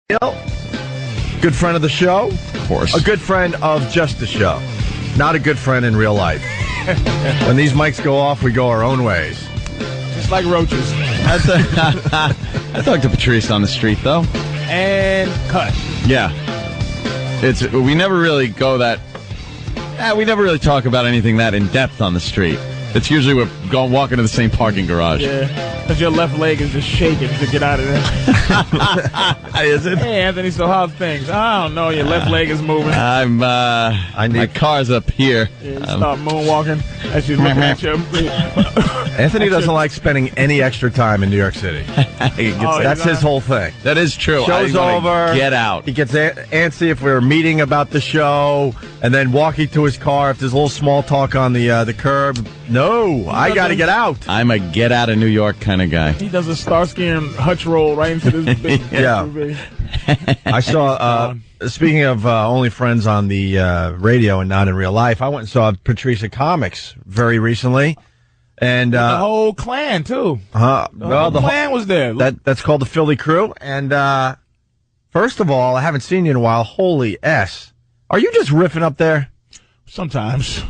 Good friend of the show. Of course. A good friend of just the show. Not a good friend in real life. When these mics go off, we go our own ways. Just like roaches. I talked to Patrice on the street, though. And cut. Yeah. We never really go that... we never really talk about anything that in-depth on the street. It's usually we're walking to the same parking garage. Yeah, because your left leg is just shaking to get out of there. Is it? Hey, Anthony, so how's things? I don't know. Your left leg is moving. My car's up here. Yeah, you start moonwalking as you're looking at your... Anthony doesn't like spending any extra time in New York City. That's his whole thing. That is true. Show's over. Get out. He gets antsy if we're meeting about the show, and then walking to his car if there's a little small talk on the curb. No, I got to get out. I'm a get out of New York kind of guy. He does a Starsky and Hutch roll right into this big yeah. I saw, speaking of only friends on the radio and not in real life, I went and saw Patrice at Comics very recently. And the whole clan, too. The whole clan was there. That's called the Philly Crew. And first of all, I haven't seen you in a while. Holy S. Are you just riffing up there? Sometimes.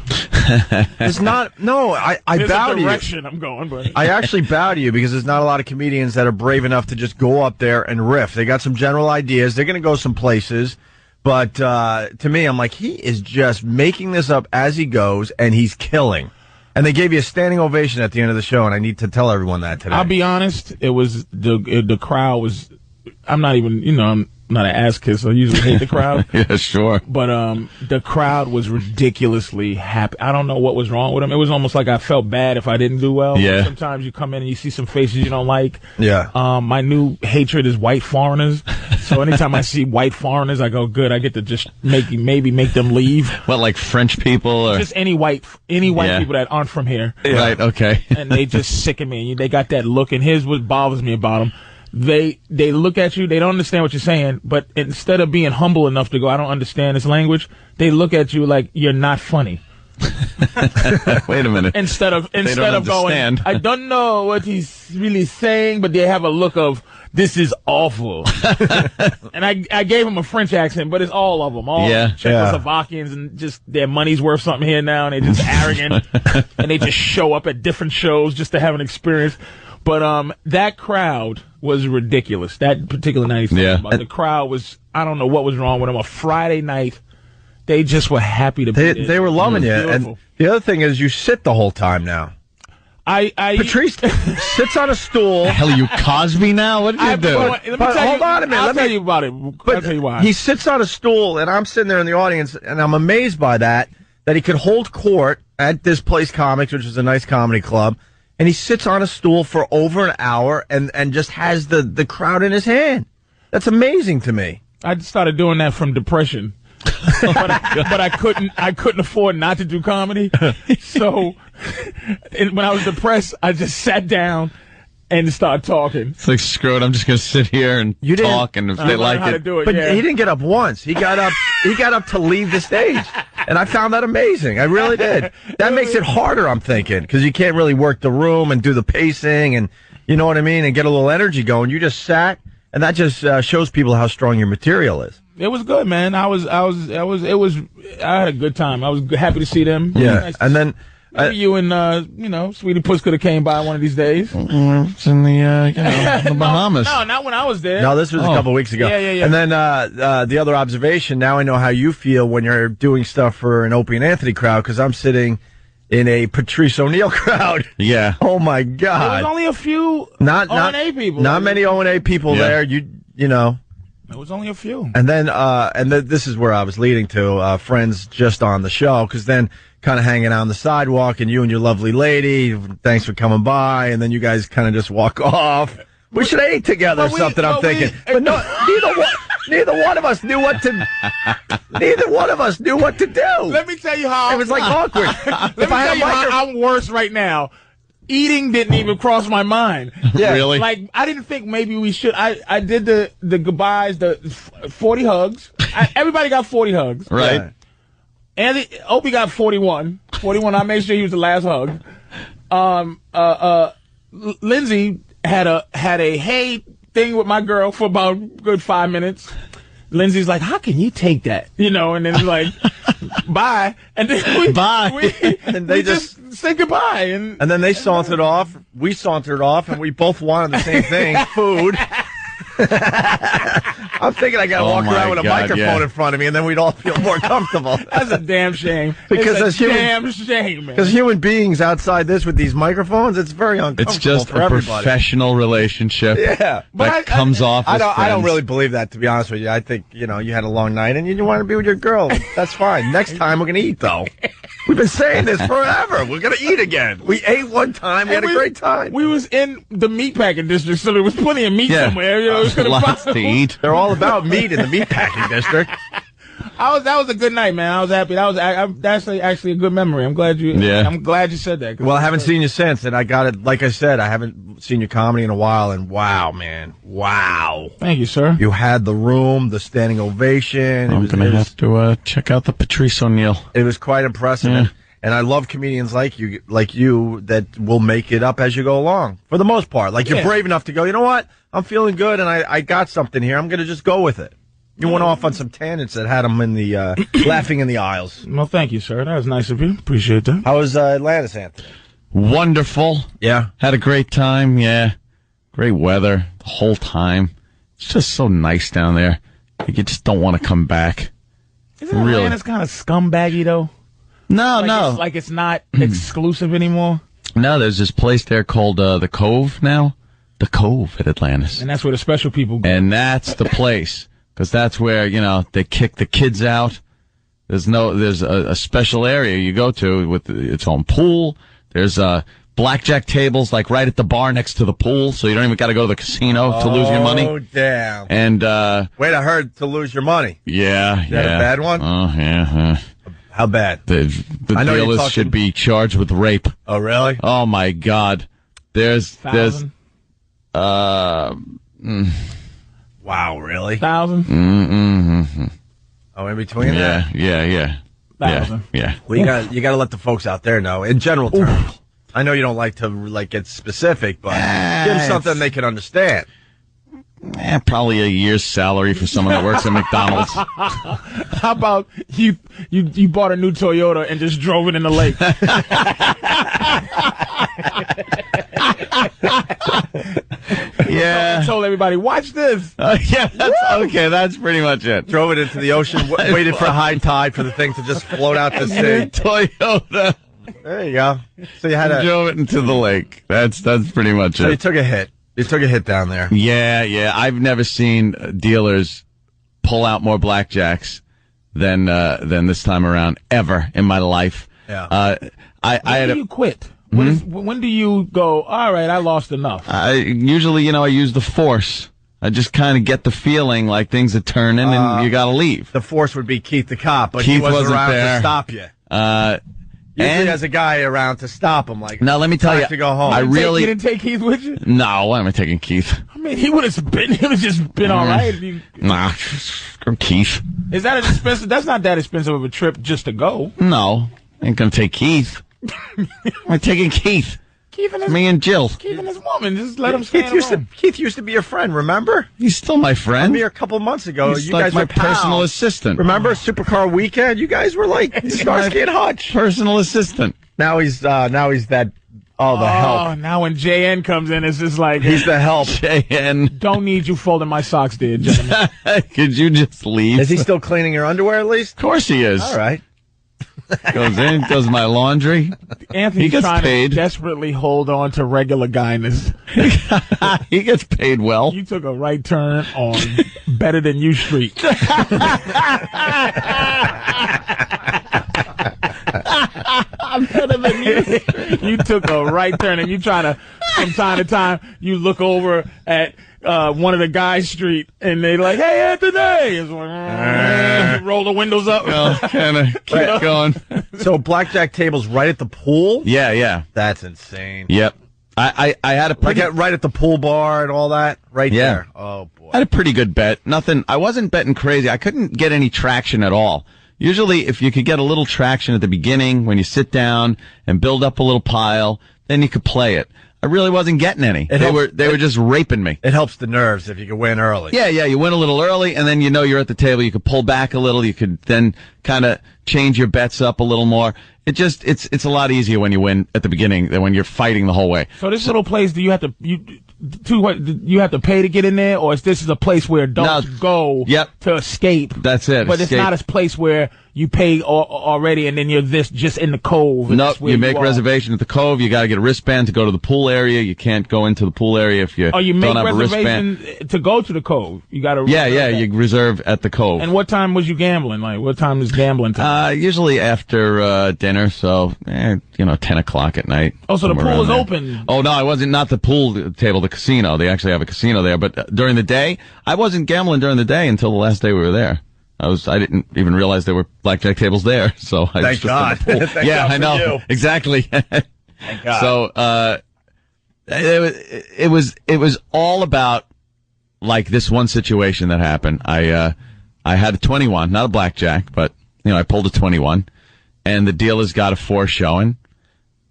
It's not. No, I bow to you. There's a direction I'm going, but I actually bow to you because there's not a lot of comedians that are brave enough to just go up there and riff. They got some general ideas. They're going to go some places. But to me, I'm like, he is just making this up as he goes, and he's killing. And they gave you a standing ovation at the end of the show, and I need to tell everyone that today. I'll be honest, it was the crowd was. I'm not even, I'm not an ass kisser. I usually hate the crowd. Yeah, sure. But the crowd was ridiculously happy. I don't know what was wrong with them. It was almost like I felt bad if I didn't do well. Yeah. Sometimes you come in and you see some faces you don't like. Yeah. My new hatred is white foreigners. So anytime I see white foreigners, I go, good. I get to just maybe make them leave. What, like French people? Or? Just any white people that aren't from here. Yeah. Right, okay. And they just sicken me. They got that look. And here's what bothers me about them. They look at you, they don't understand what you're saying, but instead of being humble enough to go, I don't understand this language, they look at you like you're not funny. Wait a minute. Instead of going, I don't know what he's really saying, but they have a look of, this is awful. And I gave him a French accent, but it's all of them. All Czechoslovakians, and just their money's worth something here now, and they're just arrogant. And they just show up at different shows just to have an experience. But that crowd was ridiculous. That particular night, the crowd was, I don't know what was wrong with them. A Friday night, they just were happy to be there. They were loving you. And the other thing is you sit the whole time now. Patrice sits on a stool. The hell, are you Cosby now? What did you do? Hold on a minute. I'll tell you about it. I'll tell you why. He sits on a stool, and I'm sitting there in the audience, and I'm amazed by that he could hold court at this place, Comics, which is a nice comedy club. And he sits on a stool for over an hour and just has the crowd in his hand. That's amazing to me. I started doing that from depression. but I couldn't afford not to do comedy. So when I was depressed, I just sat down and started talking. It's like, screw it, I'm just going to sit here and talk, and if they like it. But he didn't get up once. He got up to leave the stage. And I found that amazing. I really did. That makes it harder, I'm thinking, because you can't really work the room and do the pacing and, you know what I mean, and get a little energy going. You just sat, and that just shows people how strong your material is. It was good, man. I had a good time. I was happy to see them. Yeah. Nice. And then maybe you and Sweetie Puss could have came by one of these days. It's in the Bahamas. No, not when I was there. No, this was a couple weeks ago. Yeah. And then the other observation, now I know how you feel when you're doing stuff for an Opie and Anthony crowd, because I'm sitting in a Patrice O'Neill crowd. Yeah. Oh, my God. There was only a few O&A people. Not many O&A people there. You know. It was only a few. And then, this is where I was leading to, friends just on the show, because then kind of hanging out on the sidewalk, and you and your lovely lady, thanks for coming by, and then you guys kind of just walk off. We should have ate together or something, I'm thinking. But no, neither one of us knew what to. Neither one of us knew what to do. Let me tell you how it was like awkward. Let me tell you how I'm worse right now. Eating didn't even cross my mind. Yeah. Really? Like, I didn't think maybe we should. I did the goodbyes, the 40 hugs. Everybody got 40 hugs. Right. Yeah. And Opie got 41. 41, I made sure he was the last hug. Lindsay had a hey, thing with my girl for about a good 5 minutes. Lindsay's like, how can you take that? You know, and then like, bye. And then and they just say goodbye. And then they sauntered off. We sauntered off, and we both wanted the same thing, food. I'm thinking I got to walk around with a microphone in front of me, and then we'd all feel more comfortable. That's a damn shame. Because it's a damn shame, man. Because human beings outside this with these microphones, it's very uncomfortable. It's just for a everybody. Professional relationship. Yeah, that comes off. I don't really believe that, to be honest with you. I think you had a long night and you want to be with your girl. That's fine. Next time we're gonna eat, though. We've been saying this forever. We're gonna eat again. We ate one time. We had a great time. We was in the meatpacking district, so there was plenty of meat somewhere. You know, lots to eat. They're all about meat in the meatpacking district. That was a good night, man. I was happy. That's actually a good memory. I'm glad you said that. Well, I haven't seen you since, and I got it. Like I said, I haven't seen your comedy in a while, and wow, man, wow. Thank you, sir. You had the room, the standing ovation. I'm gonna have to check out the Patrice O'Neill. It was quite impressive. Yeah. And I love comedians like you that will make it up as you go along. For the most part, like you're brave enough to go, you know what? I'm feeling good, and I got something here. I'm going to just go with it. You went off on some tangents that had them in the laughing in the aisles. Well, thank you, sir. That was nice of you. Appreciate that. How was Atlantis, Anthony? Wonderful. Yeah. Had a great time. Yeah. Great weather the whole time. It's just so nice down there. You just don't want to come back. Isn't Atlantis kind of scumbaggy, though? No. It's not exclusive anymore. No, there's this place there called the Cove now. The Cove at Atlantis. And that's where the special people go. And that's the place. Because that's where, they kick the kids out. There's a special area you go to with its own pool. There's blackjack tables like right at the bar next to the pool, so you don't even got to go to the casino to lose your money. Oh, damn. And wait, I heard to lose your money. Yeah. Is that a bad one? Oh, yeah. How bad? The dealers should be charged with rape. Oh, really? Oh, my God. There's Wow, really? 1,000? Mm-hmm. Oh, in between that? Yeah. 1,000. Yeah. Well, you got to let the folks out there know, in general terms. I know you don't like to get specific, but give them something they can understand. Probably a year's salary for someone that works at McDonald's. How about you bought a new Toyota and just drove it in the lake? Yeah. I told everybody, watch this. That's pretty much it. Drove it into the ocean, waited for high tide for the thing to just float out to sea. Toyota. There you go. So you drove it into the lake. That's pretty much it. So you took a hit. You took a hit down there. Yeah. I've never seen dealers pull out more blackjacks than this time around ever in my life. Yeah. When do you quit? When do you go, all right, I lost enough? Usually, I use the force. I just kind of get the feeling like things are turning and you got to leave. The force would be Keith the cop, but Keith he wasn't around there to stop you. Usually has a guy around to stop him. Like, now let me tell you, to go home. You didn't take Keith with you? No, why am I taking Keith? I mean, he would have just been all right. Nah, screw Keith. Is that expensive? That's not that expensive of a trip just to go. No, ain't gonna take Keith. I'm taking Keith. Me and Jill. Keith and his woman. Just let him stay in the room. Keith used to be your friend, remember? He's still my friend. Remember a couple months ago, He's you like guys my were pals. personal assistant. Remember Supercar Weekend? You guys were like Starsky and Hutch. Personal assistant. Now he's that. Oh, the help. Now when JN comes in, it's just like he's the help. JN. Don't need you folding my socks, dear gentlemen. Could you just leave? Is he still cleaning your underwear at least? Of course he is. All right. Goes in, does my laundry. Anthony's trying to desperately hold on to regular guyness. He gets paid well. You took a right turn on Better Than You Street. I'm better than you. You took a right turn, and you trying to, from time to time, you look over at one of the guys' street, and they like, "Hey, Anthony!" It's like, roll the windows up. Kind of keep going. So blackjack tables right at the pool? Yeah. That's insane. Yep. I had a pretty right at the pool bar and all that right there. Oh boy. I had a pretty good bet. I wasn't betting crazy. I couldn't get any traction at all. Usually, if you could get a little traction at the beginning when you sit down and build up a little pile, then you could play it. I really wasn't getting any. They were just raping me. It helps the nerves if you can win early. Yeah, you win a little early, and then you know you're at the table. You could pull back a little. You could then kind of change your bets up a little more. It's a lot easier when you win at the beginning than when you're fighting the whole way. So this little place, do you have to pay to get in there, or is this a place where adults go to escape? That's it. But it's not a place where you pay already and then you're just in the Cove. Nope, you make reservation at the Cove. You got to get a wristband to go to the pool area. You can't go into the pool area if you you don't make have a reservation wristband. To go to the Cove. You got to you reserve at the Cove. And what time was you gambling? Like, what time is gambling time? Usually after dinner, so 10 o'clock at night. Oh, so the pool is open. Oh no, I wasn't. Not the pool table, the casino. They actually have a casino there. But during the day, I wasn't gambling during the day until the last day we were there. I didn't even realize there were blackjack tables there. So I Thank God. Thank God I know you. Exactly. Thank God. So it was all about like this one situation that happened. I had a 21, not a blackjack, but I pulled a 21, and the dealer's got a 4 showing,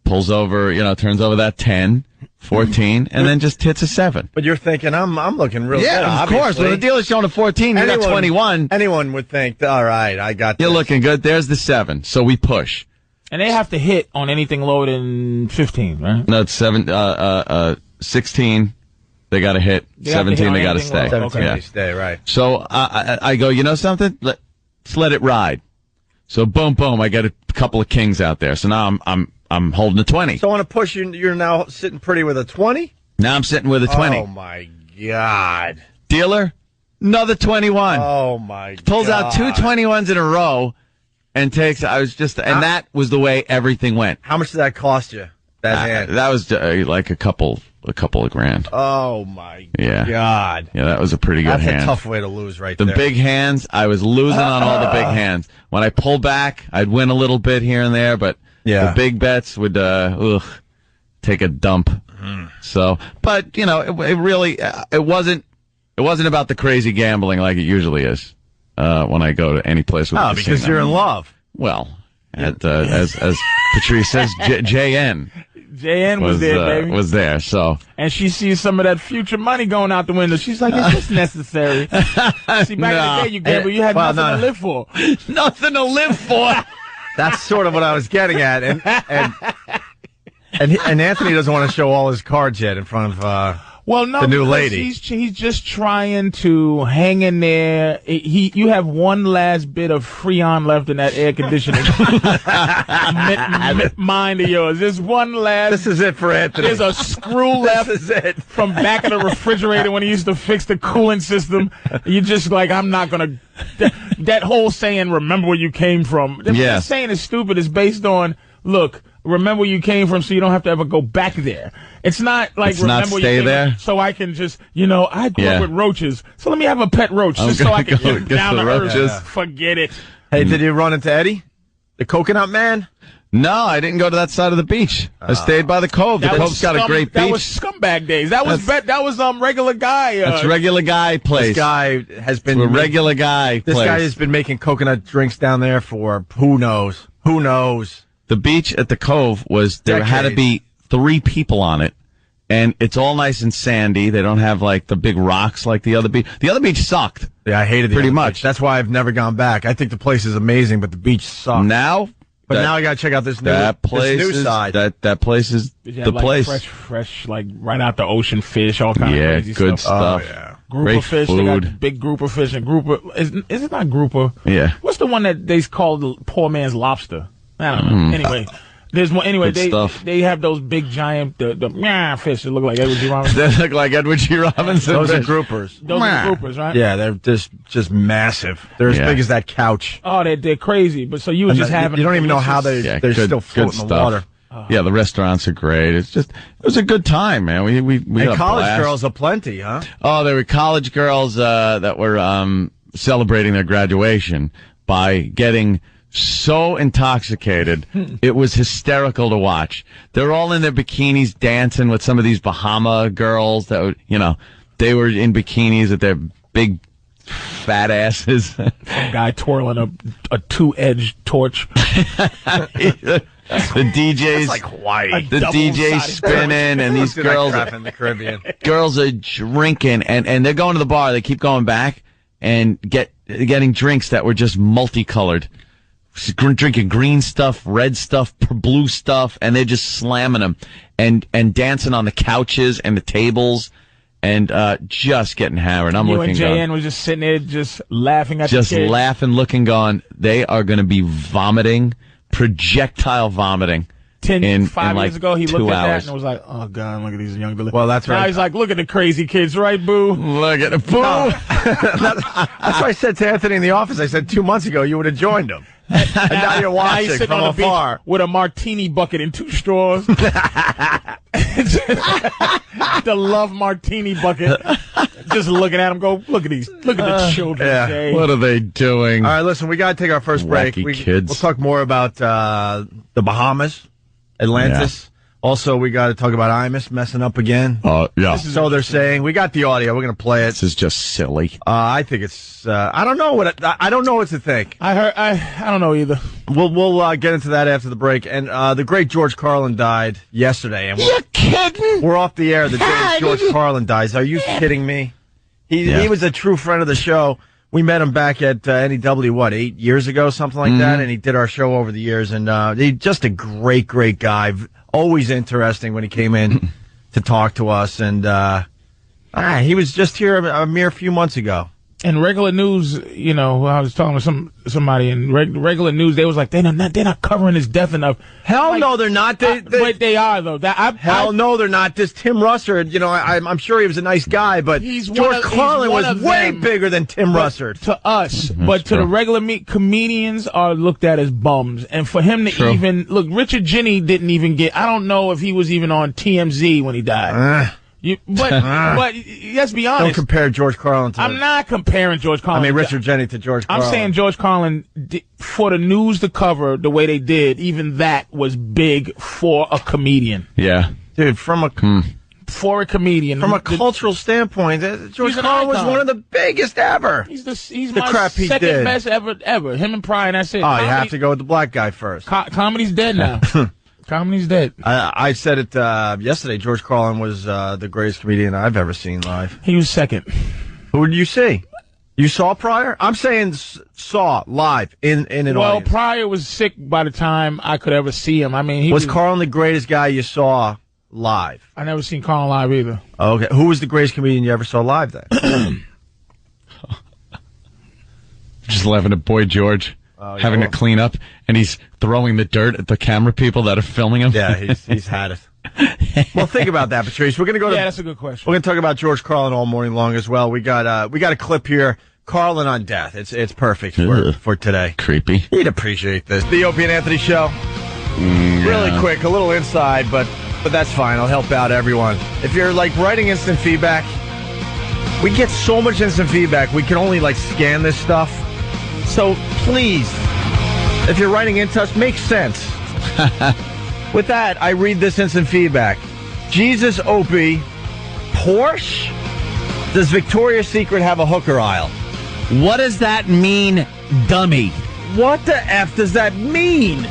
pulls over, turns over that 10. 14, and then just hits a 7. But you're thinking, I'm looking real good. Yeah, of course. When the dealer's showing a 14, you got 21. Anyone would think, all right, I got this. You're looking good. There's the 7. So we push. And they have to hit on anything lower than 15, right? No, it's 16. They got to hit. 17, they got to stay. 17, they stay, right. So I go, you know something? Let's let it ride. So boom, boom, I get a couple of kings out there. So now I'm holding a 20. So on a push, you're now sitting pretty with a 20? Now I'm sitting with a 20. Oh, my God. Dealer, another 21. Oh, my God. Pulls out 2 21s in a row and takes, and that was the way everything went. How much did that cost you, that hand? That was like a couple of grand. Oh, my God. Yeah, that was a pretty good hand. That's a tough way to lose there. The big hands, I was losing on all the big hands. When I pull back, I'd win a little bit here and there, but the big bets would take a dump. So, but it really it wasn't about the crazy gambling like it usually is when I go to any place with a casino. Because you're in love. Well, as Patrice says, JN. JN was there, baby. Was there, so. And she sees some of that future money going out the window. She's like, is this necessary? See, back in the day, you gamble, you had nothing to live for. Nothing to live for. That's sort of what I was getting at. And Anthony doesn't want to show all his cards yet in front of the new lady. He's just trying to hang in there. You have one last bit of Freon left in that air conditioning mind of yours. There's one last. This is it for Anthony. There's a screw left. This is it. From back of the refrigerator when he used to fix the cooling system. You're just like, I'm not going to. That whole saying, remember where you came from. That saying is stupid. It's based on, look, remember where you came from so you don't have to ever go back there. It's not like remember stay there. So I can just, I grew up with roaches, so let me have a pet roach just so I can get down to earth. Yeah. Forget it. Hey, did you run into Eddie, the coconut man? No, I didn't go to that side of the beach. I stayed by the Cove. The Cove's got a great beach. That was scumbag days. That was regular guy. That's regular guy place. This guy has been regular guy. This guy has been making coconut drinks down there for who knows. The beach at the Cove there had to be 3 people on it, and it's all nice and sandy. They don't have like the big rocks like the other beach. The other beach sucked. Yeah, I hated it pretty much. Beach. That's why I've never gone back. I think the place is amazing, but the beach sucks. Now I got to check out this new side. That place is the place. Fresh, like right out the ocean fish, all kind of crazy good stuff. Oh, yeah. Grouper Great fish, food. They got big grouper fish and grouper. Is it not grouper? Yeah. What's the one that they call the poor man's lobster? I don't know. Anyway. There's one. Anyway, they have those big giant the fish that look like Edward G. Robinson. They look like Edward G. Robinson. Those are groupers. Those are groupers, right? Yeah, they're just massive. They're as big as that couch. Oh, they're crazy. But so you were just having. You don't even know how they're still floating in the water. Yeah, the restaurants are great. It was a good time, man. We had college girls aplenty, huh? Oh, there were college girls that were celebrating their graduation by getting so intoxicated, it was hysterical to watch. They're all in their bikinis dancing with some of these Bahama girls that would, they were in bikinis with their big fat asses. Some guy twirling a 2-edged torch. The DJ's like Hawaii. The DJ's spinning, and these girls in the Caribbean. Girls are drinking, and they're going to the bar. They keep going back and getting drinks that were just multicolored. Drinking green stuff, red stuff, blue stuff, and they're just slamming them and dancing on the couches and the tables and just getting hammered. I'm looking. You and JN was just sitting there, just laughing at the kids. Just laughing, looking, going. They are going to be vomiting, projectile vomiting. 5 years like ago, he looked at hours. that and was like, "Oh God, look at these young delicious." Well, that's right. Now he's like, "Look at the crazy kids, right, boo? Look at the boo." No. That's why I said to Anthony in the office. I said 2 months ago you would have joined him. And now you're watching sitting from on the afar beach with a martini bucket and 2 straws. The love martini bucket. Just looking at him, go, look at the children. Yeah. Jay. What are they doing? All right, listen, we got to take our first break. Kids. We'll talk more about the Bahamas, Atlantis. Yeah. Also, we got to talk about Imus messing up again. Yeah. So they're saying. We got the audio. We're going to play it. This is just silly. I think it's. I don't know I don't know what to think. I don't know either. We'll get into that after the break. And the great George Carlin died yesterday. And you're kidding? We're off the air the day George Carlin dies. Are you kidding me? He was a true friend of the show. We met him back at NEW, 8 years ago, something like that, and he did our show over the years. And he's just a great, great guy. Always interesting when he came in to talk to us. And he was just here a mere few months ago. And regular news, I was talking with somebody in regular news. They was like, they're not covering his death enough. Hell no, they're not. But they are though. No, they're not. This Tim Russert, I'm sure he was a nice guy, but George Carlin was way bigger than Tim Russert to us. But to the regular comedians are looked at as bums. And for him to even look, Richard Jeni didn't even get. I don't know if he was even on TMZ when he died. But let's be honest. Don't compare George Carlin to. I'm not comparing George Carlin. I mean Richard Jeni to George Carlin. I'm saying George Carlin, for the news to cover the way they did, even that was big for a comedian. Yeah, dude. For a comedian, from a cultural standpoint, George Carlin was one of the biggest ever. He's my crap second best ever. Him and Pryor, and that's it. Oh, you have to go with the black guy first. Comedy's dead now. Comedy's dead. I said it yesterday. George Carlin was the greatest comedian I've ever seen live. He was second. Who did you see? You saw Pryor? I'm saying saw live in an audience. Well, Pryor was sick by the time I could ever see him. I mean, he was Carlin the greatest guy you saw live? I never seen Carlin live either. Okay. Who was the greatest comedian you ever saw live then? Just laughing at Boy George. Having to clean up, and he's throwing the dirt at the camera people that are filming him. Yeah, he's had it. Well, think about that, Patrice. We're going to go to. Yeah, that's a good question. We're going to talk about George Carlin all morning long as well. We got a clip here. Carlin on death. It's perfect for today. Creepy. You'd appreciate this. The Opie and Anthony Show. Really quick, a little inside, but that's fine. I'll help out everyone. If you're writing instant feedback, we get so much instant feedback. We can only scan this stuff. So please, if you're writing into us, make sense. With that, I read this instant feedback. Jesus Opie, Porsche? Does Victoria's Secret have a hooker aisle? What does that mean, dummy? What the F does that mean?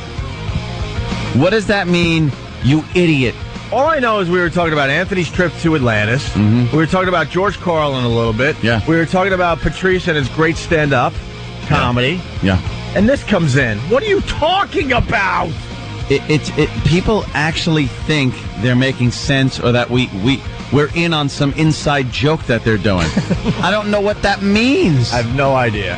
What does that mean, you idiot? All I know is we were talking about Anthony's trip to Atlantis. Mm-hmm. We were talking about George Carlin a little bit. Yeah. We were talking about Patrice and his great stand-up comedy. Yeah. And this comes in. What are you talking about? People actually think they're making sense, or that we're in on some inside joke that they're doing. I don't know what that means. I have no idea.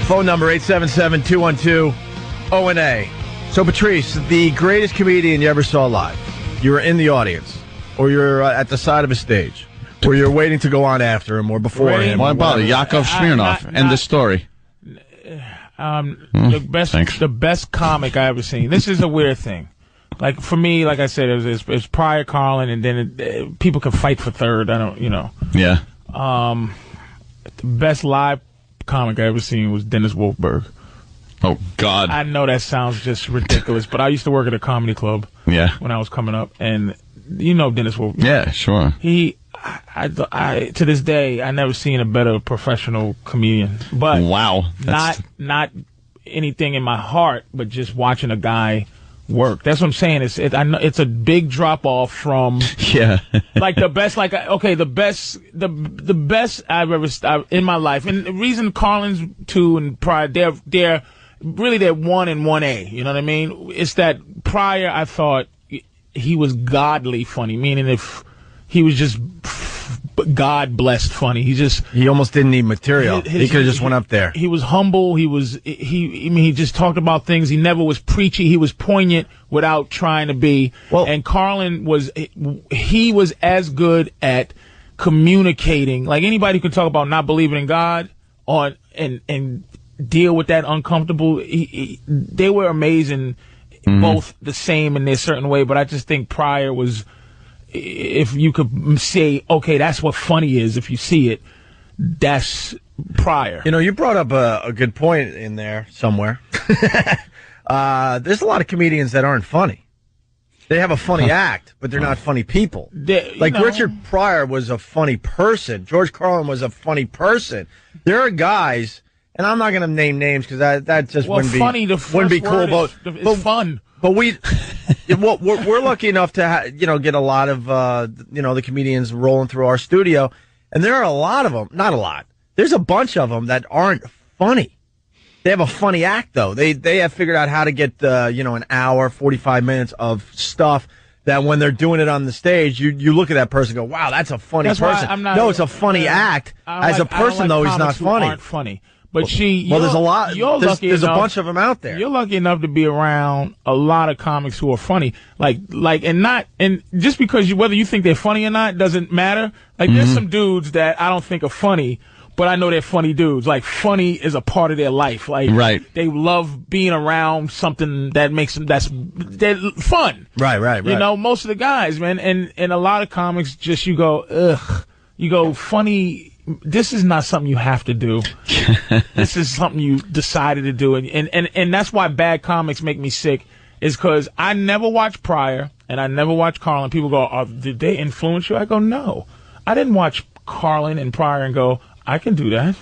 Phone number 877-212-ONA. So, Patrice, the greatest comedian you ever saw live. You were in the audience, or you're at the side of a stage, or you're waiting to go on after him or before him. Why bother? Yakov Smirnoff. End the story. The best comic I ever seen. This is a weird thing. For me, like I said, it's Pryor, Carlin, and then people can fight for third. I don't, Yeah. The best live comic I ever seen was Dennis Wolfberg. Oh God! I know that sounds just ridiculous, but I used to work at a comedy club. Yeah. When I was coming up, and Dennis Wolfberg. Yeah, sure. I to this day, I never seen a better professional comedian. But wow, not anything in my heart, but just watching a guy work. That's what I'm saying. I know it's a big drop off from like the best. Like the best I've ever in my life. And the reason Carlin's 2 and Pryor, they're really they're 1 and 1A. You know what I mean? It's that Pryor, I thought he was godly funny, meaning if he was just God blessed funny. He almost didn't need material. He could have just went up there. He was humble. He just talked about things. He never was preachy. He was poignant without trying to be. Well, and Carlin was as good at communicating. Like anybody who can talk about not believing in God and deal with that uncomfortable. They were amazing, both the same in their certain way. But I just think Pryor was. If you could say, okay, that's what funny is, if you see it, that's Pryor. You know, you brought up a good point in there somewhere. There's a lot of comedians that aren't funny. They have a funny act, but they're not funny people. Richard Pryor was a funny person. George Carlin was a funny person. There are guys, and I'm not going to name names because that just wouldn't be cool. But fun. But we're lucky enough to get a lot of the comedians rolling through our studio, and there are a lot of them. Not a lot. There's a bunch of them that aren't funny. They have a funny act though. They have figured out how to get an hour, 45 minutes of stuff that when they're doing it on the stage, you look at that person and go, wow, that's a funny person. It's a funny act. As a person though, he's not funny. Aren't funny. But there's a lot. There's a bunch of them out there. You're lucky enough to be around a lot of comics who are funny. And just because whether you think they're funny or not doesn't matter. Like there's some dudes that I don't think are funny, but I know they're funny dudes. Like funny is a part of their life. Like they love being around something that makes them they're fun. Right. You know, most of the guys, man, and a lot of comics just you go funny. This is not something you have to do. This is something you decided to do. And that's why bad comics make me sick, is because I never watched Pryor and I never watched Carlin. People go, did they influence you? I go, no. I didn't watch Carlin and Pryor and go, I can do that.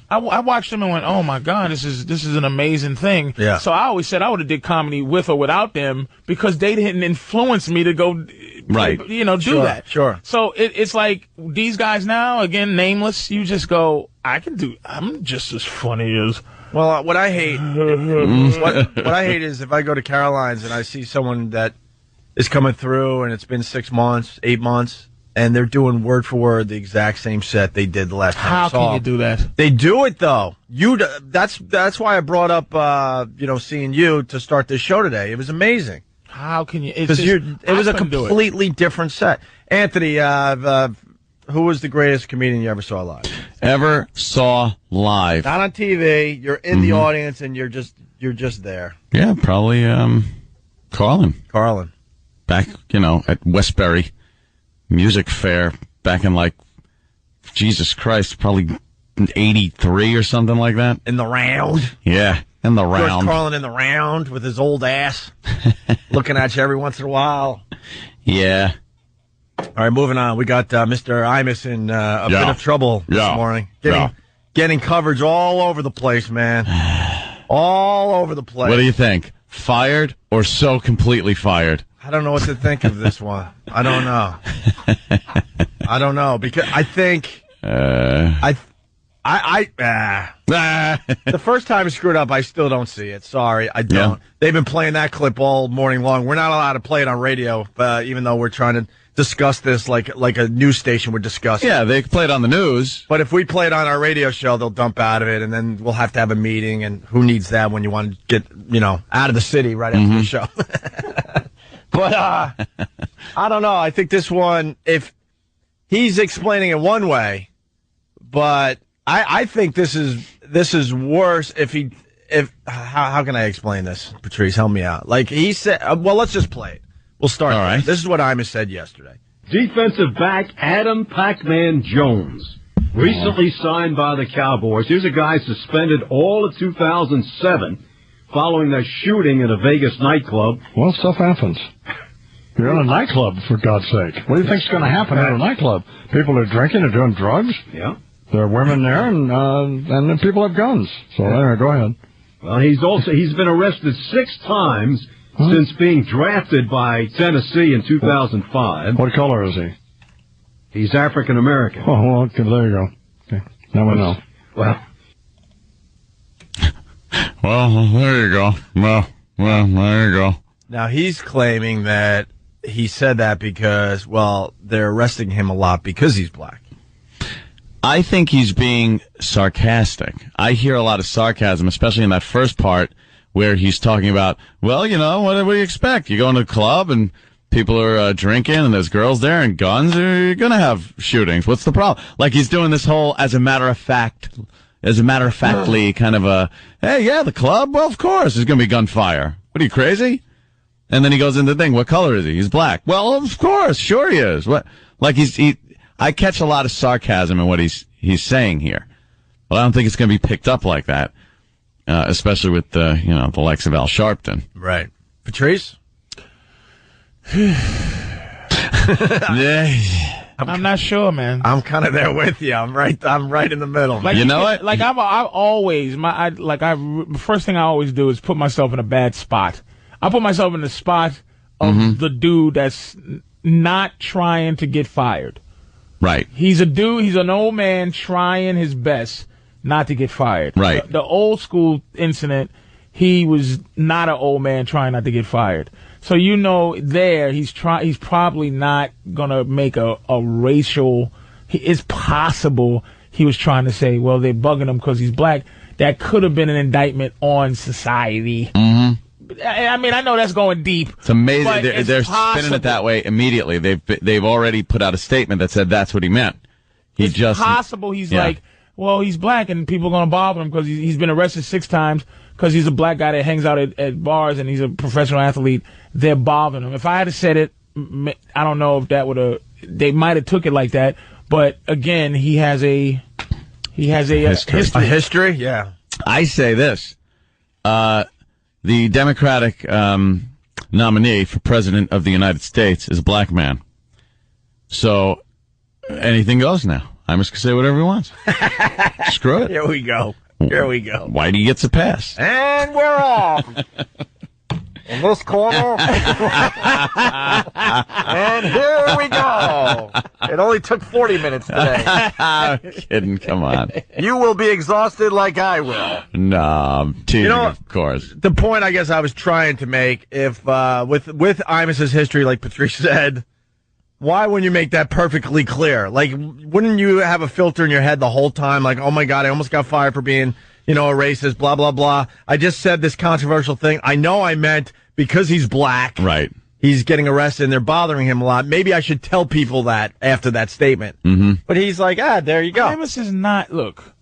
I watched them and went, oh my God, this is an amazing thing. Yeah. So I always said I would have did comedy with or without them because they didn't influence me to go, do that. Sure. So it's like these guys now, again, nameless, you just go, I'm just as funny as. Well, what I hate, what I hate is if I go to Caroline's and I see someone that is coming through and it's been 6 months, 8 months, and they're doing word for word the exact same set they did the last time. How can you do that? They do it though. That's why I brought up seeing you to start this show today. It was amazing. How can you? Because it was a completely different set. Anthony, who was the greatest comedian you ever saw live? Ever saw live? Not on TV. You're in the audience and you're just there. Yeah, probably Carlin. Back, at Westbury Music Fair back in Jesus Christ, probably 83 or something like that. In the round. Yeah, in the round. George Carlin in the round with his old ass, looking at you every once in a while. Yeah. All right, moving on. We got Mr. Imus in a bit of trouble this morning. Getting coverage all over the place, man. All over the place. What do you think? Fired or so completely fired? I don't know what to think of this one. I don't know because I think the first time it screwed up, I still don't see it. Sorry, I don't. Yeah. They've been playing that clip all morning long. We're not allowed to play it on radio, even though we're trying to discuss this like a news station would discuss it. Yeah, they play it on the news. But if we play it on our radio show, they'll dump out of it, and then we'll have to have a meeting, and who needs that when you want to get, out of the city right after the show? But I don't know. I think this one, if he's explaining it one way, but I think this is worse if how can I explain this? Patrice, help me out. Like he said, let's just play it. We'll start. All right. This is what Imus said yesterday. Defensive back Adam Pac-Man Jones, recently signed by the Cowboys. Here's a guy suspended all of 2007 following the shooting at a Vegas nightclub. Well, stuff happens. You're in a nightclub, for God's sake. What do you think's going to happen at a nightclub? People are drinking and doing drugs. Yeah. There are women there, and then people have guns. So, go ahead. Well, he's been arrested 6 times Since being drafted by Tennessee in 2005. What color is he? He's African American. Oh, well, okay, there you go. Okay. Now we know. Well, there you go. Well, there you go. Now, he's claiming that he said that because, well, they're arresting him a lot because he's black. I think he's being sarcastic. I hear a lot of sarcasm, especially in that first part where he's talking about, well, you know, what do you expect? You go into a club and people are drinking and there's girls there and guns, you're going to have shootings. What's the problem? Like he's doing this whole as a matter of factly kind of a, hey, yeah, the club? Well, of course, there's going to be gunfire. What are you, crazy? And then he goes into the thing, what color is he? He's black. Well, of course, sure he is. What? Like I catch a lot of sarcasm in what he's saying here. But I don't think it's going to be picked up like that, especially with the likes of Al Sharpton. Right. Patrice? I'm not sure, man. I'm kind of there with you. I'm right in the middle. Like, you know what? Like I always, the first thing I always do is put myself in a bad spot. I put myself in the spot of the dude that's not trying to get fired. Right. He's an old man trying his best not to get fired. Right. The old school incident, he was not an old man trying not to get fired. So he's probably not gonna make a racial. It's possible he was trying to say, well, they're bugging him because he's black. That could have been an indictment on society. Mm-hmm. I mean, I know that's going deep. It's amazing. They're spinning it that way immediately. They've already put out a statement that said that's what he meant. It's possible he's like, well, he's black and people are going to bother him because he's been arrested 6 times because he's a black guy that hangs out at bars and he's a professional athlete. They're bothering him. If I had said it, I don't know if that would have. They might have took it like that. But again, he has a history. A history, yeah. I say this. The Democratic nominee for president of the United States is a black man. So anything goes now. I'm just going to say whatever he wants. Screw it. Here we go. Whitey gets a pass. And we're off. In this corner. And here we go. It only took 40 minutes today. I'm kidding. Come on. You will be exhausted like I will. No, I'm teasing, of course. The point I guess I was trying to make, if with Imus's history, like Patrice said, why wouldn't you make that perfectly clear? Like, wouldn't you have a filter in your head the whole time? Like, oh my God, I almost got fired for being, a racist, blah, blah, blah. I just said this controversial thing. I know I meant because he's black. Right. He's getting arrested and they're bothering him a lot. Maybe I should tell people that after that statement. Mm-hmm. But he's like, there you go. Imus is not, look,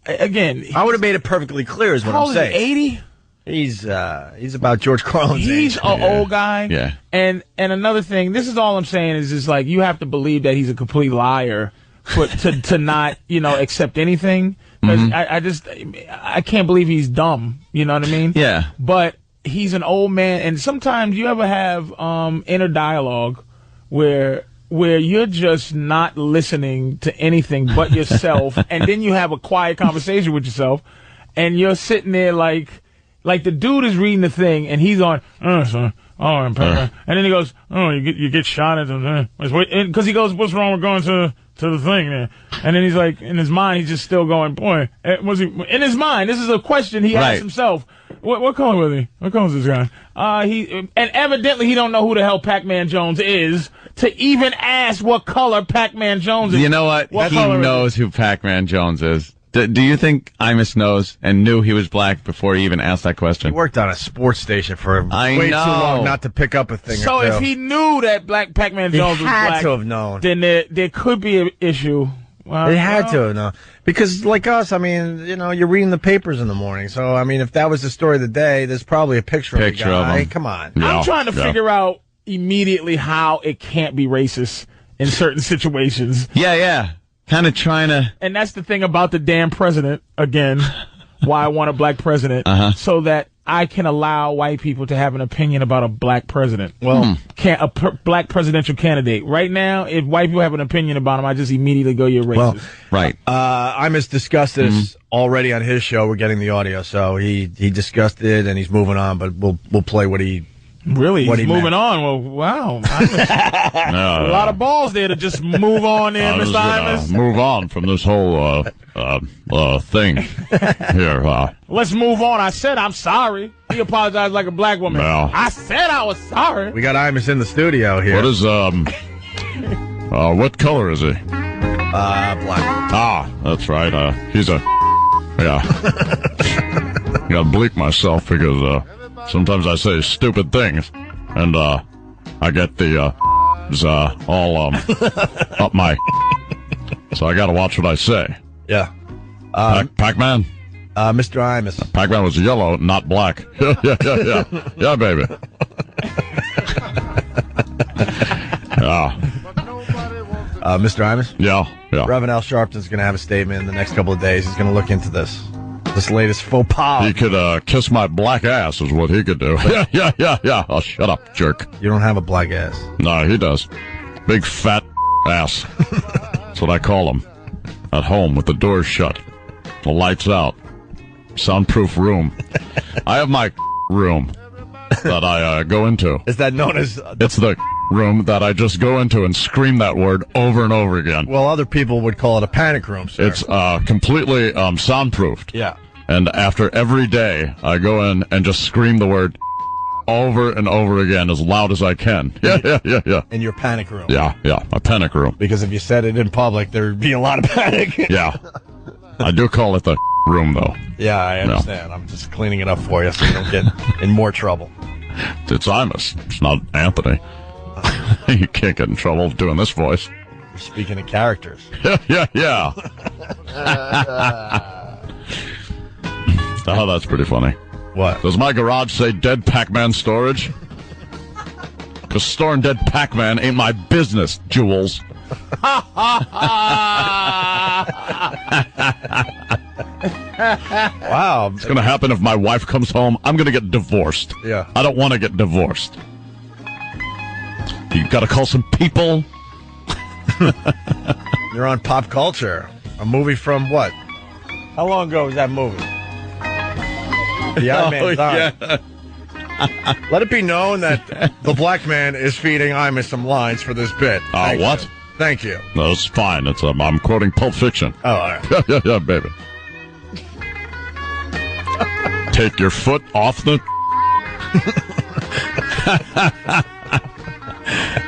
again. I would have made it perfectly clear is what I'm saying. Is he 80? He's about George Carlin's age. He's an old guy. Yeah. And another thing, this is all I'm saying is just like, you have to believe that he's a complete liar to not, accept anything. Because I can't believe he's dumb. You know what I mean? Yeah. But he's an old man, and sometimes you ever have inner dialogue where you're just not listening to anything but yourself, and then you have a quiet conversation with yourself, and you're sitting there like the dude is reading the thing, and he's on, and then he goes, you get shot at them, because he goes, what's wrong with going to the thing there? And then he's like, in his mind, he's just still going, boy, was he, in his mind, this is a question he asked himself. What color was he? What color is this guy? And evidently he don't know who the hell Pac-Man Jones is to even ask what color Pac-Man Jones is. You know what? He knows who Pac-Man Jones is. Do you think Imus knows and knew he was black before he even asked that question? He worked on a sports station for way too long not to pick up a thing so or two. If he knew that black Pac-Man Jones was black, he had to have known. Then there could be an issue. Well, they had to have known. Because like us, I mean, you're reading the papers in the morning. So, I mean, if that was the story of the day, there's probably a picture of the guy. Of him. Come on. Yeah, I'm trying to figure out immediately how it can't be racist in certain situations. Yeah. Kind of trying to. And that's the thing about the damn president, again, why I want a black president, so that I can allow white people to have an opinion about a black president. Well, black presidential candidate. Right now, if white people have an opinion about him, I just immediately go, you're racist. Well, right. Imus discussed this already on his show. We're getting the audio, so he discussed it and he's moving on. But we'll play what he Really? What He's he moving meant. on. Well, wow. A lot of balls there to just move on there, Mr. Imus. Move on from this whole thing here. Let's move on. I said I'm sorry. He apologized like a black woman. No. I said I was sorry. We got Imus in the studio here. What is what color is he? Black. Ah, that's right. He's a gotta bleep myself because sometimes I say stupid things, and I get the all up my. So I gotta watch what I say. Yeah. Pac-Man. Mr. Imus. Pac-Man was yellow, not black. Yeah, baby. Mr. Imus? Yeah. Reverend Al Sharpton's going to have a statement in the next couple of days. He's going to look into this latest faux pas. He could kiss my black ass is what he could do. Yeah. Oh, shut up, jerk. You don't have a black ass. No, he does. Big fat ass. That's what I call him. At home with the doors shut, the lights out, soundproof room. I have my room that I go into. Is that known as... It's the room that I just go into and scream that word over and over again. Well, other people would call it a panic room, sir. It's completely soundproofed. Yeah. And after every day, I go in and just scream the word over and over again as loud as I can. Yeah. In your panic room. Yeah, a panic room. Because if you said it in public, there'd be a lot of panic. Yeah. I do call it the room, though. Yeah, I understand. No. I'm just cleaning it up for you so you don't get in more trouble. It's Imus. It's not Anthony. You can't get in trouble doing this voice. You're speaking of characters. Yeah. Oh, that's pretty funny. What? Does my garage say dead Pac-Man storage? Because storing dead Pac-Man ain't my business, Jules. Wow. It's going to happen if my wife comes home. I'm going to get divorced. Yeah. I don't want to get divorced. You got to call some people. You're on Pop Culture. A movie from what? How long ago was that movie? The Iron Man's on. Yeah. Let it be known that the black man is feeding Imus some lines for this bit. What? You. Thank you. No, it's fine. It's I'm quoting Pulp Fiction. Oh, all right. Yeah, baby. Take your foot off the...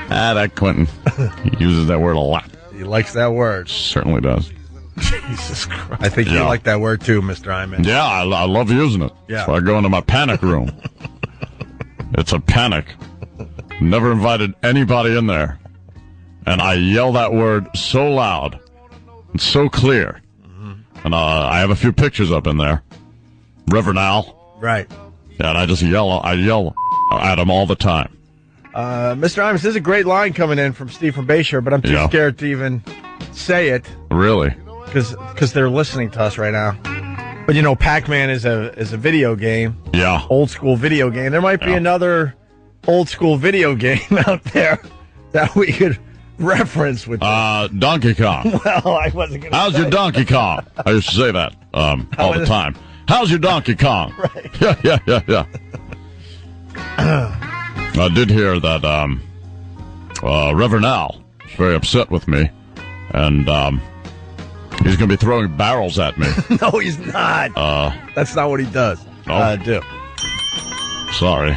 that Quentin. He uses that word a lot. He likes that word. Certainly does. Jesus Christ. I think you like that word too, Mr. Imus. Yeah, I love using it. Yeah. So I go into my panic room. It's a panic. Never invited anybody in there. And I yell that word so loud and so clear. And I have a few pictures up in there. Reverend Al. Right. Yeah, and I yell at him all the time. Mr. Imus, there's a great line coming in from Steve from Bayshore, but I'm too scared to even say it. Really? Because they're listening to us right now. But you know, Pac-Man is a video game. Yeah. Old school video game. There might be another old school video game out there that we could reference with Donkey Kong. Well, I wasn't going to How's your Donkey Kong? I used to say that all the time. How's your Donkey Kong? Right. Yeah. I did hear that Reverend Al is very upset with me, and he's going to be throwing barrels at me. No, he's not. That's not what he does. Do. Sorry.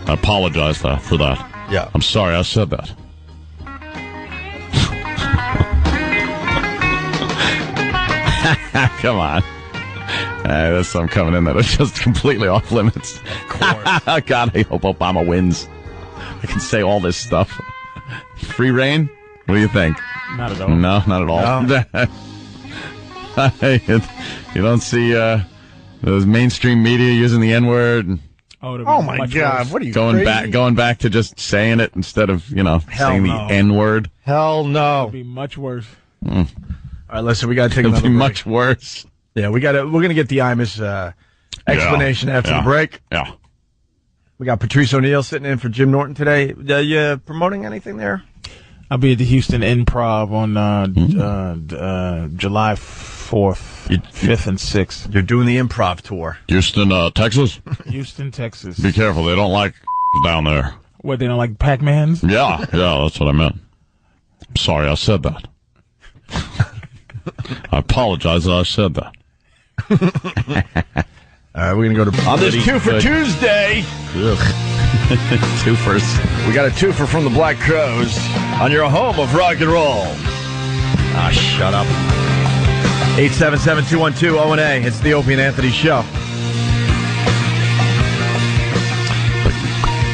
I apologize for that. Yeah. I'm sorry I said that. Come on. There's some coming in that are just completely off limits. Of course. God, I hope Obama wins. I can say all this stuff. Free reign? What do you think? Not at all. No, not at all. No. You don't see those mainstream media using the N-word. Oh my God! What are you going back to just saying it instead of saying the N-word? Hell no! It'd be much worse. All right, listen, we got to take another break. Much worse. Yeah, we're gonna get the Imus explanation after the break. Yeah. We got Patrice O'Neill sitting in for Jim Norton today. You promoting anything there? I'll be at the Houston Improv on July 4th, 5th, and 6th. You're doing the improv tour. Houston, Texas? Houston, Texas. Be careful. They don't like down there. What, they don't like Pac-Mans? Yeah, that's what I meant. I'm sorry I said that. I apologize that I said that. All right, we're going to go to... On this Two for Tuesday. Twofers. We got a twofer from the Black Crowes on your home of rock and roll. Ah, shut up. 877-212-0-A. It's the Opie and Anthony Show.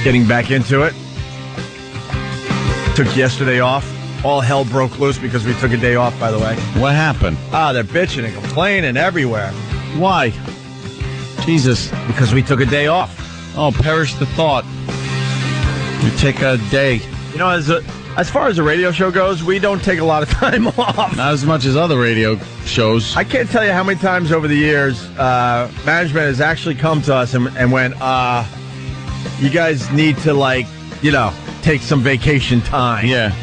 Getting back into it. Took yesterday off. All hell broke loose because we took a day off, by the way. What happened? They're bitching and complaining everywhere. Why? Jesus. Because we took a day off. Oh, perish the thought. You take a day. You know, as far as the radio show goes, we don't take a lot of time off. Not as much as other radio shows. I can't tell you how many times over the years management has actually come to us and went, you guys need to, take some vacation time. Yeah.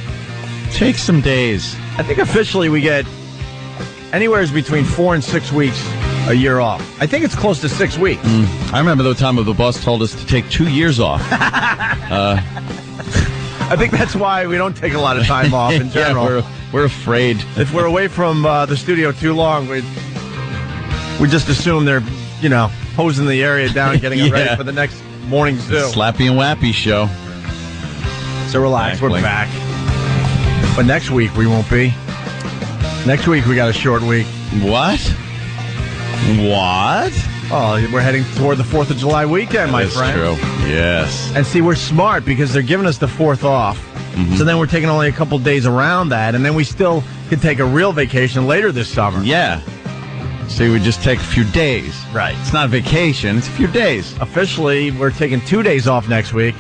Take some days. I think officially we get anywhere between 4 and 6 weeks a year off. I think it's close to 6 weeks. I remember the time the boss told us to take 2 years off. I think that's why we don't take a lot of time off in general. Yeah, we're afraid. If we're away from the studio too long, we just assume they're, hosing the area down, getting it ready for the next morning zoo. Slappy and Wappy show. So relax, exactly. We're back. But next week we won't be. Next week we got a short week. What? Oh, we're heading toward the 4th of July weekend, my friend. That's true. Yes. And see, we're smart because they're giving us the 4th off. Mm-hmm. So then we're taking only a couple days around that, and then we still can take a real vacation later this summer. Yeah. See, we just take a few days. Right. It's not a vacation, it's a few days. Officially, we're taking 2 days off next week,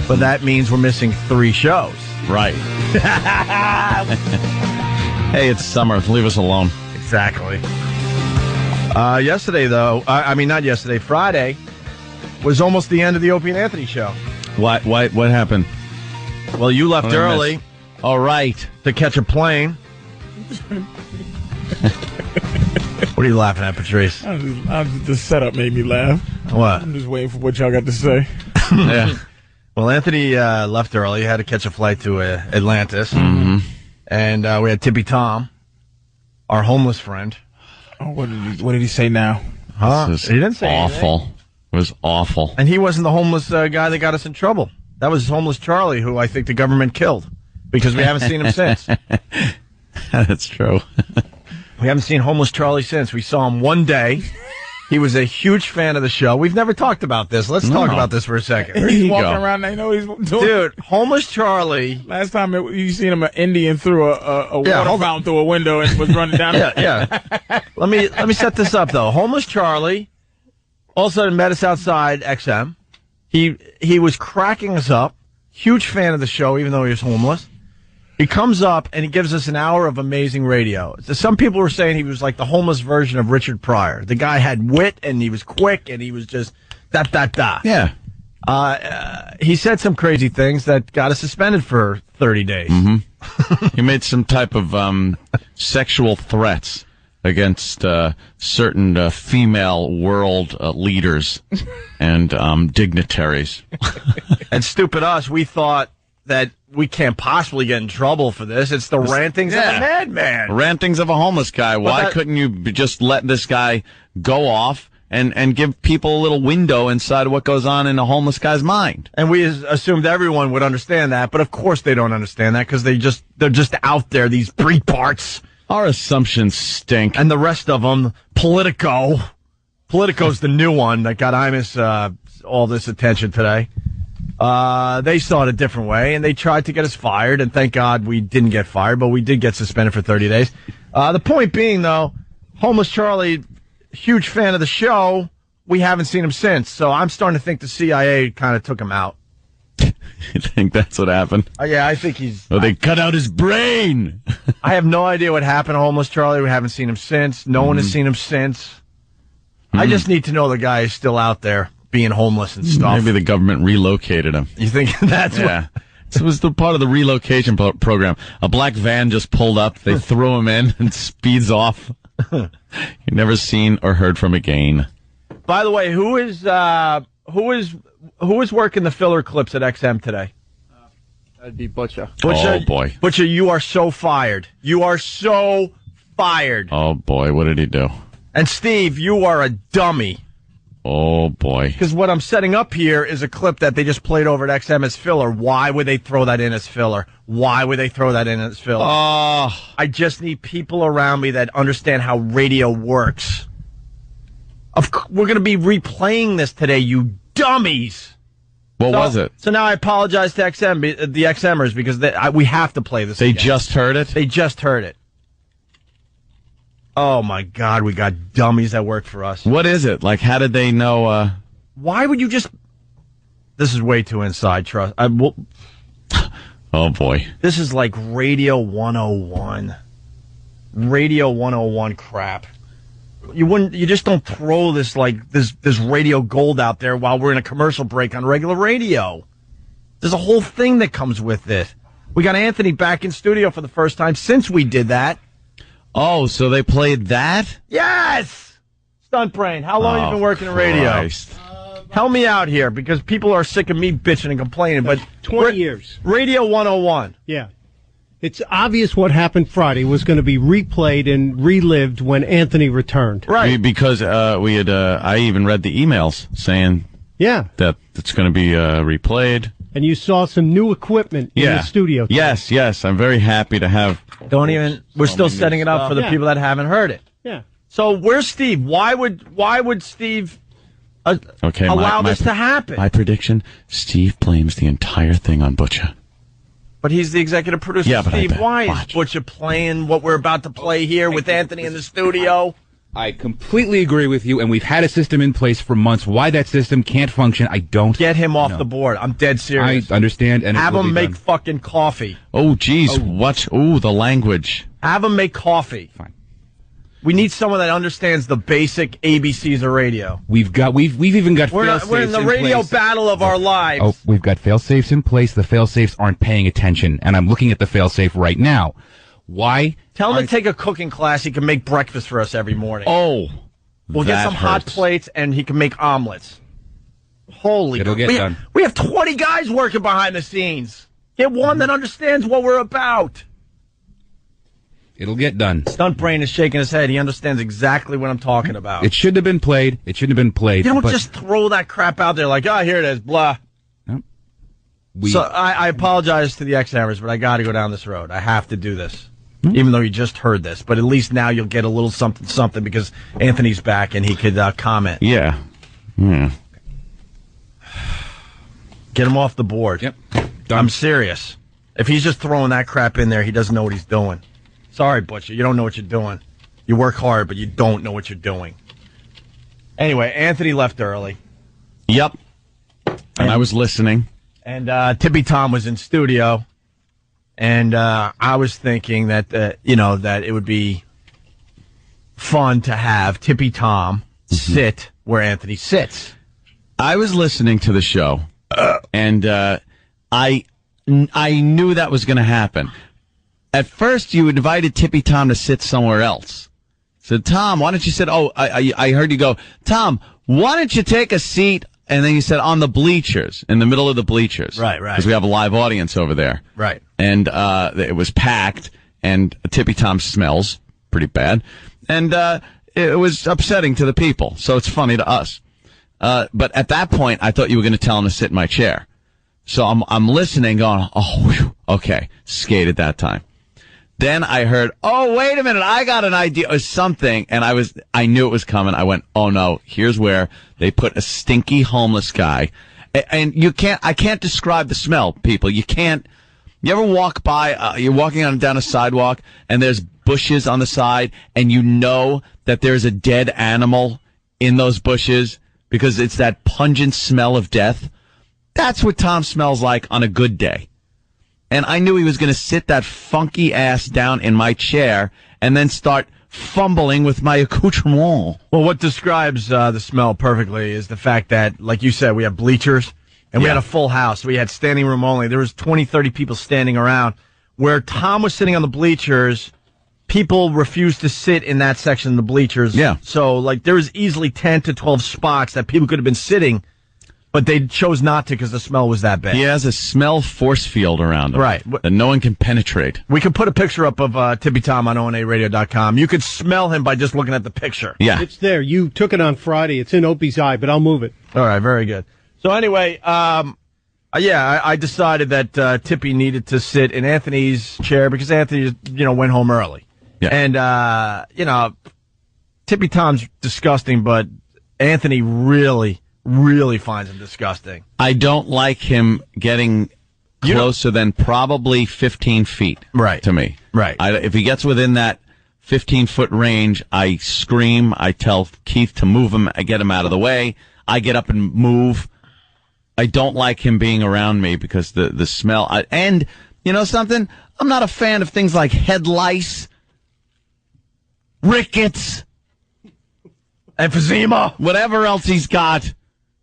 but that means we're missing 3 shows. Right. Hey, it's summer. Leave us alone. Exactly. Yesterday, though, not yesterday, Friday, was almost the end of the Opie and Anthony show. What happened? Well, you left early. All right. To catch a plane. What are you laughing at, Patrice? The setup made me laugh. What? I'm just waiting for what y'all got to say. Yeah. Well, Anthony left early. He had to catch a flight to Atlantis. Mm-hmm. And we had Tippy Tom, our homeless friend. Oh, what did he say now? Huh? He didn't say awful. Anything. It was awful. And he wasn't the homeless guy that got us in trouble. That was homeless Charlie, who I think the government killed because we haven't seen him since. That's true. We haven't seen homeless Charlie since. We saw him one day. He was a huge fan of the show. We've never talked about this. Let's talk about this for a second. He's walking around. I know he's doing. Dude, homeless Charlie. Last time you seen him, an Indian threw a water fountain through a window and was running down. Yeah. Let me set this up though. Homeless Charlie all of a sudden met us outside XM. He was cracking us up. Huge fan of the show, even though he was homeless. He comes up and he gives us an hour of amazing radio. Some people were saying he was like the homeless version of Richard Pryor. The guy had wit and he was quick and he was just da. Yeah. He said some crazy things that got us suspended for 30 days. Mm-hmm. He made some type of sexual threats against certain female world leaders and dignitaries. And stupid us, we thought that we can't possibly get in trouble for this. It's the rantings of a madman. Rantings of a homeless guy. Why couldn't you just let this guy go off and give people a little window inside of what goes on in a homeless guy's mind? And we assumed everyone would understand that, but of course they don't understand that because they're just out there, these Breitbarts. Our assumptions stink. And the rest of them, Politico. Politico's the new one that got Imus all this attention today. They saw it a different way, and they tried to get us fired, and thank God we didn't get fired, but we did get suspended for 30 days. The point being, though, homeless Charlie, huge fan of the show, we haven't seen him since, so I'm starting to think the CIA kind of took him out. You think that's what happened? Yeah, I think he's... Oh, they cut out his brain! I have no idea what happened to homeless Charlie. We haven't seen him since. No one has seen him since. I just need to know the guy is still out there being homeless and stuff. Maybe the government relocated him. You think that's what... It was the part of the relocation program. A black van just pulled up. They threw him in and speeds off. You're never seen or heard from again. By the way, who is who is working the filler clips at XM today? That'd be Butcher. Oh, boy. Butcher, you are so fired. You are so fired. Oh, boy. What did he do? And Steve, you are a dummy. Oh, boy. Because what I'm setting up here is a clip that they just played over at XM as filler. Why would they throw that in as filler? Why would they throw that in as filler? Oh. I just need people around me that understand how radio works. We're going to be replaying this today, you dummies. What was it? So now I apologize to the XMers because we have to play this They again. just heard it? They just heard it. Oh, my God, we got dummies that work for us. What is it? Like, how did they know? Why would you just... This is way too inside, trust. Oh, boy. This is like Radio 101. Radio 101 crap. You just don't throw this radio gold out there while we're in a commercial break on regular radio. There's a whole thing that comes with it. We got Anthony back in studio for the first time since we did that. Oh, so they played that? Yes! Stunt Brain, how long have you been working in radio? Christ. Help me out here, because people are sick of me bitching and complaining. But 20 years. Radio 101. Yeah. It's obvious what hhappened Friday was going to be replayed and relived when Anthony returned. Right. Because we had, I even read the emails saying that it's going to be replayed. And you saw some new equipment in the studio. Yes. I'm very happy to have. We're still setting it up for the people that haven't heard it. Yeah. So where's Steve? Why would Steve allow this to happen? My prediction, Steve blames the entire thing on Butcher. But he's the executive producer. Yeah, but Steve, why is Butcher playing what we're about to play here with Anthony in the studio? I completely agree with you, and we've had a system in place for months. Why that system can't function, I don't Get him off the board. I'm dead serious. I understand. And have him make fucking coffee. Oh, geez. What? Oh, the language. Have him make coffee. Fine. We need someone that understands the basic ABCs of radio. We've even got fail-safes We're in the radio place. battle of our lives. Oh, we've got fail-safes in place. The fail-safes aren't paying attention, and I'm looking at the fail-safe right now. Why? Tell him to take a cooking class. He can make breakfast for us every morning. Oh, we'll get some hot plates, and he can make omelets. Holy! It'll get done. We have 20 guys working behind the scenes. Get one that understands what we're about. It'll get done. Stunt Brain is shaking his head. He understands exactly what I'm talking about. It shouldn't have been played. You don't just throw that crap out there like, oh, here it is, blah. No. So I apologize to the X-Hammers, but I got to go down this road. I have to do this, even though you just heard this. But at least now you'll get a little something because Anthony's back and he could comment. Yeah. Get him off the board. Yep. Done. I'm serious. If he's just throwing that crap in there, he doesn't know what he's doing. Sorry, Butcher, you don't know what you're doing. You work hard, but you don't know what you're doing. Anyway, Anthony left early. Yep. And I was listening. And Tippy Tom was in studio. And I was thinking that, that it would be fun to have Tippy Tom sit where Anthony sits. I was listening to the show, and I knew that was going to happen. At first, you invited Tippy Tom to sit somewhere else. So, Tom, why don't you sit? Oh, I heard you go, Tom, why don't you take a seat? And then you said on the bleachers, in the middle of the bleachers. Right. Because we have a live audience over there. Right. And it was packed, and Tippy Tom smells pretty bad. And it was upsetting to the people, so it's funny to us. But at that point, I thought you were going to tell him to sit in my chair. So I'm listening, going, oh, whew, okay, skated that time. Then I heard, oh, wait a minute, I got an idea or something. And I knew it was coming. I went, oh no, here's where they put a stinky homeless guy. And I can't describe the smell, people. You ever walk by, you're walking down a sidewalk and there's bushes on the side and you know that there's a dead animal in those bushes because it's that pungent smell of death? That's what Tom smells like on a good day. And I knew he was going to sit that funky ass down in my chair and then start fumbling with my accoutrement. Well, what describes the smell perfectly is the fact that, like you said, we have bleachers and we had a full house. We had standing room only. There was 20, 30 people standing around. Where Tom was sitting on the bleachers, people refused to sit in that section of the bleachers. Yeah. So, there was easily 10 to 12 spots that people could have been sitting. But they chose not to because the smell was that bad. He has a smell force field around him. Right. That no one can penetrate. We could put a picture up of Tippy Tom on ONARadio.com. You could smell him by just looking at the picture. Yeah. It's there. You took it on Friday. It's in Opie's eye, but I'll move it. All right, very good. So anyway, I decided that Tippy needed to sit in Anthony's chair because Anthony, went home early. Yeah. And, Tippy Tom's disgusting, but Anthony really finds him disgusting. I don't like him getting closer than probably 15 feet. Right. To me. Right. If he gets within that 15-foot range, I scream. I tell Keith to move him. I get him out of the way. I get up and move. I don't like him being around me because the smell. And you know something? I'm not a fan of things like head lice, rickets, emphysema, whatever else he's got.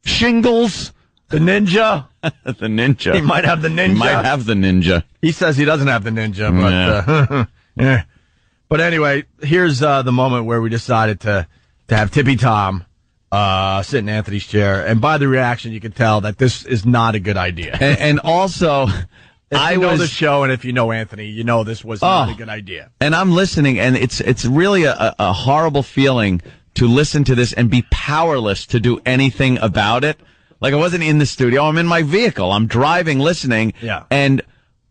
Shingles. The ninja. The ninja. He might have the ninja. He might have the ninja. He says he doesn't have the ninja, but yeah. But anyway, here's the moment where we decided to have Tippy Tom sit in Anthony's chair, and by the reaction, you can tell that this is not a good idea. And also, if you know the show, and if you know Anthony, you know this was not a good idea. And I'm listening, and it's really a horrible feeling to listen to this and be powerless to do anything about it. Like I wasn't in the studio. I'm in my vehicle. I'm driving, listening, and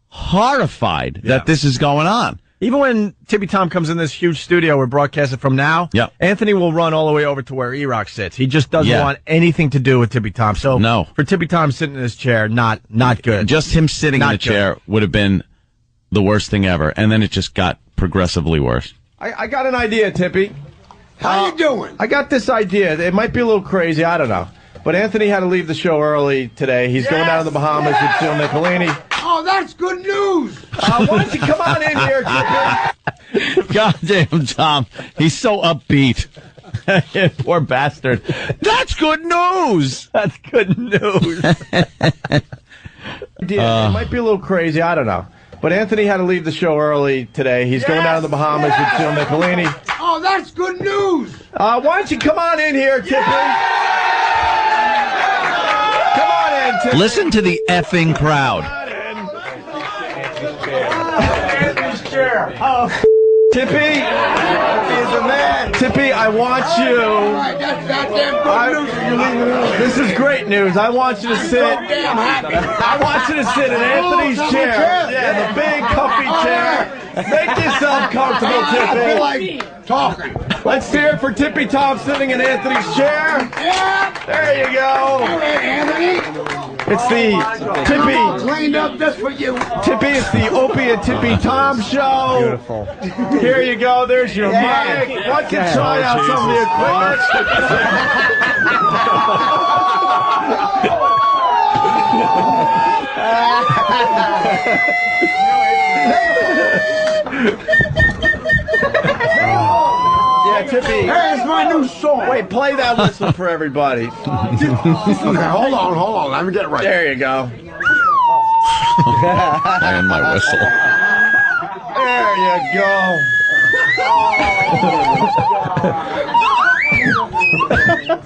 horrified that this is going on. Even when Tippy Tom comes in this huge studio we're broadcasting from now, Anthony will run all the way over to where E-Rock sits. He just doesn't want anything to do with Tippy Tom. So for Tippy Tom sitting in his chair, not good. Just him sitting in the chair would have been the worst thing ever. And then it just got progressively worse. I got an idea, Tippy. How you doing? I got this idea. It might be a little crazy. I don't know. But Anthony had to leave the show early today. He's going down to the Bahamas with Phil Nicolini. Oh, that's good news. Why don't you come on in here, Tippy? Goddamn, Tom. He's so upbeat. Poor bastard. That's good news. That's good news. It might be a little crazy. I don't know. But Anthony had to leave the show early today. He's going down to the Bahamas with Phil Nicolini. Oh, that's good news. Why don't you come on in here, Tippy? Come on in, Tippy. Listen to the effing crowd. Tippy is a man. Tippy, I want you. That's goddamn good news. This is great news. I want you to sit. I want you to sit in Anthony's chair. Yeah, the big comfy chair. Make yourself comfortable, Tippy. I feel like talking. Let's hear it for Tippy Tom sitting in Anthony's chair. Yeah. There you go. All right, Anthony. It's the Tippy. Cleaned up just for you. Tippy, it's the Opie and Tippy Tom show. Beautiful. Here you go. There's your mic. Why don't you try out some of the Tippy. Hey, it's my new song. Wait, play that whistle for everybody. Okay, hold on. Let me get it right. There you go. Playing my whistle. There you go.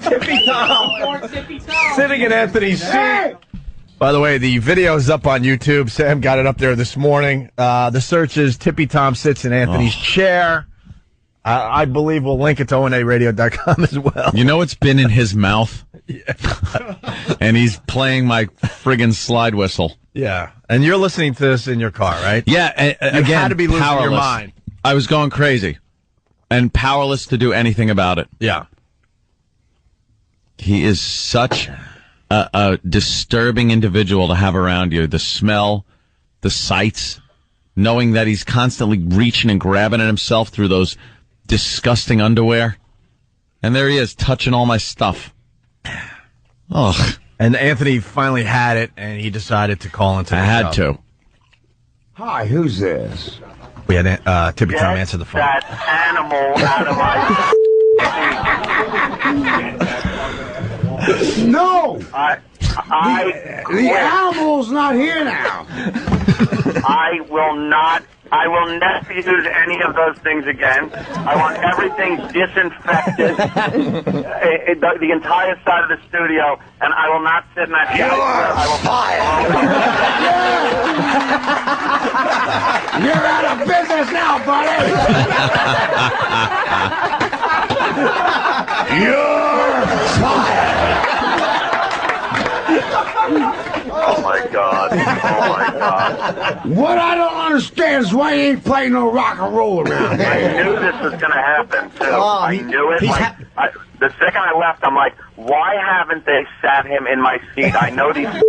Tippy Tom. Sitting in Anthony's seat. By the way, the video is up on YouTube. Sam got it up there this morning. The search is Tippy Tom sits in Anthony's chair. I believe we'll link it to ONARadio.com as well. You know it's been in his mouth? Yeah. And he's playing my friggin' slide whistle. Yeah. And you're listening to this in your car, right? Yeah. Again, you had to be losing powerless. your mind. I was going crazy. And powerless to do anything about it. Yeah. He is such a disturbing individual to have around you. The smell, the sights, knowing that he's constantly reaching and grabbing at himself through those disgusting underwear. And there he is, touching all my stuff. Ugh. And Anthony finally had it, and he decided to call into the show. I had to. Hi, who's this? We had Tippy Tom answer the phone. That animal out of my... No! The animal's not here now. I will not I will never use any of those things again. I want everything disinfected, the entire side of the studio, and I will not sit in that chair. You're out of business now, buddy. You're fired. Oh my God! Oh my God! What I don't understand is why you ain't playing no rock and roll around here. I knew this was going to happen too. I knew it. The second I left, I'm like, why haven't they sat him in my seat? I know these are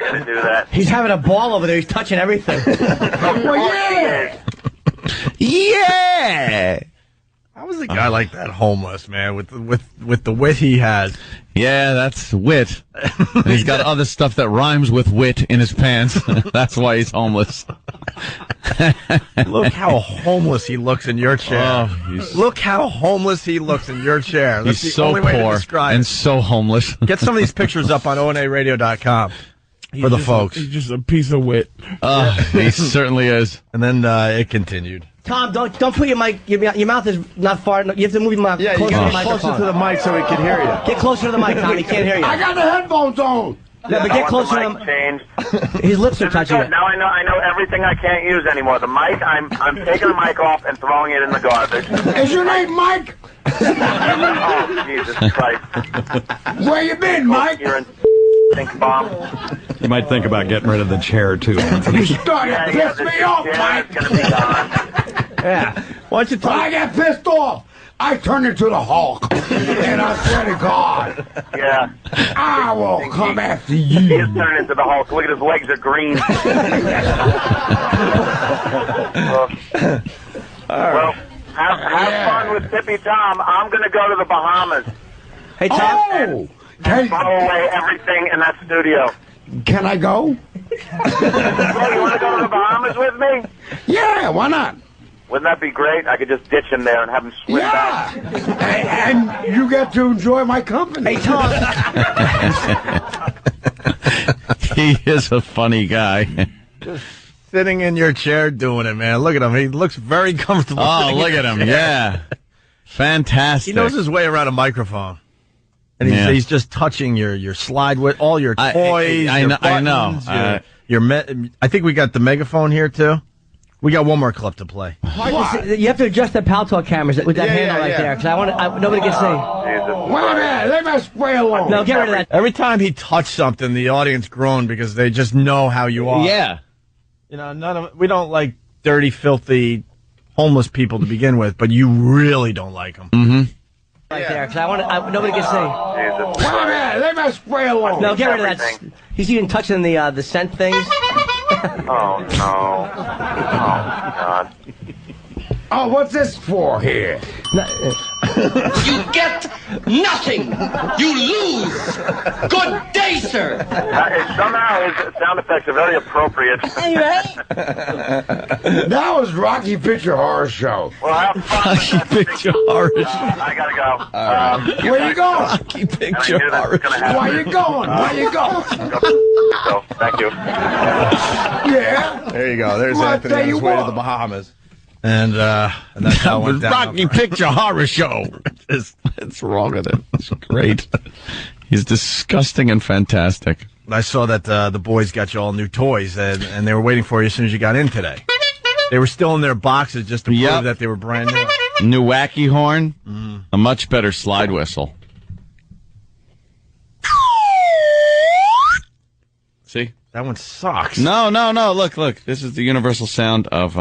going to do that. He's having a ball over there. He's touching everything. Yeah. How was a guy like that homeless, man, with the wit he has? Yeah, that's wit. He's got other stuff that rhymes with wit in his pants. That's why he's homeless. Look how homeless he looks in your chair. Look how homeless he looks in your chair. That's he's the only so way to poor describe and it. so homeless. Get some of these pictures up on onaradio.com for the folks. He's just a piece of wit. He certainly is. And then it continued. Tom, don't put your mic. Your mouth is not far enough. You have to move your mouth Yeah, you closer to the get closer microphone. to the mic so we can hear you. Get closer to the mic, Tom. He can't hear you. I got the headphones on. No, but get closer to the mic changed. His lips are This is touching good. it. Now I know everything I can't use anymore. The mic, I'm taking the mic off and throwing it in the garbage. Is your name Mike? Oh, Jesus Christ. Where you been, Mike? You're in think bomb. You might think about getting rid of the chair, too. You starting to piss me off, Mike. It's gonna be gone. Yeah. Why don't you When I get pissed off, I turn into the Hulk. And I swear to God, Yeah. I will come after He you. is turning into the Hulk. Look at his legs are green. Well, have fun with Tippy Tom. I'm going to go to the Bahamas. Hey, Tom. Oh! Hey, Throw away everything in that studio. can I go? Hey, you want to go to the Bahamas with me? Yeah, why not? Wouldn't that be great? I could just ditch him there and have him swim back. Yeah. And you get to enjoy my company. Hey, Tom. He is a funny guy. Sitting in your chair doing it, man. Look at him. He looks very comfortable. Oh, look at him. Yeah. Fantastic. He knows his way around a microphone. And he's just touching your slide with all your toys. I know. I think we got the megaphone here, too. We got one more clip to play. You have to adjust the Pal Talk cameras with that handle right there, because nobody can see. Wait a minute, leave my spray alone. No, get rid of that. Every time he touched something, the audience groaned because they just know how you are. Yeah. You know, we don't like dirty, filthy, homeless people to begin with, but you really don't like them. Mm-hmm. Right there, because nobody can see. Wait a minute, leave my spray alone. No, get rid of that. He's even touching the scent things. Oh, no. Oh, God. Oh, what's this for here? You get nothing. You lose. Good day, sir. Somehow his sound effects are very appropriate. That was Rocky Picture Horror Show. Well, have fun. Rocky Picture Horror Show. I gotta go. Where you going? Rocky Picture Horror Show. Where you going? Where you going? So, thank you. Yeah. There you go. There's Well, I Anthony tell on his you way to what. the Bahamas. And that's how it went down. Rocky Picture Horror Show. What's wrong with it? It's great. He's disgusting and fantastic. I saw that the boys got you all new toys, and they were waiting for you as soon as you got in today. They were still in their boxes just to prove that they were brand new. New wacky horn, a much better slide whistle. See? That one sucks. No. Look. This is the universal sound of,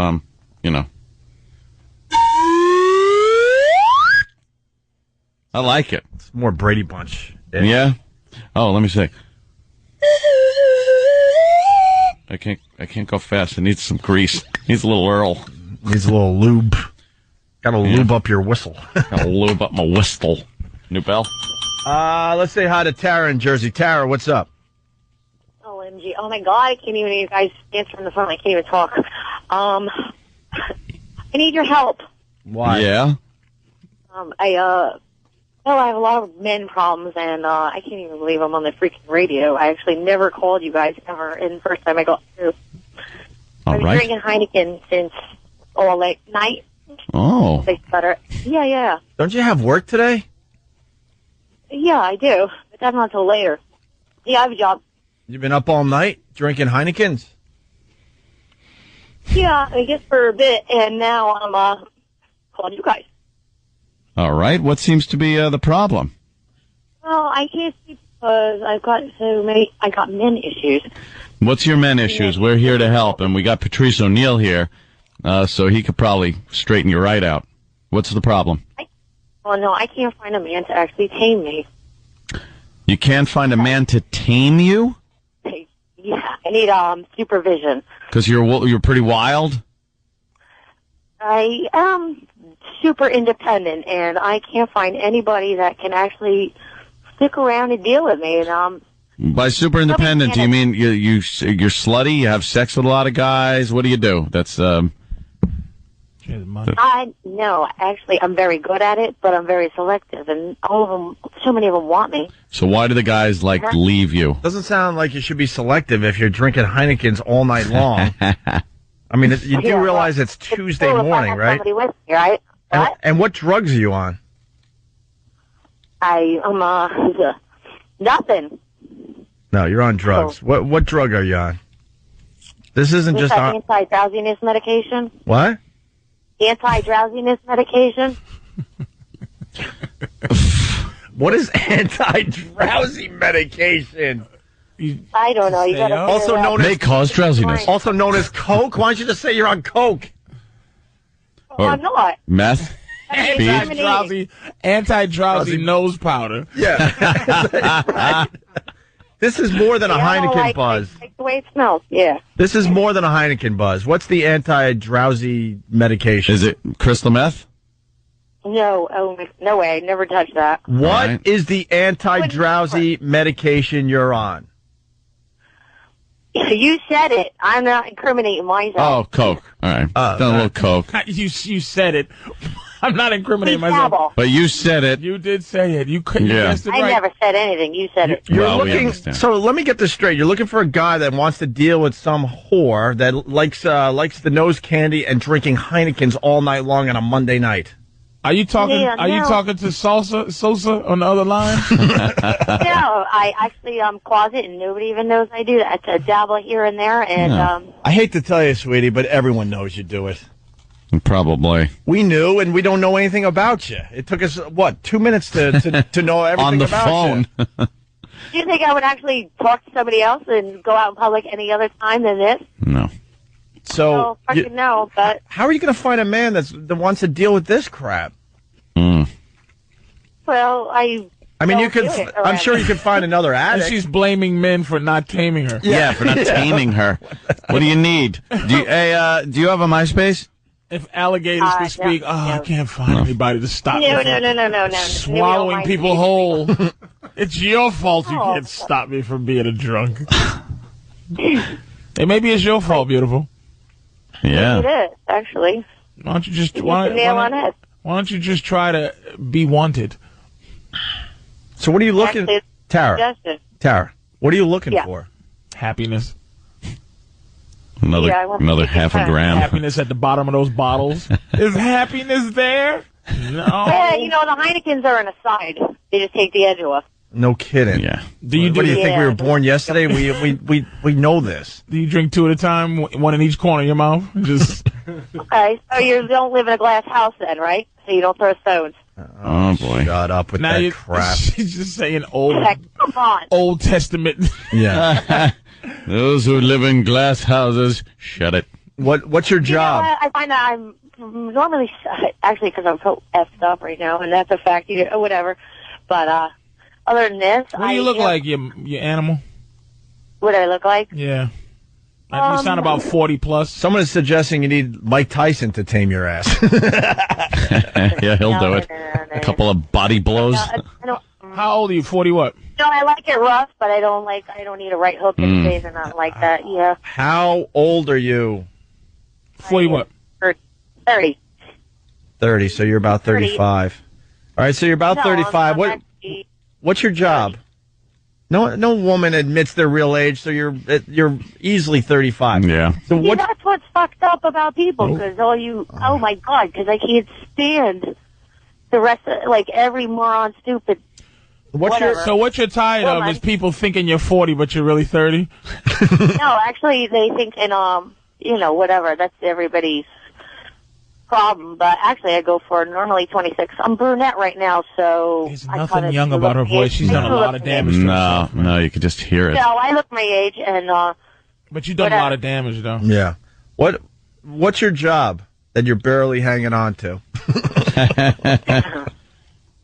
I like it. It's more Brady Bunch. Yeah? Oh, let me see. I can't go fast. It needs some grease. Needs a little Earl. Needs a little lube. Gotta lube up your whistle. Gotta lube up my whistle. New bell? Let's say hi to Tara in Jersey. Tara, what's up? OMG. Oh, my God. I can't even, you guys answer on the phone. I can't even talk. I need your help. Why? Yeah? I have a lot of men problems, and I can't even believe I'm on the freaking radio. I actually never called you guys ever, and the first time I got through. All I've been right. drinking Heineken since all late night. Oh. They stutter. Yeah. Don't you have work today? Yeah, I do. But that's not until later. Yeah, I have a job. You've been up all night drinking Heinekens? Yeah, I guess for a bit, and now I'm calling you guys. All right. What seems to be the problem? Well, I can't sleep because I got men issues. What's your men issues? We're here to help, and we got Patrice O'Neill here, so he could probably straighten you right out. What's the problem? No, I can't find a man to actually tame me. You can't find a man to tame you? Yeah, I need supervision. Because you're pretty wild? I am super independent, and I can't find anybody that can actually stick around and deal with me. And By super independent, do you mean you're slutty? You have sex with a lot of guys? What do you do? That's no, actually, I'm very good at it, but I'm very selective, and all of them, so many of them want me. So why do the guys leave you? Doesn't sound like you should be selective if you're drinking Heinekens all night long. I mean, you do realize it's Tuesday morning, right? Somebody with me, right? And what drugs are you on? I'm nothing. No, you're on drugs. What drug are you on? This isn't just on anti-drowsiness medication. What? Anti-drowsiness medication. What is anti-drowsy medication? I don't know. You gotta also known as may cause drowsiness. Also known as coke. Why don't you just say you're on coke? Oh, I'm not. Meth. Anti-drowsy nose powder. Yeah. Right. This is more than a Heineken buzz. Like the way it smells. Yeah. This is more than a Heineken buzz. What's the anti-drowsy medication? Is it crystal meth? No, no way. Never touched that. What is the anti-drowsy medication you're on? You said it. I'm not incriminating myself. Oh, coke. All right. Done a little coke. You said it. I'm not incriminating myself. But you said it. You did say it. You guessed it right. I never said anything. You said it. You're looking. So let me get this straight. You're looking for a guy that wants to deal with some whore that likes the nose candy and drinking Heinekens all night long on a Monday night. Are you talking? You talking to Sosa on the other line? No, I actually closet, and nobody even knows I do that. I dabble here and there, and I hate to tell you, sweetie, but everyone knows you do it. Probably. We knew, and we don't know anything about you. It took us 2 minutes to know everything on the about phone. you. Do you think I would actually talk to somebody else and go out in public any other time than this? No. So no, but how are you going to find a man that wants to deal with this crap? Well, I mean, you could. I'm sure you could find another addict. And she's blaming men for not taming her. Yeah, for not taming her. What do you need? Do you have a MySpace? If alligators could speak, I can't find anybody to stop me from swallowing people whole. It's your fault you can't stop me from being a drunk. Hey, maybe it's your fault, beautiful. Yeah. It is, actually. Why don't you just why don't you just try to be wanted? So what are you looking, Tara? What are you looking for? Happiness. Another half a gram. Happiness at the bottom of those bottles. Is happiness there? No. Yeah, the Heinekens are an aside. They just take the edge off. No kidding. Yeah. What do you think we were born yesterday? We know this. Do you drink two at a time, one in each corner of your mouth? Just. Okay, so you don't live in a glass house then, right? So you don't throw stones. Oh boy! Shut up with that crap. She's just saying old. Come on. Old Testament. Yeah. Those who live in glass houses, shut it. What's your job? I find that I'm normally actually because I'm so effed up right now, and that's a fact. Whatever, but other than this, what do you look like, you animal? What do I look like? Yeah. You sound about 40 plus. Someone is suggesting you need Mike Tyson to tame your ass. Yeah, he'll do it. A couple of body blows. How old are you? 40 what? No, I like it rough, but I don't need a right hook in face or nothing like that. Yeah. How old are you? 40 what? 30. 30, so you're about 35. All right, so you're about 35. What's your job? No woman admits their real age, so you're easily 35. Yeah. So That's what what's fucked up about people, because oh my God, because I can't stand the rest of, like, every moron stupid. What you're tired of is people thinking you're 40, but you're really 30? No, actually, they think, whatever, that's everybody's problem, but actually I go for normally 26. I'm brunette right now, so there's nothing young about her voice. She's done a lot of damage to herself. No, you can just hear it. No, I look my age, and but you've done a lot of damage, though. Yeah. What's your job that you're barely hanging on to?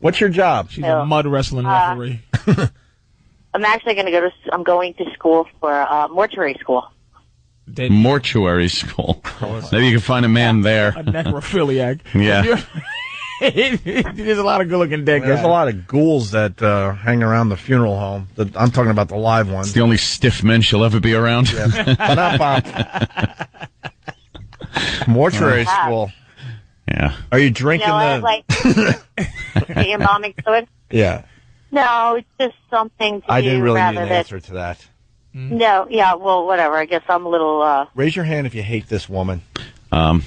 What's your job? She's a mud wrestling referee. I'm actually I'm going to school for mortuary school. Mortuary school. Maybe you can find a man there. A necrophiliac. Yeah. There's a lot of good-looking dead guys. There's a lot of ghouls that hang around the funeral home. I'm talking about the live ones. It's the only stiff men she'll ever be around. Yeah. Mortuary school. Yeah. Are you drinking the embalming fluid? Yeah. No, it's just something to I didn't really rather need an answer to that. No, yeah, well, whatever. I guess I'm a little. Raise your hand if you hate this woman. I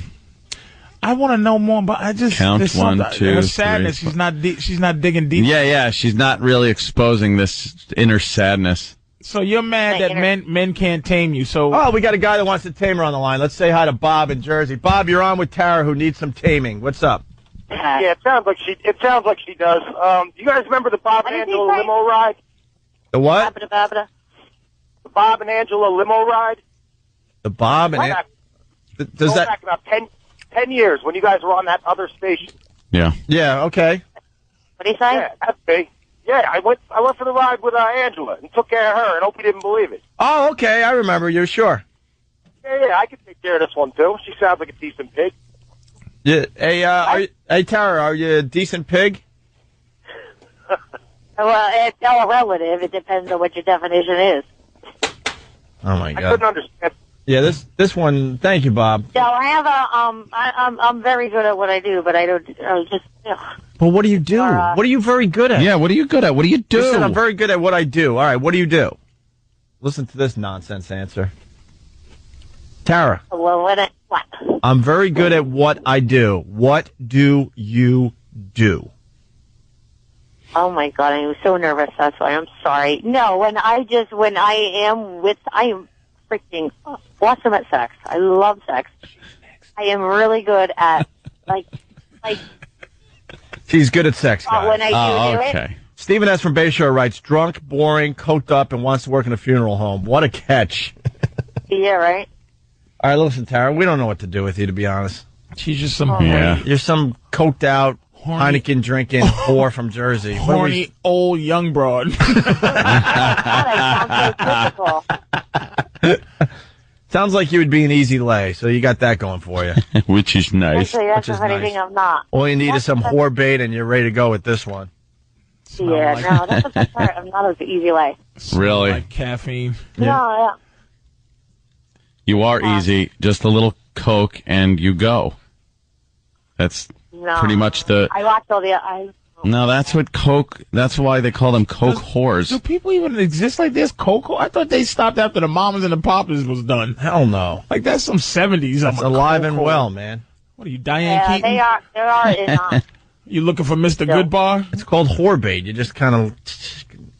want to know more, but I just count 1, 2, her sadness. 3, she's not digging deep. Yeah. She's not really exposing this inner sadness. So you're mad that men can't tame you. So we got a guy that wants to tame her on the line. Let's say hi to Bob in Jersey. Bob, you're on with Tara, who needs some taming. What's up? Yeah, it sounds like she does. You guys remember the Bob and Angela limo ride? The what? The Bob and Angela limo ride. The Bob and Does that back about 10 years when you guys were on that other station? Yeah. Yeah. Okay. What do you say? Yeah, that's me. Yeah, I went for the ride with Angela and took care of her, and Opie didn't believe it. Oh, okay. I remember you. Sure. Yeah, I can take care of this one too. She sounds like a decent pig. Yeah. Hey, Tara, are you a decent pig? Well, it's all relative. It depends on what your definition is. Oh my God. I couldn't understand. Yeah, this one. Thank you, Bob. So I have I'm very good at what I do, but I don't just. But what do you do? What are you very good at? Yeah, what are you good at? What do you do? You said I'm very good at what I do. All right, what do you do? Listen to this nonsense answer. Tara. Well, what? I'm very good at what I do. What do you do? Oh my God, I was so nervous. That's why I'm sorry. No, when I am freaking awesome at sex. I love sex. I am really good at like. She's good at sex, guys. When I do it. Stephen S. from Bayshore writes, drunk, boring, coked up, and wants to work in a funeral home. What a catch. Yeah, right? All right, listen, Tara, we don't know what to do with you, to be honest. She's just some... You're some coked out, Heineken drinking whore from Jersey. Horny, old, young broad. Sounds like you would be an easy lay, so you got that going for you. Which is nice. Actually, that's the funny thing, I'm not. All you need is some whore bait, and you're ready to go with this one. Yeah, no, that's the best part. I'm not as easy lay. Really? Like caffeine. Yeah. No, You are easy. Just a little Coke, and you go. That's pretty much the... I watched all the... No, that's what Coke... That's why they call them Coke whores. Do people even exist like this? Coke? I thought they stopped after the Mamas and the Papas was done. Hell no. Like, that's some 70s. That's alive and well, man. What are you, Diane Keaton? They are in... You looking for Mr. Goodbar? It's called whore bait. You just kind of,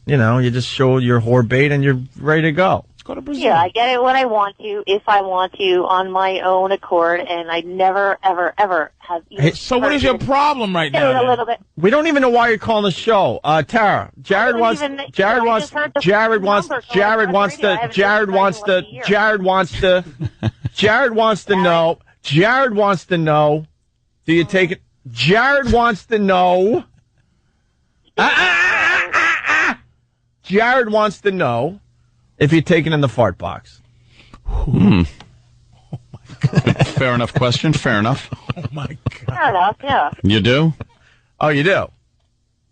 you just show your whore bait and you're ready to go. Go to Brazil. Yeah, I get it when I want to, if I want to, on my own accord, and I never, ever, ever have... So what is your problem right now? A little bit. We don't even know why you're calling the show. Tara, Jared wants to know, do you take it? Jared wants to know. Jared wants to know if you're taking in the fart box. Oh my God. Fair enough question. Fair enough. Oh my God. Fair enough, yeah. You do? Oh, you do?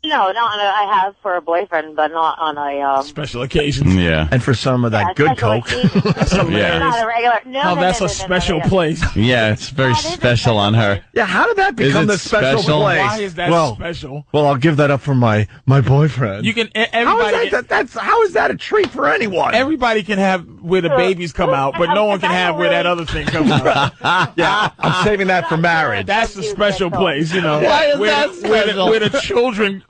No, I have for a boyfriend, but not on a... Special occasions. Yeah. And for some of that good Coke. That's hilarious. Not a regular... No, that's a special place. Yeah, it's very special on her. Yeah, how did that become the special place? Why is that special? Well, I'll give that up for my boyfriend. You can... Everybody how is that a treat for anyone? Everybody can have where the babies come out, but no one can have where that other thing comes out. Yeah, I'm saving that for marriage. That's the special place, you know. Why is that special? Where the children,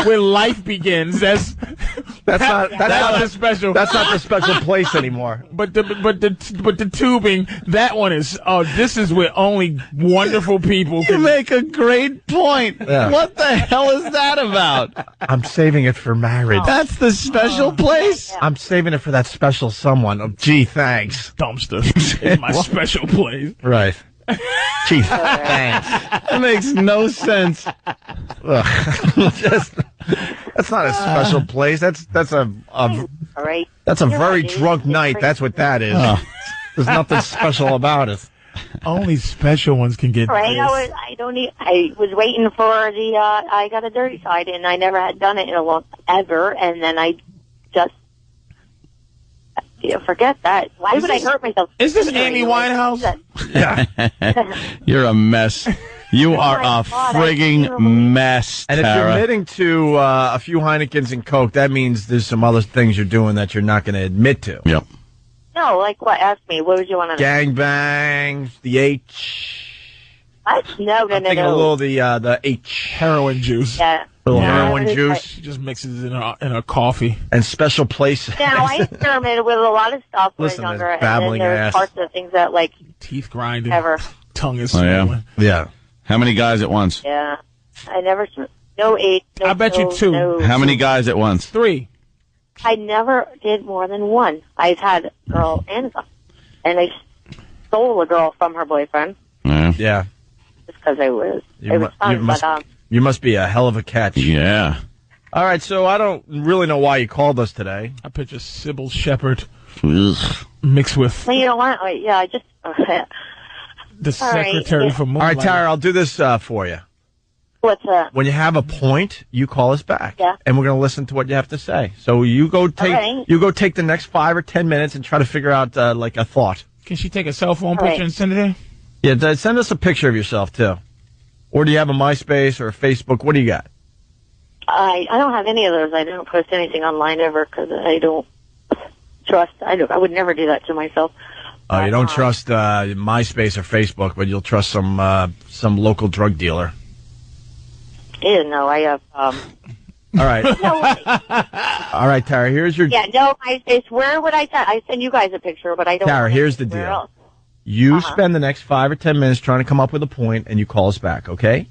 where life begins. That's not the special. That's not the special place anymore. But the tubing, that one is. Oh, this is where only wonderful people You can. make a great point. Yeah. What the hell is that about? I'm saving it for marriage. That's the special place? I'm saving it for that special someone. Oh, gee, thanks. Dumpster is my special place. Right. Gee, thanks. That makes no sense. That's not a special place. That's a All right. that's a You're very right, drunk dude. night. That's what that is. There's nothing special about it. Only special ones can get Right. this. I was waiting for the I got a dirty side, and I never had done it in a long ever, and then I just forget that. Why would I hurt myself? Is this Amy Winehouse? Yeah. You're a mess. You are my a God, frigging mess, And if you're Tara. admitting to a few Heinekens and Coke, that means there's some other things you're doing that you're not going to admit to. Yep. No, like what? Ask me. What would you want to know? Gangbangs, the H. What? No, I'm thinking a little the H. Heroin juice. Yeah. Little Yeah, heroin it's juice. like- She just mixes it in her coffee. And special place. Now, I experimented with a lot of stuff when I was Listen to younger, this and then babbling there's ass. parts of things that, like, Teeth grinding. ever. Tongue is Oh, yeah? swollen. Yeah. How many guys at once? Yeah. I never, no 8. No, I bet you no, 2. No. How many guys at once? 3. I never did more than 1. I've had a girl and a guy. And I stole a girl from her boyfriend Yeah. Yeah. just because it was You fun, must, but, you must be a hell of a catch. Yeah. All right, so I don't really know why you called us today. I picture Sybil Shepherd Ugh. mixed with well, you know what? Yeah, I just, the All right, secretary yeah. for All Moonlight. right, Tara, I'll do this for you. what's that? When you have a point, you call us back. Yeah. And we're going to listen to what you have to say. So you go take right. the next 5 or 10 minutes and try to figure out like a thought. Can she take a cell phone All right. picture and send it in? Yeah, send us a picture of yourself too. Or do you have a MySpace or a Facebook? What do you got? I don't have any of those. I don't post anything online ever because I don't trust. I would never do that to myself. You don't trust MySpace or Facebook, but you'll trust some local drug dealer. Yeah, no, I have. All right. No way. All right, Tara, here's your... Yeah, no, MySpace. Where would I send? I send you guys a picture, but I don't. Tara, want here's the anywhere deal. else. You spend the next 5 or 10 minutes trying to come up with a point, and you call us back, okay?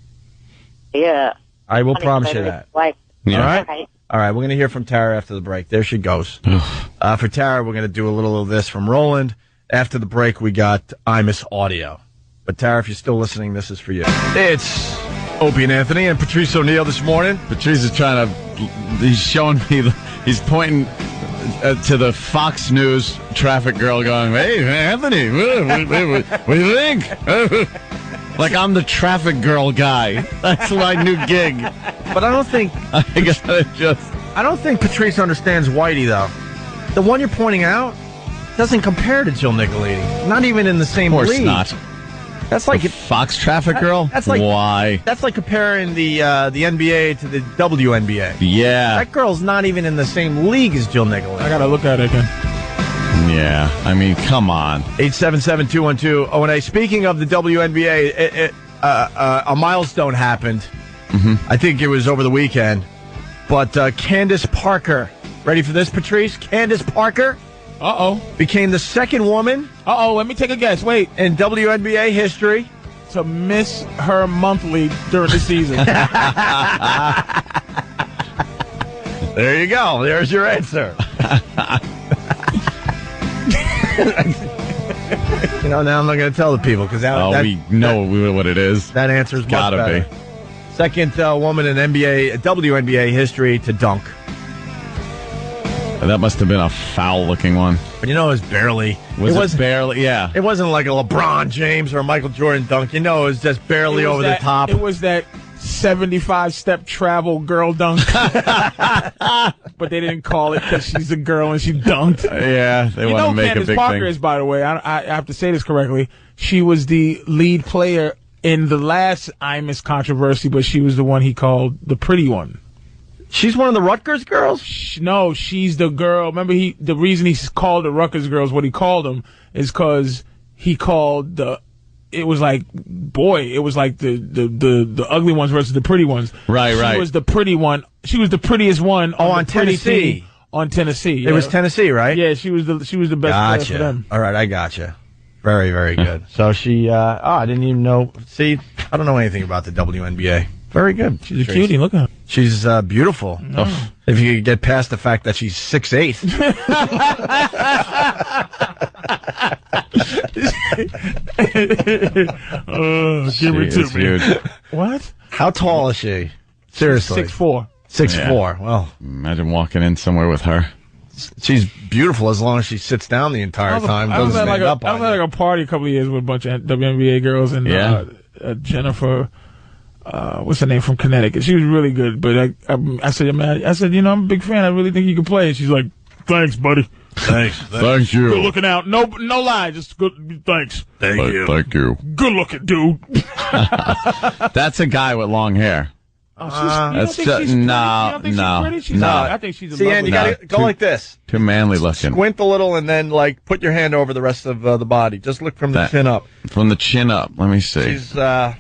Yeah. I will Funny, promise but you I that. Like, Yeah. All right? okay. All right, we're going to hear from Tara after the break. There she goes. For Tara, we're going to do a little of this from Roland. After the break, we got Imus Audio. But Tara, if you're still listening, this is for you. It's Opie and Anthony and Patrice O'Neill this morning. Patrice is trying to. He's showing me. He's pointing to the Fox News traffic girl, going, "Hey, Anthony, what do you think?" Like I'm the traffic girl guy. That's my new gig. But I don't think I gotta just. I don't think Patrice understands Whitey though. The one you're pointing out doesn't compare to Jill Nicolini. Not even in the same Of course league. not. That's like The Fox traffic girl. That's like why? That's like comparing the NBA to the WNBA. Yeah. That girl's not even in the same league as Jill Nicolini. I gotta look at it again. Yeah. I mean, come on. 877-212-018. Speaking of the WNBA, a milestone happened. Mm-hmm. I think it was over the weekend. But Candace Parker, ready for this, Patrice? Candace Parker became the second woman. Let me take a guess. Wait. In WNBA history to miss her monthly during the season. There you go. There's your answer. Now I'm not going to tell the people because we know what it is. That answer's much gotta better. be. Second woman in WNBA history to dunk. That must have been a foul-looking one. But it was barely. Was it barely? Yeah. It wasn't like a LeBron James or a Michael Jordan dunk. It was just barely over the top. It was that 75-step travel girl dunk. But they didn't call it because she's a girl and she dunked. Yeah, they want to make Candace a big Parker thing. is, by the way, I have to say this correctly, she was the lead player in the last Imus controversy, but she was the one he called the pretty one. She's one of the Rutgers girls? No, she's the girl. Remember, the reason he called the Rutgers girls what he called them is because he called it was like the ugly ones versus the pretty ones. Right. She was the pretty one. She was the prettiest one on the Tennessee. On Tennessee. It was Tennessee, right? Yeah, she was the best player for them. All right, I gotcha. Very, very good. So she, I didn't even know. See, I don't know anything about the WNBA. Very good. She's a cutie. Look at her. She's beautiful. Oh. If you could get past the fact that she's 6'8". Give it to me. What? How tall is she? Seriously. 6'4". 6'4". Well, imagine walking in somewhere with her. She's beautiful as long as she sits down the entire time. I was at like a party a couple of years with a bunch of WNBA girls and Jennifer. What's her name from Connecticut? She was really good, but I said, man, I'm a big fan. I really think you can play. And she's like, thanks, buddy. Thanks. Thank you. Good looking out. No lie. Just good. Thanks. Thank you. Thank you. Good looking, dude. That's a guy with long hair. Oh, that's just no. I think she's a See, and you gotta go like this. Too manly looking. Squint a little, and then put your hand over the rest of the body. Just look from the chin up. From the chin up. Let me see. She's I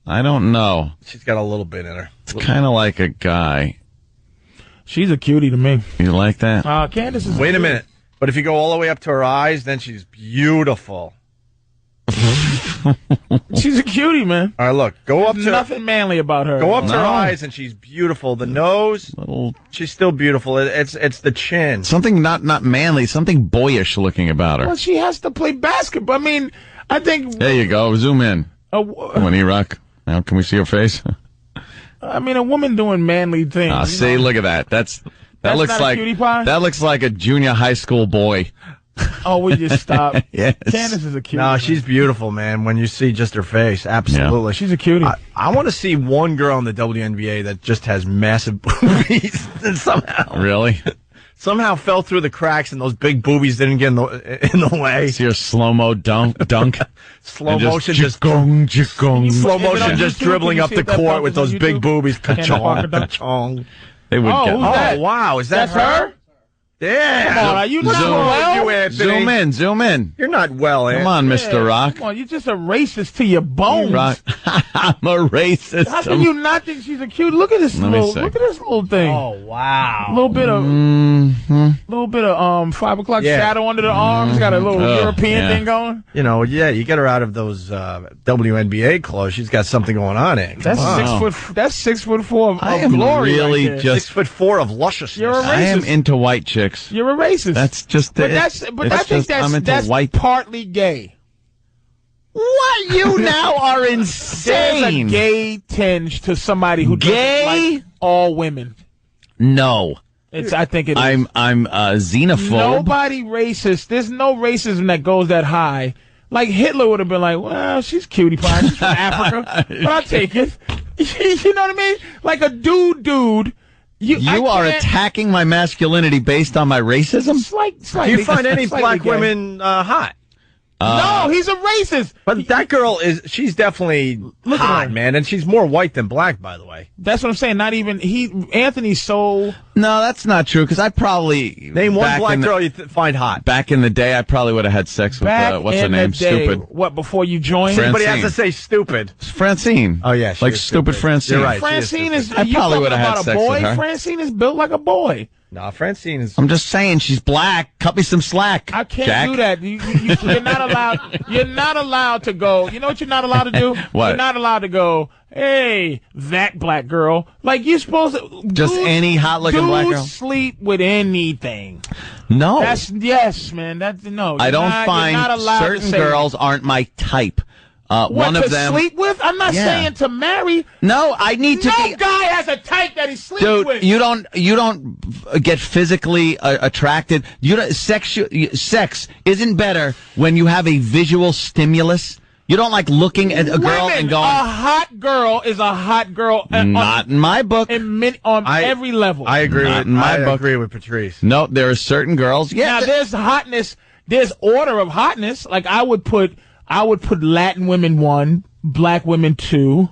don't know. She's got a little bit in her. It's kind of like a guy. She's a cutie to me. You like that? Candace is. Wait a minute. But if you go all the way up to her eyes, then she's beautiful. She's a cutie, man. All right, look. Go up to nothing manly about her. Go up to her eyes, and she's beautiful. The nose, she's still beautiful. It's the chin. Something not manly, something boyish looking about her. Well, she has to play basketball. I mean, I think. There you go. Zoom in. Come on, E-Rock. Now, can we see her face? I mean, a woman doing manly things. See, look at that. That looks not like a cutie pie? That looks like a junior high school boy. Oh, we just stop. Yes. Candace is a cutie. No, she's beautiful, man. When you see just her face, absolutely, she's a cutie. I want to see one girl in the WNBA that just has massive boobies and somehow fell through the cracks, and those big boobies didn't get in the way. See her slow-mo dunk. Slow motion, just slow motion, just dribbling up the court with those big boobies. Ka-chong, ka-chong. They would get. Oh, wow, is that her? Yeah. Come on, are you not well? Zoom in. You're not well, Anthony. Come on, Mr. Rock. Come on, you're just a racist to your bones. I'm a racist. How can you not think she's a cute? Look at this little thing. Oh, wow. A little bit of 5 o'clock shadow under the arms. Got a little European thing going. You get her out of those WNBA clothes. She's got something going on in. That's 6'4" of glory. Really right just 6'4" of lusciousness. You're a racist. I am into white chicks. You're a racist. That's just But I think that's partly gay. What? You now are insane. There's a gay tinge to somebody who doesn't like all women. No. I think it is. I'm xenophobe. Nobody racist. There's no racism that goes that high. Like Hitler would have been like, well, she's cutie pie. She's from Africa. But I'll take it. You know what I mean? Like a dude. You are attacking my masculinity based on my racism? Slightly. Do you find any black women hot? No, he's a racist. But that girl she's definitely hot, man, and she's more white than black, by the way. That's what I'm saying. Not even Anthony's so. No, that's not true, because I probably name one black girl you find hot. Back in the day, I probably would have had sex with what's her name? Stupid. What, before you joined? Somebody has to say stupid. Francine. Oh yeah, like stupid Francine. You're right. Francine is. I probably would have had sex with her. Francine is built like a boy. No, Francine is. I'm just saying she's black. Cut me some slack. I can't Jack. do that. You're not allowed. You're not allowed to go. You know what you're not allowed to do? What? You're not allowed to go. Hey, that black girl. Like you're supposed to. Just any hot-looking black girl. Sleep with anything. No. Yes, man. No. I don't find certain girls aren't my type. One of them sleep with? I'm not saying to marry. No, I need to. No guy has a type that he sleeps with. Dude, you don't get physically attracted. Sex isn't better when you have a visual stimulus. You don't like looking at a girl and going. A hot girl is a hot girl. Not in my book. On every level. I agree with my book. I agree with Patrice. No, there are certain girls. Yeah. Now there's hotness. There's order of hotness. Like I would put Latin women 1, black women 2.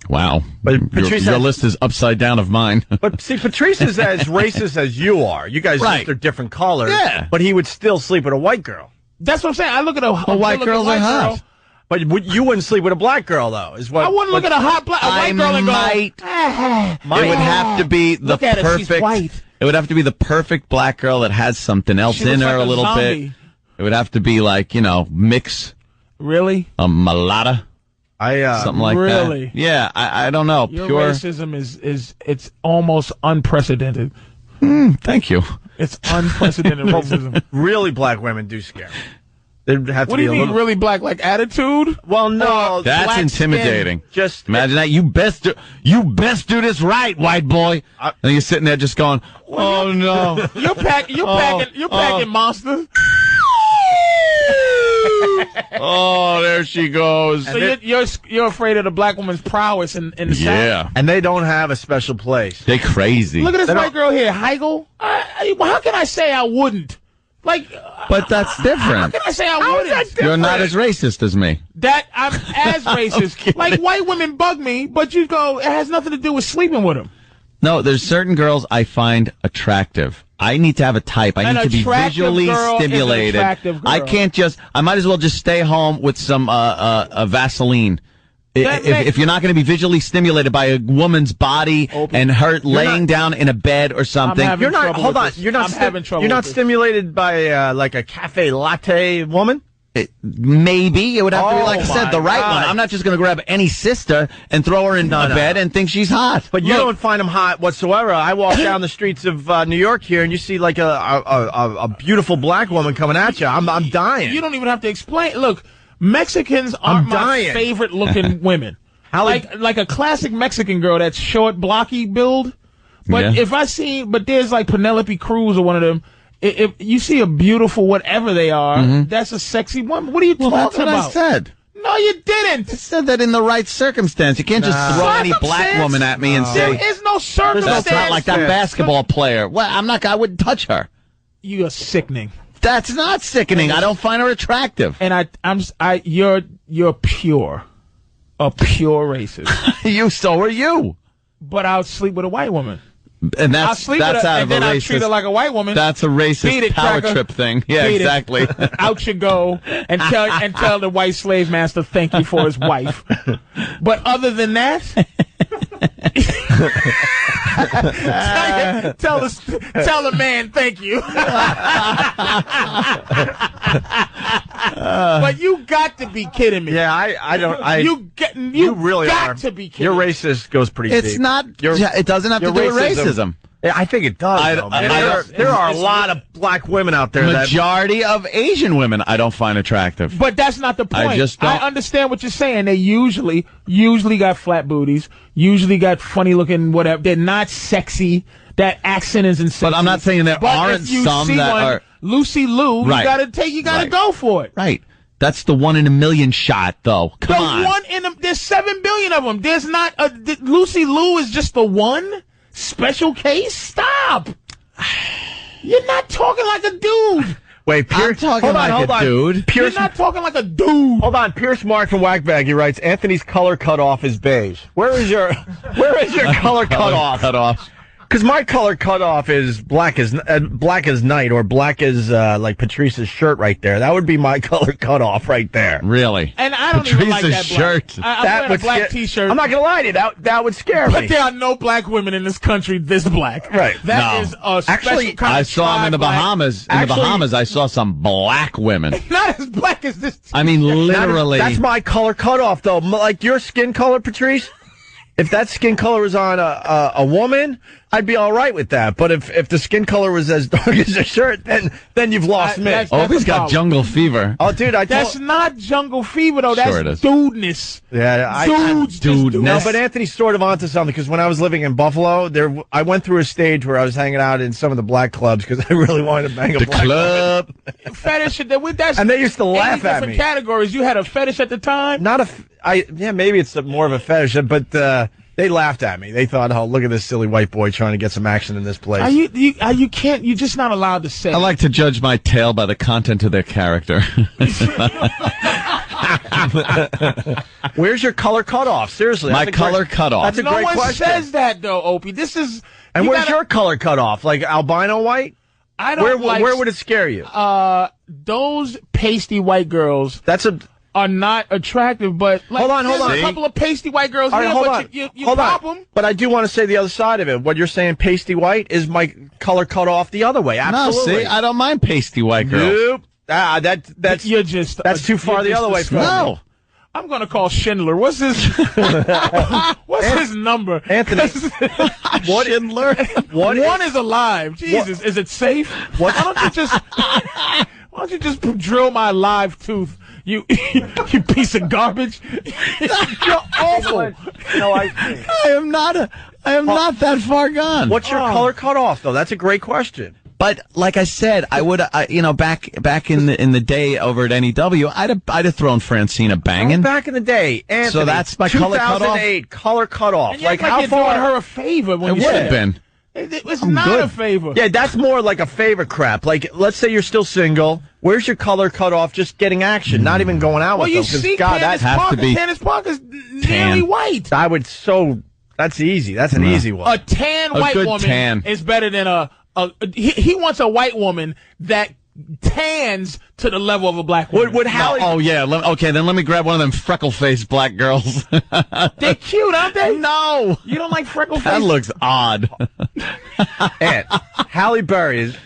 Wow. But Patrice your list is upside down of mine. But see, Patrice is as racist as you are. You guys just are different colors. Yeah. But he would still sleep with a white girl. That's what I'm saying. I look at a white girls are hot. But you wouldn't sleep with a black girl, though. Is what I wouldn't look at a white girl and go. It would have to be the perfect. She's white. It would have to be the perfect black girl that has something else in her a little bit. It would have to be like mix. Really? A mulatta. Something like that. Really? Yeah, I don't know. Your Pure racism is it's almost unprecedented. Thank you. It's unprecedented racism. Really, black women do scare me. They'd have to what do you mean, really black? Like attitude? Well, no, that's intimidating. Skin, just imagine that. You best do this right, white boy. And you're sitting there just going, "Oh no!" You're packing monsters. Oh, there she goes. So you're afraid of the black woman's prowess in the South? Yeah. And they don't have a special place. They crazy. Look at this white girl here, Heigl. How can I say I wouldn't? But that's different. How can I say I wouldn't? You're not as racist as me. That I'm as racist. Like white women bug me, but you go, it has nothing to do with sleeping with them. No, there's certain girls I find attractive. I need to have a type. I need to be visually stimulated. I can't I might as well just stay home with some Vaseline. If you're not going to be visually stimulated by a woman's body and her laying down in a bed or something, you're not. Hold on, you're not. You're not stimulated by like a cafe latte woman. Maybe it would have to be, like I said, the right one. I'm not just going to grab any sister and throw her in a bed and think she's hot. But you don't find them hot whatsoever. I walk down the streets of New York here, and you see like a beautiful black woman coming at you. I'm dying. You don't even have to explain. Look, Mexicans aren't my favorite looking women. Like a classic Mexican girl that's short, blocky build. But but there's like Penelope Cruz or one of them. If you see a beautiful whatever they are, that's a sexy woman. What are you talking about? That's what I said. No, you didn't. I said that in the right circumstance. You can't just throw any black woman at me and say there is no circumstance. That's not like that basketball player. Well, I wouldn't touch her. You are sickening. That's not sickening. I don't find her attractive. And you're pure, a pure racist. So are you. But I'll sleep with a white woman. And that's out of a racist. I treat her like a white woman. That's a racist power trip thing. Yeah, exactly. Out you go and tell the white slave master thank you for his wife. But other than that, tell the man thank you. But you got to be kidding me. Yeah, I don't. You really got to be kidding Your me. racist goes pretty deep. It's not. It doesn't have to do with racism. I think it does. There are a lot of black women out there. Majority of Asian women I don't find attractive. But that's not the point. I just don't. I understand what you're saying. They usually got flat booties, usually got funny looking whatever. They're not sexy. That accent isn't sexy. But I'm not saying there aren't some that are Lucy Liu. Right. You gotta go for it. Right. That's the 1 in a million shot, though. Come on. There's 7 billion of them. There's not Lucy Liu is just the one special case. Stop. You're not talking like a dude. Wait, Pierce, I'm talking like a dude. You're not talking like a dude. Hold on, Pierce Mark from Wagbag, he writes, Anthony's color cutoff is beige. Where is your color cutoff? Because my color cutoff is black as night, or black as like Patrice's shirt right there. That would be my color cutoff right there. Really? And I don't even like that shirt. I'm wearing a black T-shirt. I'm not gonna lie to you. That would scare me. But there are no black women in this country this black. Right. That is a special kind I of saw them in the Bahamas. In the Bahamas, I saw some black women. Not as black as this. I mean, literally. That's my color cutoff, though. Like your skin color, Patrice. If that skin color was on a woman, I'd be all right with that. But if the skin color was as dark as a shirt, then you've lost me. He's got jungle fever. Oh, dude, that's not jungle fever though. That's sure it is. dudeness. Yeah, dudeness. No, but Anthony's sort of onto something, because when I was living in Buffalo, I went through a stage where I was hanging out in some of the black clubs because I really wanted to bang a black club. Fetish. And they used to laugh at me. Different categories. You had a fetish at the time. Maybe it's more of a fetish, but they laughed at me. They thought, "Oh, look at this silly white boy trying to get some action in this place." You're just not allowed to say. I like to judge my tale by the content of their character. Where's your color cutoff? Seriously, my color cutoff. That's a great question. No one says that though, Opie. This is. And where's your color cutoff? Like albino white? I don't. Where would it scare you? Those pasty white girls. Are not attractive, but like, hold on. A couple of pasty white girls here, but you pop them. But I do want to say the other side of it. What you're saying, pasty white, is my color cut off the other way. Absolutely. No, see, I don't mind pasty white girls. Nope. That's too far the other way from me. I'm gonna call Schindler. What's his his number? Anthony. What Schindler? One is alive. Jesus, is it safe? Why don't you just drill my live tooth? You piece of garbage. You're awful. No, I am not that far gone. What's your color cutoff though? That's a great question. But like I said, I would, back in the day over at NEW, I'd have thrown Francine a banging. Back in the day, Anthony. So that's my color cutoff. 2008 color cutoff. And like how far? Doing her a favor when it would have been. It's not a favor. Yeah, that's more like a favor crap. Like, let's say you're still single. Where's your color cutoff? Just getting action, not even going out with them. Well, you see, Candace Parker's nearly white. That's easy. That's an easy one. A tan white woman is better than he wants a white woman that tans to the level of a black woman. Would Hallie? Oh yeah. Okay, then let me grab one of them freckle-faced black girls. They're cute, aren't they? No, you don't like freckle-faced. That looks odd. And Halle Berry is.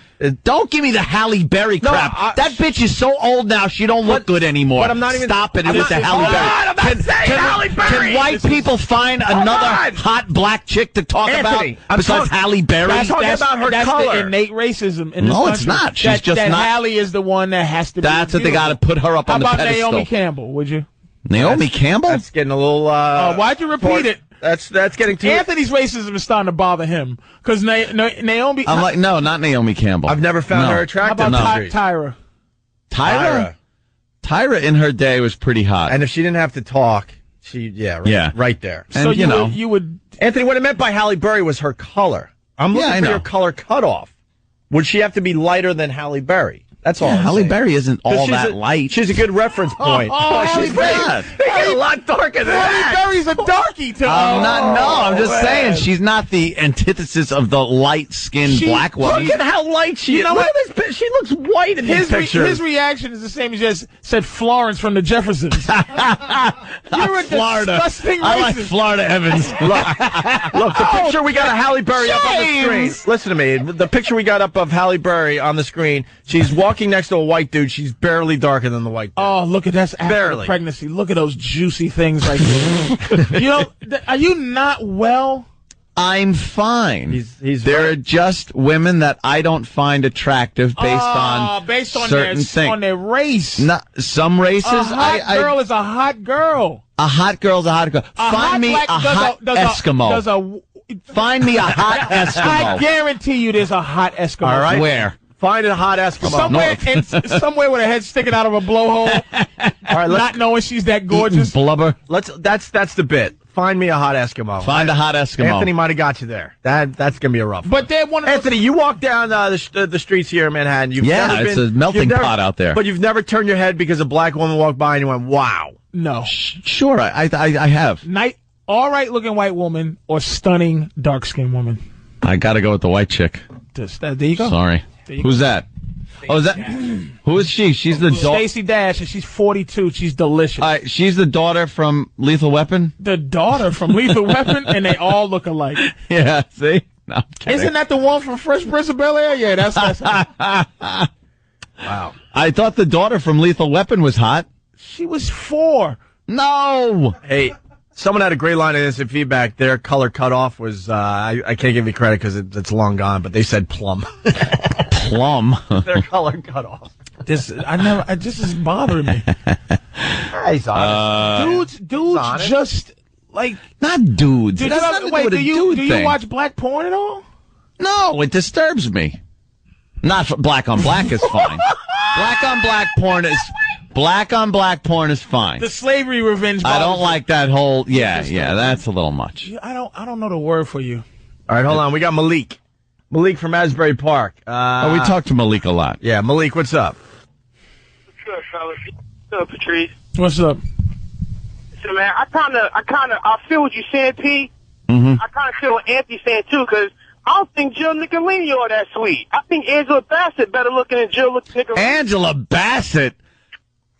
Don't give me the Halle Berry crap. That bitch is so old now, she don't look good anymore. But I'm not even. Stop it. It is the Halle Berry. I'm not saying Halle Berry. Can white people find another hot black chick to talk about besides Halle Berry? I'm talking about her that's color. The innate racism in this country. It's not. She's just that not. Halle is the one that has to be. That's what they got to put her up on the pedestal. How about Naomi Campbell, would you? Naomi Campbell? That's getting a little. Why'd you repeat it? That's getting too. Anthony's racism is starting to bother him because Naomi. I'm like, no, not Naomi Campbell. I've never found her attractive. How about Tyra? Tyra in her day was pretty hot. And if she didn't have to talk, right there. And so you would. Anthony, what I meant by Halle Berry was her color. I'm looking for your color cutoff. Would she have to be lighter than Halle Berry? That's all. Halle Berry isn't all that light. She's a good reference point. She's not. They a lot darker than Halle Berry's a darkie to I'm just saying she's not the antithesis of the light-skinned black woman. Look at how light she is. Look at this. She looks white in these pictures. His reaction is the same as just said Florence from the Jeffersons. You're a disgusting racist. I like Florida Evans. Look, the picture we got of Halle Berry up on the screen. Listen to me. The picture we got up of Halle Berry on the screen, she's walking next to a white dude. She's barely darker than the white dude. Oh, look at that. Barely. Pregnancy. Look at those juicy things right there. Are you not well? I'm fine. There are just women that I don't find attractive based on certain things. On their race. Some races. A hot girl is a hot girl. A hot girl's a hot girl. Find me a hot Eskimo. Find me a hot Eskimo. I guarantee you there's a hot Eskimo. All right. Where? Find a hot Eskimo. Somewhere with her head sticking out of a blowhole. All right, not knowing she's that gorgeous. Blubber. That's the bit. Find me a hot Eskimo. Find a hot Eskimo. Anthony might have got you there. That's gonna be a rough one. But they're one of Anthony, you walk down the streets here in Manhattan. It's a melting pot out there. But you've never turned your head because a black woman walked by and you went, "Wow." No. Sure, I have. All right looking white woman or stunning dark skinned woman. I got to go with the white chick. There you go. Sorry. Who's that? Oh, is that? Who is she? She's the daughter. Stacey Dash, and she's 42. She's delicious. She's the daughter from Lethal Weapon? The daughter from Lethal Weapon, and they all look alike. Yeah, see? No, I'm kidding. Isn't that the one from Fresh Prince of Bel-Air? Yeah, that's Wow. I thought the daughter from Lethal Weapon was hot. She was 4. No! Hey, someone had a great line of instant feedback. Their color cutoff was, I can't give you credit because it's long gone, but they said plum. Plum? Their color cutoff. This is bothering me. He's honest. Dudes just, like... Not dudes. Do you watch black porn at all? No, it disturbs me. Not black on black is fine. Black on black porn is fine. The slavery revenge. I don't like that whole. Yeah, that's a little much. I don't know the word for you. All right, hold on. We got Malik. Malik from Asbury Park. We talk to Malik a lot. Yeah, Malik, what's up? What's up, fellas? What's up, Patrice? What's up? So, man, I feel what you're saying, P. Mm-hmm. I kind of feel what Anthony's saying, too, because I don't think Jill Nicolini are that sweet. I think Angela Bassett better looking than Jill Nicolini. Angela Bassett?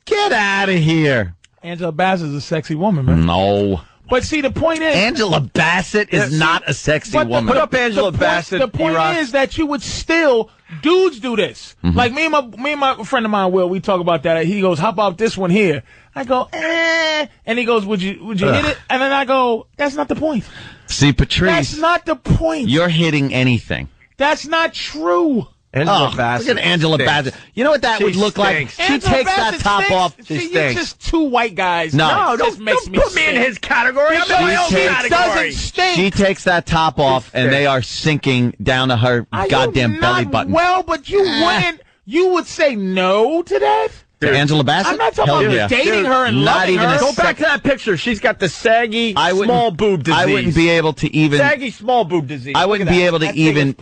Get out of here. Angela Bassett is a sexy woman, man. No. But see, the point is... Angela Bassett is not a sexy woman. Put up Angela Bassett. The point is that you would still... Dudes do this. Mm-hmm. Like me and my friend of mine, Will, we talk about that. He goes, how about this one here? I go, eh. And he goes, would you hit it? And then I go, that's not the point. See, Patrice... That's not the point. You're hitting anything. That's not true. Angela Bassett. Look at Angela Bassett. You know what that would look like? She Angela takes Bassett that top stinks. off. See, you're just two white guys. No, don't put me in his category. I'm in my own category. Doesn't stink. She takes that top off, and they are sinking down to her goddamn belly button. Well, but you wouldn't. You would say no to that? To Angela Bassett? I'm not talking about dating her and loving her. Go back to that picture. She's got the saggy small boob disease. I wouldn't be able to even... Saggy small boob disease. I wouldn't be able to even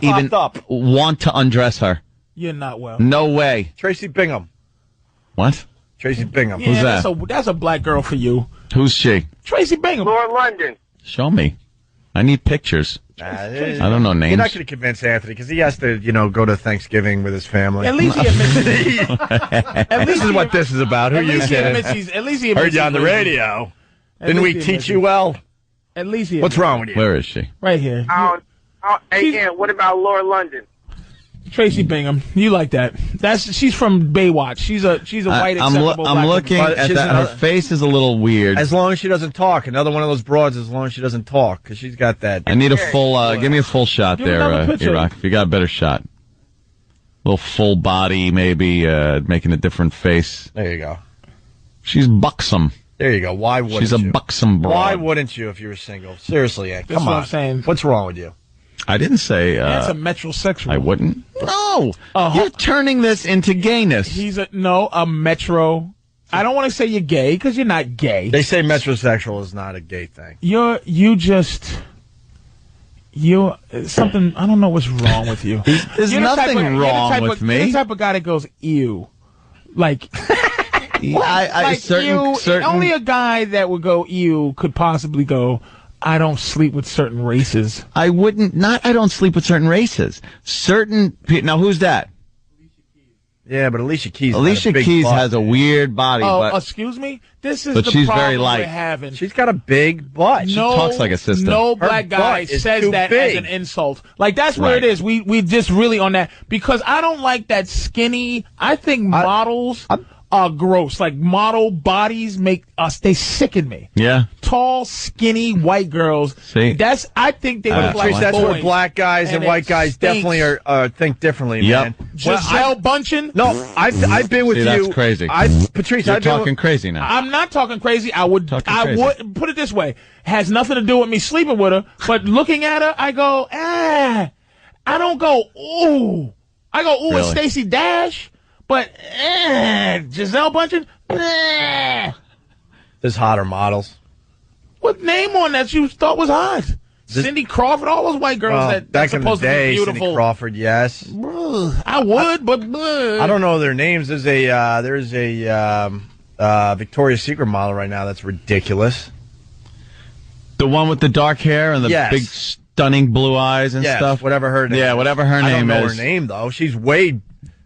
want to undress her. You're not well. No way. Tracy Bingham. What? Tracy Bingham. Who's that? That's a black girl for you. Who's she? Tracy Bingham. Laura London. Show me. I need pictures. I don't know names. You're not going to convince Anthony because he has to, go to Thanksgiving with his family. At least he admits This is what this is about. Who you kidding? At least he admits heard you on the radio. Didn't we teach you well? At least he What's wrong with you? Where is she? Right here. Again, what about Laura London? Tracy Bingham, you like that? She's from Baywatch. She's a white acceptable black I'm looking woman. at that. Her face is a little weird. As long as she doesn't talk. Another one of those broads. As long as she doesn't talk, because she's got that. I need a full. Give me a full shot there, Iraq. If you got a better shot, little full body, maybe making a different face. There you go. She's buxom. There you go. Why wouldn't She's a buxom broad. Why wouldn't you if you were single? Seriously, Ed. Come on. What I'm saying. What's wrong with you? I didn't say... That's a metrosexual. I wouldn't. No! You're turning this into gayness. He's a metro... I don't want to say you're gay, because you're not gay. They say metrosexual is not a gay thing. You're something... I don't know what's wrong with you. There's nothing wrong with me. You're the type of guy that goes, ew. Like... Only a guy that would go, ew, could possibly go... I don't sleep with certain races. I don't sleep with certain races. Now, who's that? Yeah, but Alicia Keys. Alicia Keys has a weird body. Oh, excuse me? This is but the she's problem very light. we're having. She's got a big butt. She talks like a sister. No black guy says that as an insult. Like, that's where it is. We just really on that. Because I don't like that skinny. I think models are gross. Like, model bodies they sicken me. Yeah. Tall, skinny, white girls. See? I think they look like that's boys. where black guys and white guys definitely are think differently, man. Giselle Bundchen? No, I've been with you. That's crazy. Patrice, you're talking crazy now. I'm not talking crazy. I would put it this way. Has nothing to do with me sleeping with her, but looking at her, I go, I don't go, ooh. I go, ooh, it's Stacey Dash. But Giselle Bundchen, There's hotter models. What name on that you thought was hot? Cindy Crawford, all those white girls that back supposed in the day, to be beautiful. Cindy Crawford, yes. I would, but I don't know their names. There's a Victoria's Secret model right now that's ridiculous. The one with the dark hair and the big stunning blue eyes and stuff. Whatever her name. Yeah, whatever her name is. I don't know her name though. She's way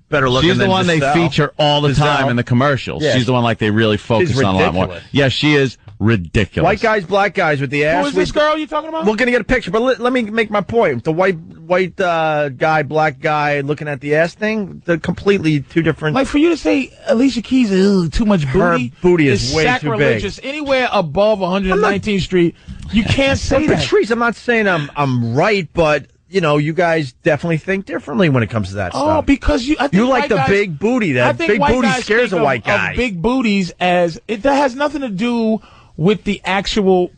better looking. She's the one they feature all the time in the commercials. Yeah. She's the one like they really focus on a lot more. Yeah, she is ridiculous. White guys, black guys with the ass. Who is this girl you talking about? We're gonna get a picture, but let me make my point. The white guy, black guy looking at the ass thing, they're completely two different. Like for you to say Alicia Keys is too much booty. Her booty is way sacrilegious. Too big. Anywhere above 119th Street, you can't say that. Patrice, I'm not saying I'm right, but you guys definitely think differently when it comes to that stuff. Oh, because I think you like the big booty. That big booty scares a white guy. Of big booties that has nothing to do with the actual.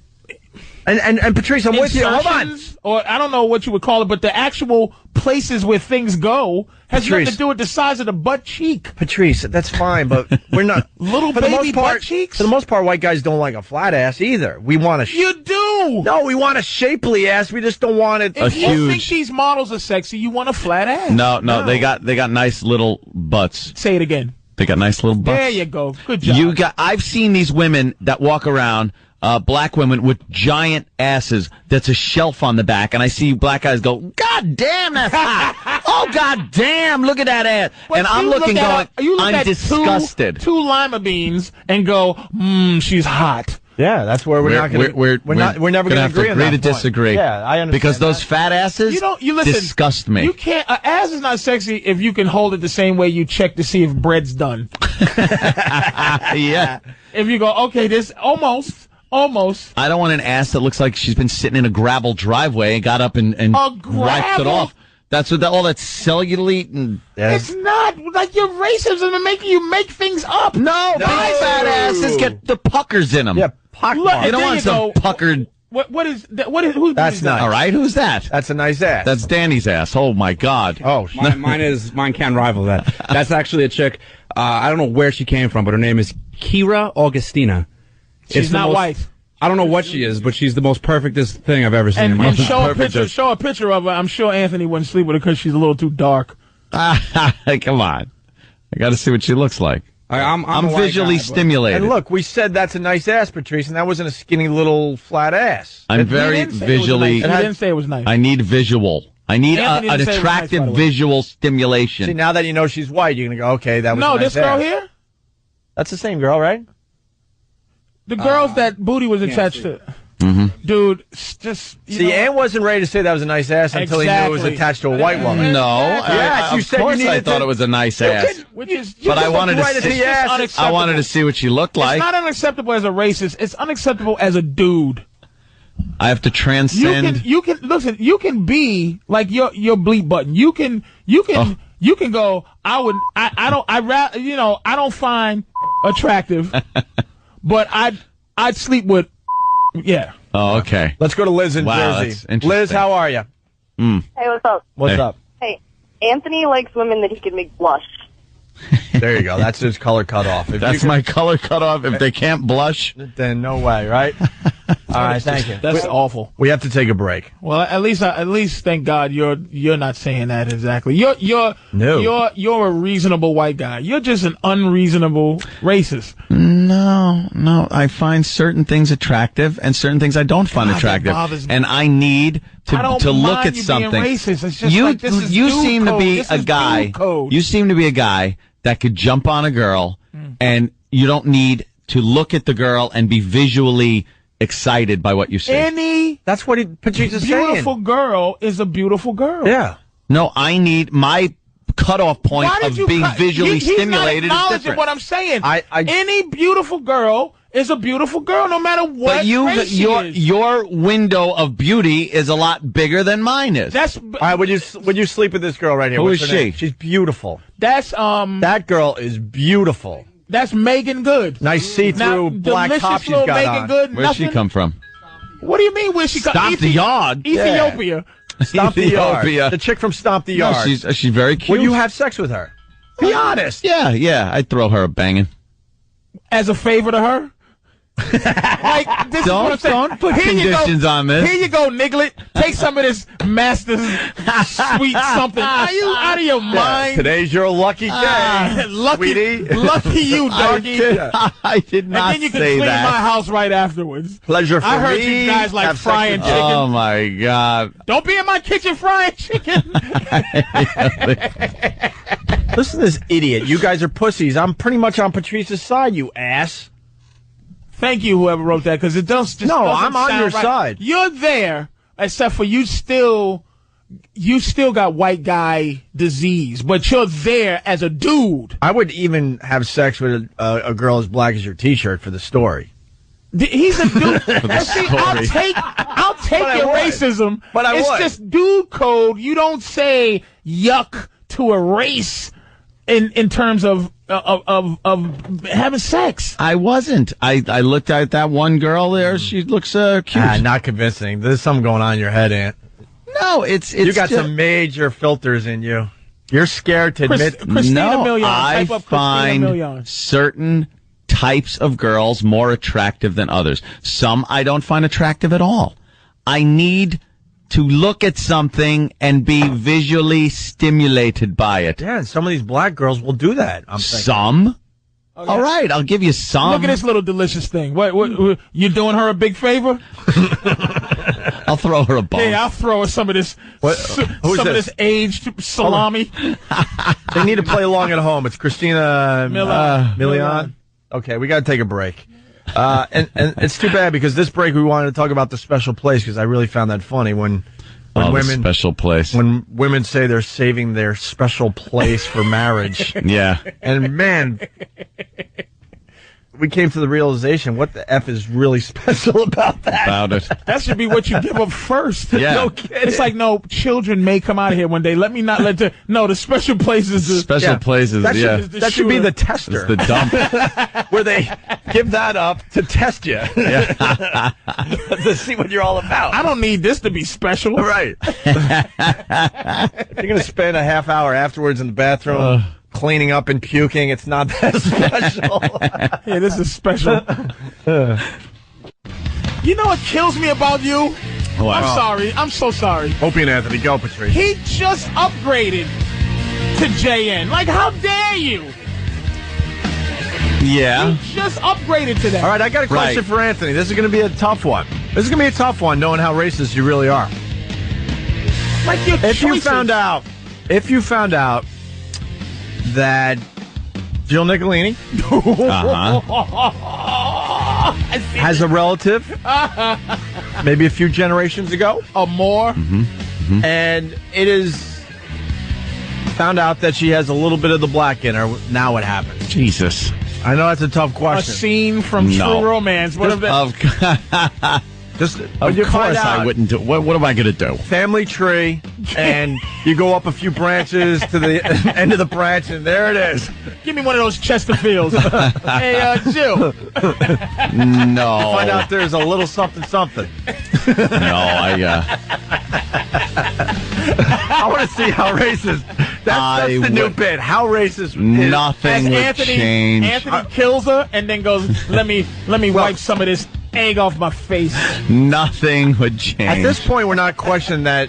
And Patrice, I'm with you. Hold on. Or I don't know what you would call it, but the actual places where things go has nothing to do with the size of the butt cheek. Patrice, that's fine, but we're not little baby butt cheeks. For the most part, white guys don't like a flat ass either. We want you do. No, we want a shapely ass. We just don't want it. If you think these models are sexy, you want a flat ass. No, they got nice little butts. Say it again. They got nice little butts. There you go. Good job. I've seen these women that walk around, black women with giant asses that's a shelf on the back, and I see black guys go, God damn, that's hot. Oh, God damn, look at that ass. But and I'm looking going, I'm disgusted. Two lima beans and go, she's hot. Yeah, that's where we're never going to agree on that to disagree. Yeah, I understand. Because those fat asses you listen, disgust me. You can't. Ass is not sexy if you can hold it the same way you check to see if bread's done. Yeah. If you go, okay, this almost. I don't want an ass that looks like she's been sitting in a gravel driveway and got up and wiped it off. That's what all that cellulite and it's not like your racism and making you make things up. No, big fat asses get the puckers in them. Yeah, you don't want some puckered. What is that? Who's that's nice. All right, who's that? That's a nice ass. That's Danny's ass. Oh my God. Oh, mine can't rival that. That's actually a chick. I don't know where she came from, but her name is Kira Augustina. She's not white. I don't know what she is, but she's the most perfectest thing I've ever seen. And show a picture of her. I'm sure Anthony wouldn't sleep with her because she's a little too dark. Come on, I got to see what she looks like. I'm visually stimulated. And look, we said that's a nice ass, Patrice, and that wasn't a skinny little flat ass. I'm very visually. He didn't say it was nice. I need visual. I need an attractive visual stimulation. See, now that you know she's white, you're gonna go, okay, that was a nice this girl ass. here. That's the same girl, right? The girls that booty was attached to. Mm-hmm. Dude, just... See, Ann wasn't ready to say that was a nice ass until he knew it was attached to a white woman. No. Yes, you said you needed I thought it was a nice ass. But I wanted to see. I wanted to see what she looked like. It's not unacceptable as a racist. It's unacceptable as a dude. I have to transcend. You can listen. You can be like your bleep button. You can go. I don't find attractive, but I'd sleep with. Yeah. Oh, okay. Let's go to Liz in Jersey. That's interesting. Liz, how are you? Hey, what's up? What's up? Hey, Anthony likes women that he can make blush. There you go. That's his color cutoff. That's my color cutoff. If they can't blush, then no way, right? All right, thank you. That's awful. We have to take a break. Well, at least, thank God you're not saying that exactly. You're a reasonable white guy. You're just an unreasonable racist. No. I find certain things attractive and certain things I don't find attractive, and I need to look at something. Racist. It's just you seem to be a guy. You seem to be a guy that could jump on a girl, and you don't need to look at the girl and be visually excited by what you see. That's what Patrice is saying. Beautiful girl is a beautiful girl. Yeah. No, I need my cutoff point of being visually stimulated is different. What I'm saying. Any beautiful girl is a beautiful girl, no matter what race she is. Your window of beauty is a lot bigger than mine is. All right, would you sleep with this girl right here? Who What's is her she? name? She's beautiful. That's that girl is beautiful. That's Megan Good. Nice see-through black top she's got Megan on. Good, Where'd she come from? What do you mean? Where she come? Stomp the Yard. Ethiopia. Stomp the Yard. The chick from Stomp the Yard. No, she's very cute. Would you have sex with her? Be honest. Yeah, I'd throw her a banging. As a favor to her? Like, this is what I'm saying. Don't put conditions on this. Here you go, Niglet. Take some of this Master's sweet something. Are you out of your mind? Today's your lucky day, sweetie. Lucky you, doggy. I did not say that. And then you can clean my house right afterwards. Pleasure for me. I heard you guys like frying chicken. Oh, my God. Don't be in my kitchen frying chicken. Listen to this idiot. You guys are pussies. I'm pretty much on Patrice's side, you ass. Thank you, whoever wrote that, because it doesn't. No, doesn't I'm on sound your right. side. You're there, except for you still got white guy disease, but you're there as a dude. I would even have sex with a girl as black as your T-shirt for the story. He's a dude. See, I'll take your racism, but it's just dude code. You don't say yuck to a race in terms of having sex. I wasn't. I looked at that one girl there. She looks cute. Not convincing. There's something going on in your head, Aunt. No, it's you got some major filters in you. You're scared to admit. Christina Milian. I find certain types of girls more attractive than others. Some I don't find attractive at all. I need to look at something and be visually stimulated by it. Yeah, and some of these black girls will do that. I'm thinking. Some? Okay. All right, I'll give you some. Look at this little delicious thing. What you doing her a big favor? I'll throw her a bone. Hey, I'll throw her some of this this aged salami. They need to play along at home. It's Christina Milian. Okay, we got to take a break. And it's too bad because this break we wanted to talk about the special place because I really found that funny when women special place when women say they're saving their special place for marriage. Yeah, and man, we came to the realization what the F is really special about that. About it. That should be what you give up first. Yeah. No kidding. It's like, no, children may come out of here one day. Let me not let the special places. Special places, that should be the tester. It's the dump. Where they give that up to test you. Yeah. To see what you're all about. I don't need this to be special. Right. You're going to spend a half hour afterwards in the bathroom cleaning up and puking. It's not that special. Yeah, this is special. You know what kills me about you? What? I'm sorry. I'm so sorry. Opie and Anthony, go, Patrice. He just upgraded to JN. Like, how dare you? Yeah. He just upgraded to that. All right, I got a question for Anthony. This is going to be a tough one. This is going to be a tough one, knowing how racist you really are. Like your If you found out that Jill Nicolini has a relative, maybe a few generations ago, or more, and it is found out that she has a little bit of the black in her. Now what happens? Jesus. I know that's a tough a question. scene from True Romance. What if that? Just of course I wouldn't do. What am I going to do? Family tree, and you go up a few branches to the end of the branch, and there it is. Give me one of those Chesterfields. Hey, Jill. No. You find out there's a little something. No, I want to see how racist. That's the new bit. How racist? Nothing would change. Anthony kills her and then goes, "Let me wipe some of this egg off my face." Nothing would change. At this point, we're not questioning that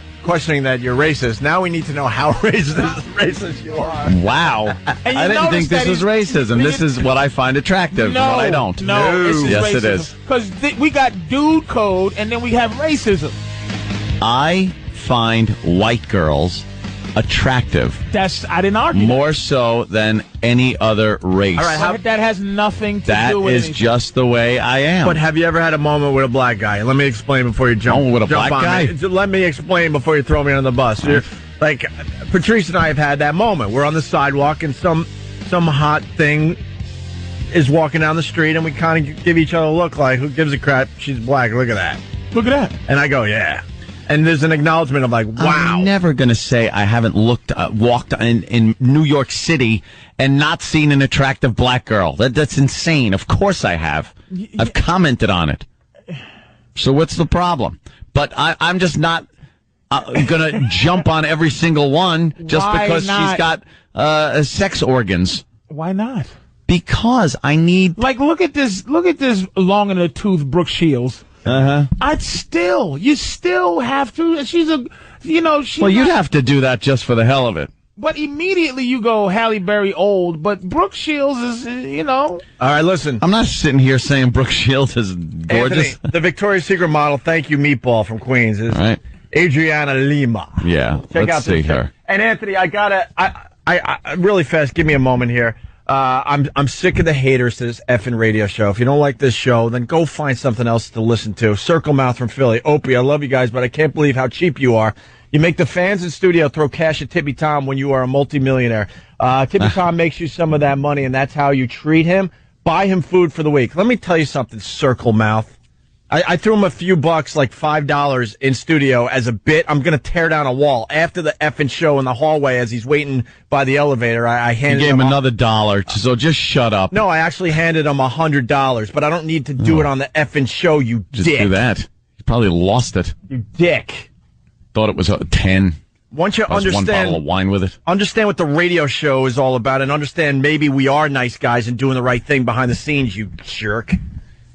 you're racist. Now we need to know how racist you are. Wow. And I didn't think this was racism. This is what I find attractive. No, what I don't. No, this is yes, racism. it is. Because we got dude code and then we have racism. I find white girls attractive. I didn't argue. More so than any other race. All right, that has nothing to that do with is anything. just the way I am. But have you ever had a moment with a black guy? Let me explain before you jump. Oh, with a jump black on guy? Me. Let me explain before you throw me on the bus. Like Patrice and I have had that moment. We're on the sidewalk and some hot thing is walking down the street, and we kind of give each other a look like, "Who gives a crap? She's black. Look at that. Look at that." And I go, "Yeah." And there's an acknowledgement of like, wow. I'm never going to say I haven't walked in New York City and not seen an attractive black girl. That's insane. Of course I have. I've commented on it. So what's the problem? But I'm just not going to jump on every single one just because she's got sex organs. Why not? Because I need... Like, look at this long in the tooth Brooke Shields. You still have to. She's Well, you'd have to do that just for the hell of it. But immediately you go Halle Berry old, but Brooke Shields is, All right, listen. I'm not sitting here saying Brooke Shields is gorgeous. Anthony, the Victoria's Secret model, thank you, Meatball from Queens, is Adriana Lima. Yeah, Check let's out see this her. And Anthony, I really fast, give me a moment here. I'm sick of the haters to this effing radio show. If you don't like this show, then go find something else to listen to. Circle Mouth from Philly. Opie, I love you guys, but I can't believe how cheap you are. You make the fans in studio throw cash at Tippy Tom when you are a multimillionaire. Tippy Tom makes you some of that money, and that's how you treat him. Buy him food for the week. Let me tell you something, Circle Mouth. I threw him a few bucks, like $5 in studio as a bit. I'm going to tear down a wall. After the effing show in the hallway as he's waiting by the elevator, I handed him... You gave him another $1, so just shut up. No, I actually handed him $100, but I don't need to do it on the effing show, you just dick. Do that. You probably lost it. You dick. Thought it was 10. Once you understand... one bottle of wine with it. Understand what the radio show is all about, and understand maybe we are nice guys and doing the right thing behind the scenes, you jerk.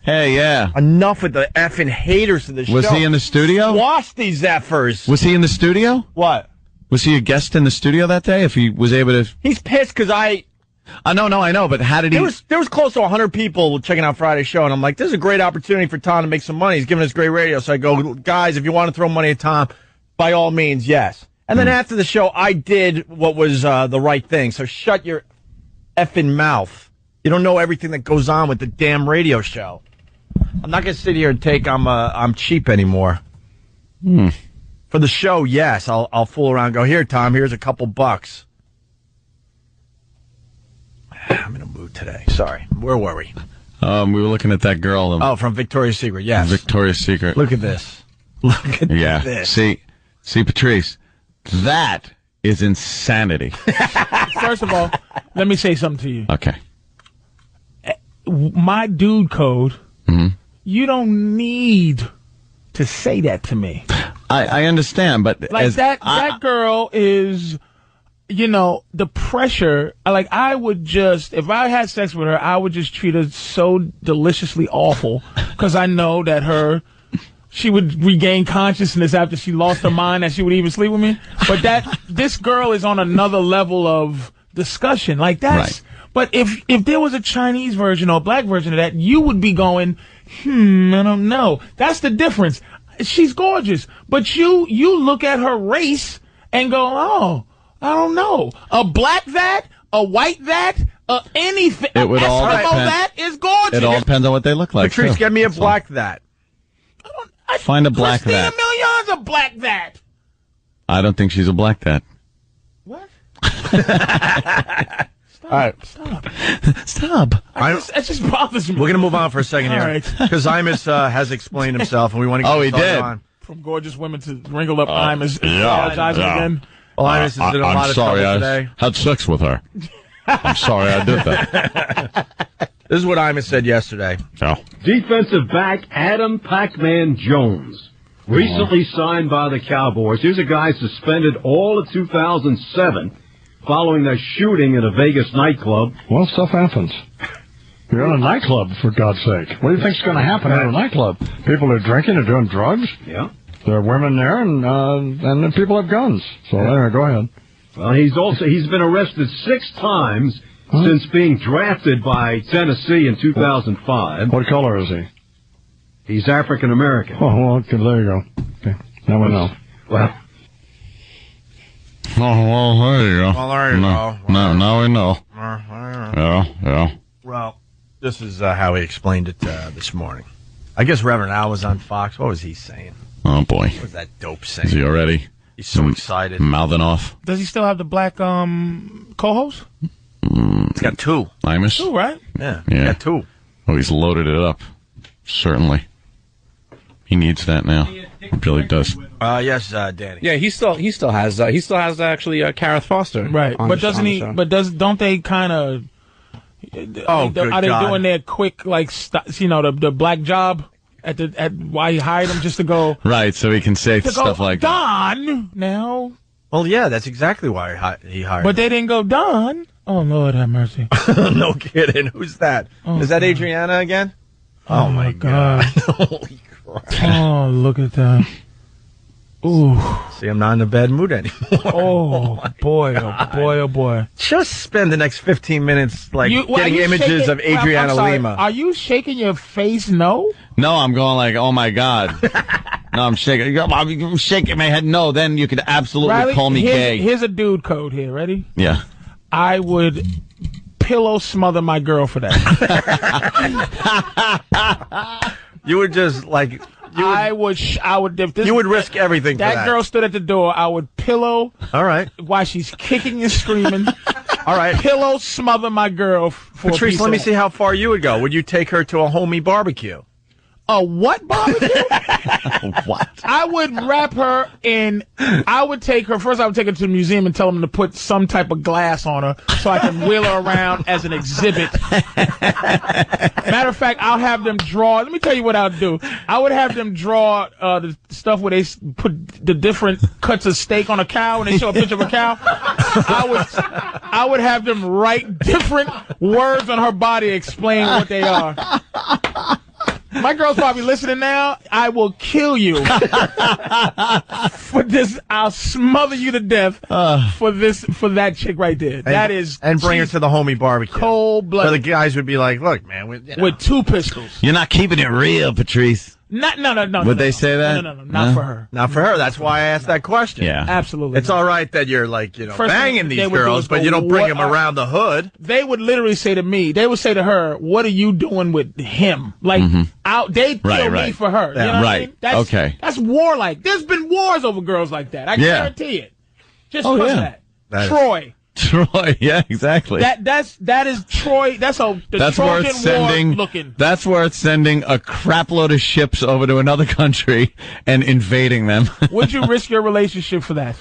Hey, yeah. Enough with the effing haters of the show. Was he in the studio? Squash these effers. Was he in the studio? What? Was he a guest in the studio that day? If he was able to... He's pissed because No, I know, but how did he... There was close to 100 people checking out Friday's show, and I'm like, this is a great opportunity for Tom to make some money. He's giving us great radio. So I go, guys, if you want to throw money at Tom, by all means, yes. And then after the show, I did what was the right thing. So shut your effing mouth. You don't know everything that goes on with the damn radio show. I'm not going to sit here and take I'm cheap anymore. For the show, yes, I'll fool around and go, here, Tom, here's a couple bucks. I'm in a mood today. Sorry. Where were we? We were looking at that girl. From Victoria's Secret, yes. Victoria's Secret. Look at this. Look at this. See, Patrice, that is insanity. First of all, let me say something to you. Okay. My dude code, you don't need to say that to me. I understand, but... Like, that girl is... You know, the pressure, like, I would just, if I had sex with her, I would just treat her so deliciously awful, because I know that she would regain consciousness after she lost her mind, that she would even sleep with me. But this girl is on another level of discussion. Like, that's, right. But if there was a Chinese version or a black version of that, you would be going, I don't know. That's the difference. She's gorgeous, but you look at her race and go, oh, I don't know. A black that, a white that, anything. It would all depend. That is gorgeous. It all depends on what they look like. Patrice, get me a black that. Find a black that. Christina Million's a black that. I don't think she's a black that. What? All right. Stop. It just bothers me. We're going to move on for a second here. All right. Because Imus has explained himself, and we want to get he did. on. From gorgeous women to wrinkled up Imus. Apologizing again. Well, Imus is in a lot of trouble today. I had sex with her. I'm sorry I did that. This is what Imus said yesterday. Oh. Defensive back Adam Pac-Man Jones, recently signed by the Cowboys. Here's a guy suspended all of 2007 following the shooting at a Vegas nightclub. Well, stuff happens. You're in a nightclub, for God's sake. What do you think's going to happen at a nightclub? People are drinking and doing drugs? Yeah. There are women there, and then people have guns. So anyway, go ahead. Well, he's been arrested 6 times since being drafted by Tennessee in 2005. What color is he? He's African American. Oh, well, okay, there you go. Okay. Now we know. Well. Oh, well, there you go. Well, there you go. No, now we know. Yeah. Well, this is how he explained it this morning. I guess Reverend Al was on Fox. What was he saying? Oh, boy. What was that dope saying? Is he already? He's so excited. Mouthing off. Does he still have the black co-host? He's got 2. Imus? 2, right? Yeah. He's got 2. Oh, he's loaded it up. Certainly. He needs that now. He really does. Yes, Danny. Yeah, he still has actually Kareth Foster. Right. But doesn't he? But don't they kind of? Are they doing their quick the black job at why he hired him just to go? Right. So he can say stuff like Don now. Well, yeah, that's exactly why he hired. But they didn't go Don. Oh Lord, have mercy. No kidding. Who's that? Is that Adriana again? Oh my God. Holy crap. Oh, look at that. Ooh. See, I'm not in a bad mood anymore. Oh, boy, oh boy. Just spend the next 15 minutes getting images of Adriana Lima. Are you shaking your face no? No, I'm going like, oh my God. No, I'm shaking. I'm shaking my head. No, then you could absolutely Riley, call me gay. Here's a dude code here. Ready? Yeah. I would pillow smother my girl for that. You would just I would if this, you would risk everything for that. That girl stood at the door. I would pillow. All right. While she's kicking and screaming. All right. Pillow smother my girl for Patrice, let me see how far you would go. Would you take her to a homie barbecue? A what barbecue? What? I would wrap her in. I would take her to the museum and tell them to put some type of glass on her so I can wheel her around as an exhibit. Matter of fact, I'll have them draw. Let me tell you what I'll do. I would have them draw the stuff where they put the different cuts of steak on a cow and they show a picture of a cow. I would have them write different words on her body explaining what they are. My girl's probably listening now. I will kill you for this. I'll smother you to death for that chick right there. And bring her to the homie barbecue. Cold blood. Where the guys would be like, "Look, man, with 2 pistols." You're not keeping it real, Patrice. No. Would they say that? No. Not for her. Not for her. That's why I asked that question. Yeah, absolutely. It's all right that you're banging these girls, but you don't bring them around the hood. They would literally say to me, they would say to her, "What are you doing with him?" Like, they'd kill me for her. Yeah. You know what I mean? That's warlike. There's been wars over girls like that. I guarantee it. Just because of that. Troy, yeah, exactly. That is Troy. That's Trojan War looking. That's worth sending a crapload of ships over to another country and invading them. Would you risk your relationship for that?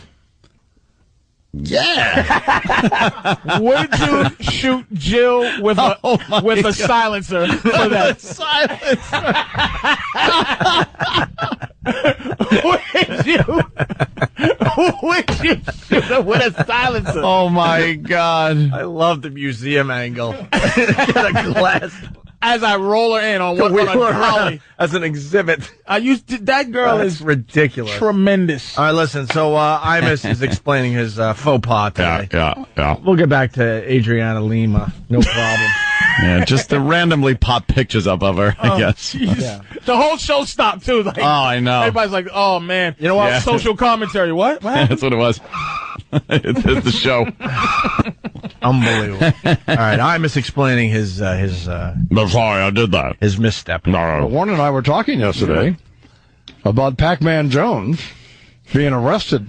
Yeah. Would you shoot Jill with a silencer for that? Would you shoot her with a silencer? Oh my God! I love the museum angle. Get a glass. As I roll her in on a trolley. As an exhibit. That girl is ridiculous. Tremendous. All right, listen, so Imus is explaining his faux pas today. Yeah. We'll get back to Adriana Lima. No problem. Yeah, just to randomly pop pictures up of her, I guess. Yeah. The whole show stopped, too. Like, I know. Everybody's like, oh, man. You know what? Yeah. Social commentary. What? That's what it was. It's the show. Unbelievable. All right, Imus explaining his I'm sorry, I did that. His misstep. No. Warren and I were talking yesterday about Pac-Man Jones being arrested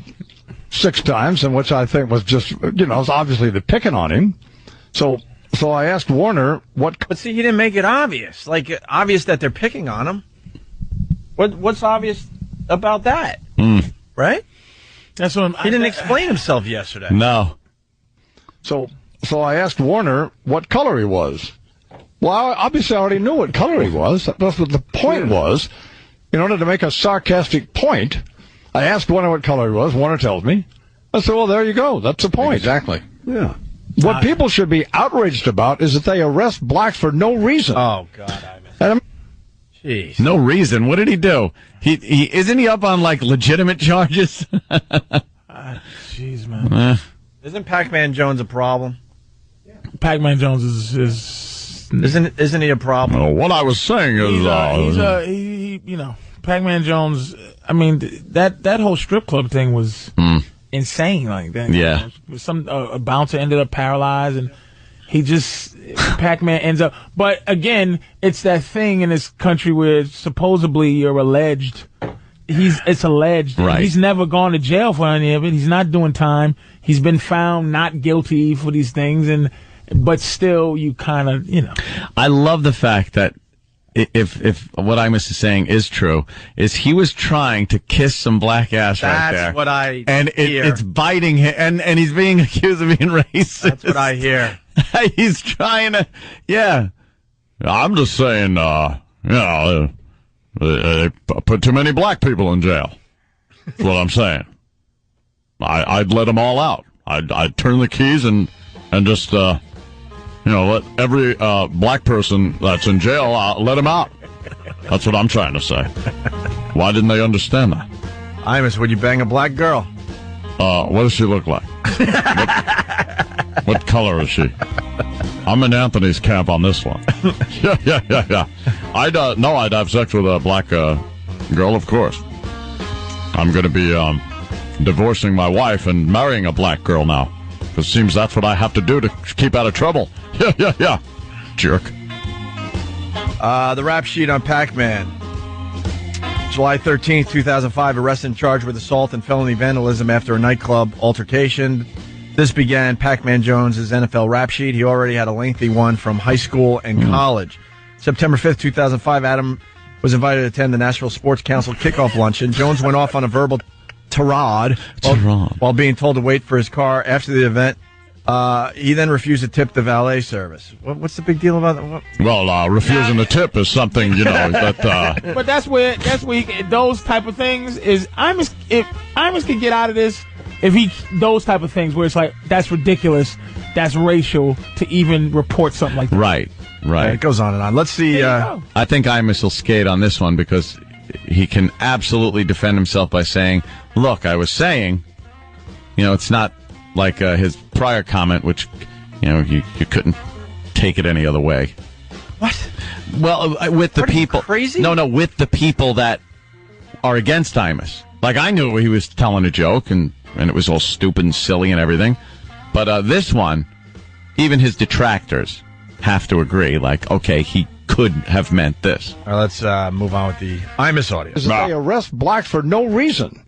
6 times, and which I think was just, was obviously the picking on him. So I asked Warner But see, he didn't make it obvious. Like, obvious that they're picking on him. What's obvious about that? Right? That's what he didn't explain himself yesterday. No. So I asked Warner what color he was. Well, obviously I already knew what color he was. That's what the point was. In order to make a sarcastic point, I asked Warner what color he was. Warner tells me. I said, well, there you go. That's the point. Exactly. Yeah. What people should be outraged about is that they arrest blacks for no reason. Oh, God, Jeez. No reason. What did he do? He isn't he up on legitimate charges? Jeez, man. Isn't Pac-Man Jones a problem? Pac-Man Jones is isn't he a problem? Well, what I was saying is Pac-Man Jones. I mean, that whole strip club thing was insane. Like that. Yeah. Some a bouncer ended up paralyzed, and Pac-Man ends up. But again, it's that thing in this country where supposedly you're alleged. It's alleged. Right. He's never gone to jail for any of it. He's not doing time. He's been found not guilty for these things, but still, you kind of, I love the fact that if what Imus is saying is true, is he was trying to kiss some black ass right there. That's what I and hear. It's biting him, and he's being accused of being racist. That's what I hear. He's trying to, I'm just saying, they put too many black people in jail. That's what I'm saying. I'd let them all out. I'd turn the keys and just, let every black person that's in jail, let them out. That's what I'm trying to say. Why didn't they understand that? Imus, would you bang a black girl? What does she look like? What color is she? I'm in Anthony's camp on this one. Yeah. I'd have sex with a black girl, of course. I'm going to be divorcing my wife and marrying a black girl now. Because it seems that's what I have to do to keep out of trouble. Yeah. Jerk. The rap sheet on Pac-Man. July 13th, 2005, arrested and charged with assault and felony vandalism after a nightclub altercation. This began Pac-Man Jones' NFL rap sheet. He already had a lengthy one from high school and college. September 5th, 2005, Adam was invited to attend the Nashville Sports Council kickoff luncheon. Jones went off on a verbal tirade while being told to wait for his car after the event. He then refused to tip the valet service. What's the big deal about that? Well, refusing to tip is something, that... But that's where those type of things is... If Imus can get out of this, those type of things where it's like, that's ridiculous, that's racial, to even report something like that. Right. Right. It goes on and on. Let's see. I think Imus will skate on this one because he can absolutely defend himself by saying, look, I was saying, it's not like his prior comment, which, you couldn't take it any other way. What? Well, with the people. Crazy? No, with the people that are against Imus. Like, I knew he was telling a joke, and it was all stupid and silly and everything. But this one, even his detractors have to agree, like, okay, he could have meant this. All right, let's move on with the Imus audience. They arrest blacks for no reason.